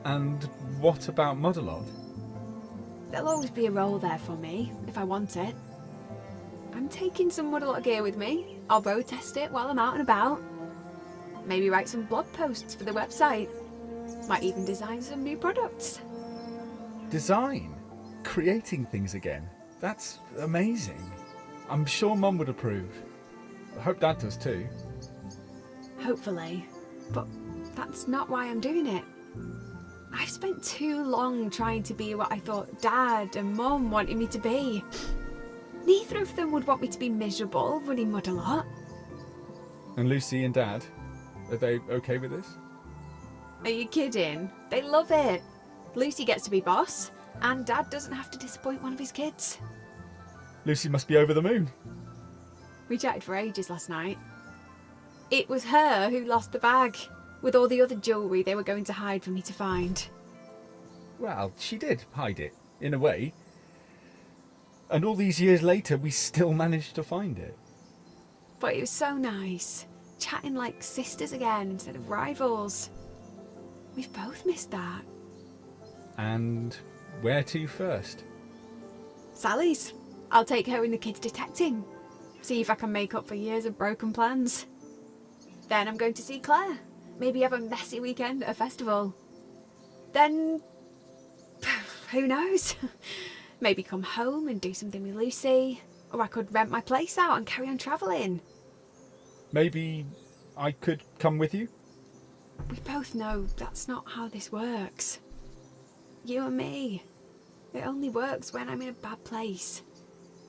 And what about Motherlode? There'll always be a role there for me, if I want it. I'm taking some Muddle gear with me. I'll road test it while I'm out and about. Maybe write some blog posts for the website. Might even design some new products. Design? Creating things again? That's amazing. I'm sure Mum would approve. I hope Dad does too. Hopefully. But that's not why I'm doing it. I've spent too long trying to be what I thought Dad and Mum wanted me to be. Neither of them would want me to be miserable, running mud a lot. And Lucy and Dad, are they okay with this? Are you kidding? They love it. Lucy gets to be boss, and Dad doesn't have to disappoint one of his kids. Lucy must be over the moon. We chatted for ages last night. It was her who lost the bag, with all the other jewellery they were going to hide for me to find. Well, she did hide it, in a way. And all these years later, we still managed to find it. But it was so nice, chatting like sisters again instead of rivals. We've both missed that. And where to first? Sally's. I'll take her and the kids detecting. See if I can make up for years of broken plans. Then I'm going to see Claire. Maybe have a messy weekend at a festival. Then, who knows? Maybe come home and do something with Lucy. Or I could rent my place out and carry on travelling. Maybe I could come with you? We both know that's not how this works. You and me. It only works when I'm in a bad place.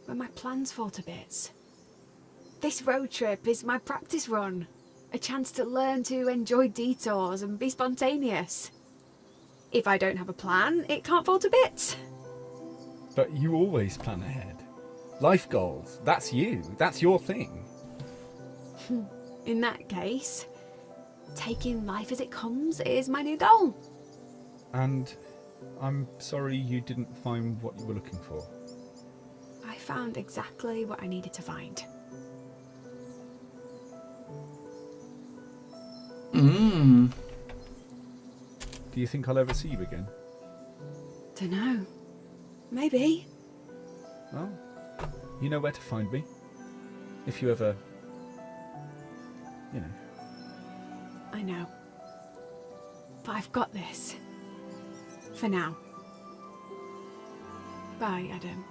When my plans fall to bits. This road trip is my practice run. A chance to learn to enjoy detours and be spontaneous. If I don't have a plan, it can't fall to bits. But you always plan ahead. Life goals, that's you. That's your thing. In that case, taking life as it comes is my new goal. And I'm sorry you didn't find what you were looking for. I found exactly what I needed to find. Do you think I'll ever see you again? Dunno. Maybe. Well, you know where to find me. If you ever... you know. I know. But I've got this. For now. Bye, Adam.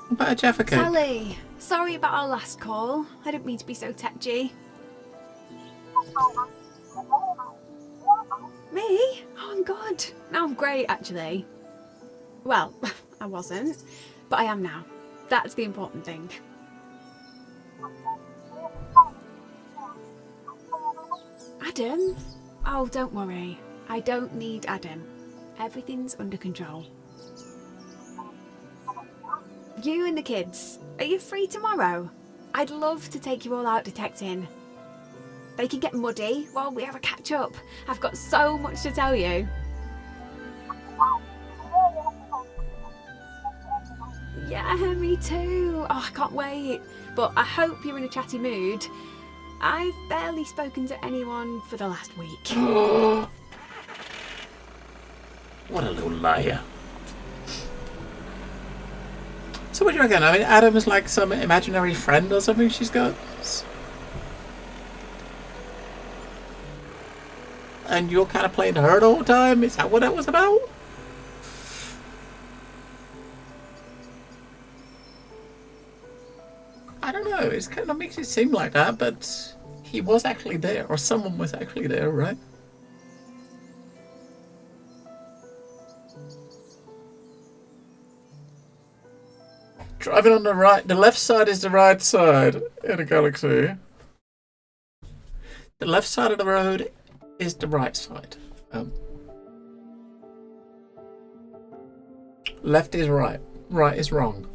About a Jaffa cake. Sally! Sorry about our last call. I didn't mean to be so tetchy. Me? Oh, I'm good. No, I'm great, actually. Well, I wasn't. But I am now. That's the important thing. Adam? Oh, don't worry. I don't need Adam. Everything's under control. You and the kids, are you free tomorrow? I'd love to take you all out detecting. They can get muddy while we have a catch up. I've got so much to tell you. Yeah, me too. Oh, I can't wait. But I hope you're in a chatty mood. I've barely spoken to anyone for the last week. What a little liar. So what do you reckon? I mean, Adam is like some imaginary friend or something she's got? And you're kind of playing her the whole time? Is that what that was about? I don't know. It kind of makes it seem like that, but he was actually there, or someone was actually there, right? Driving on the right, the left side is the right side in a galaxy. The left side of the road is the right side. Left is right, right is wrong.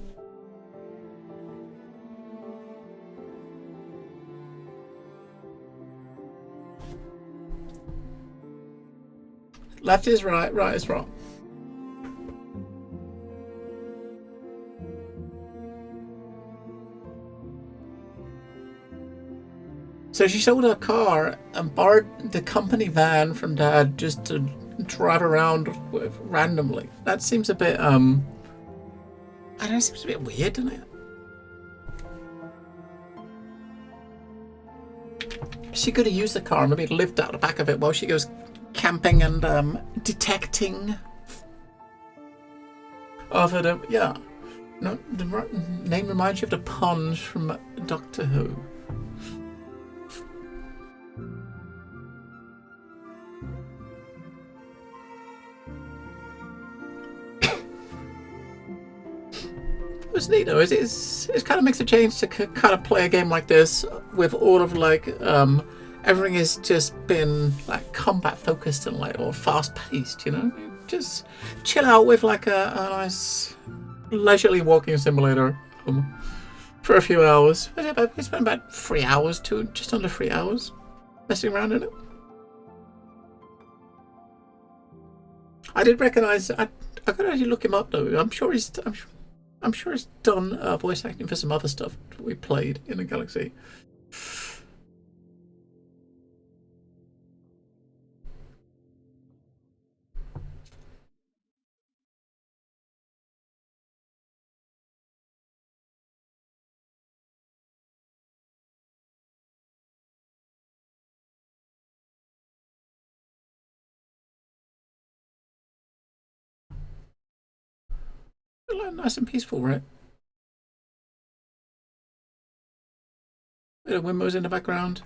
Left is right, right is wrong. So she sold her car and borrowed the company van from Dad just to drive around with randomly. That seems a bit, I don't know, it seems a bit weird, doesn't it? She could have used the car and maybe lived out the back of it while she goes camping and detecting. Yeah. No, the name reminds you of the pond from Doctor Who. What's neat though is it's kind of makes a change to kind of play a game like this with all of like everything has just been like combat focused and like or fast paced, you know. Just chill out with like a nice leisurely walking simulator for a few hours. We spent about 3 hours to just under 3 hours messing around in it. I did recognise. I could actually look him up though. I'm sure he's done voice acting for some other stuff that we played in the Galaxy. Nice and peaceful, right? Bit of windmills in the background.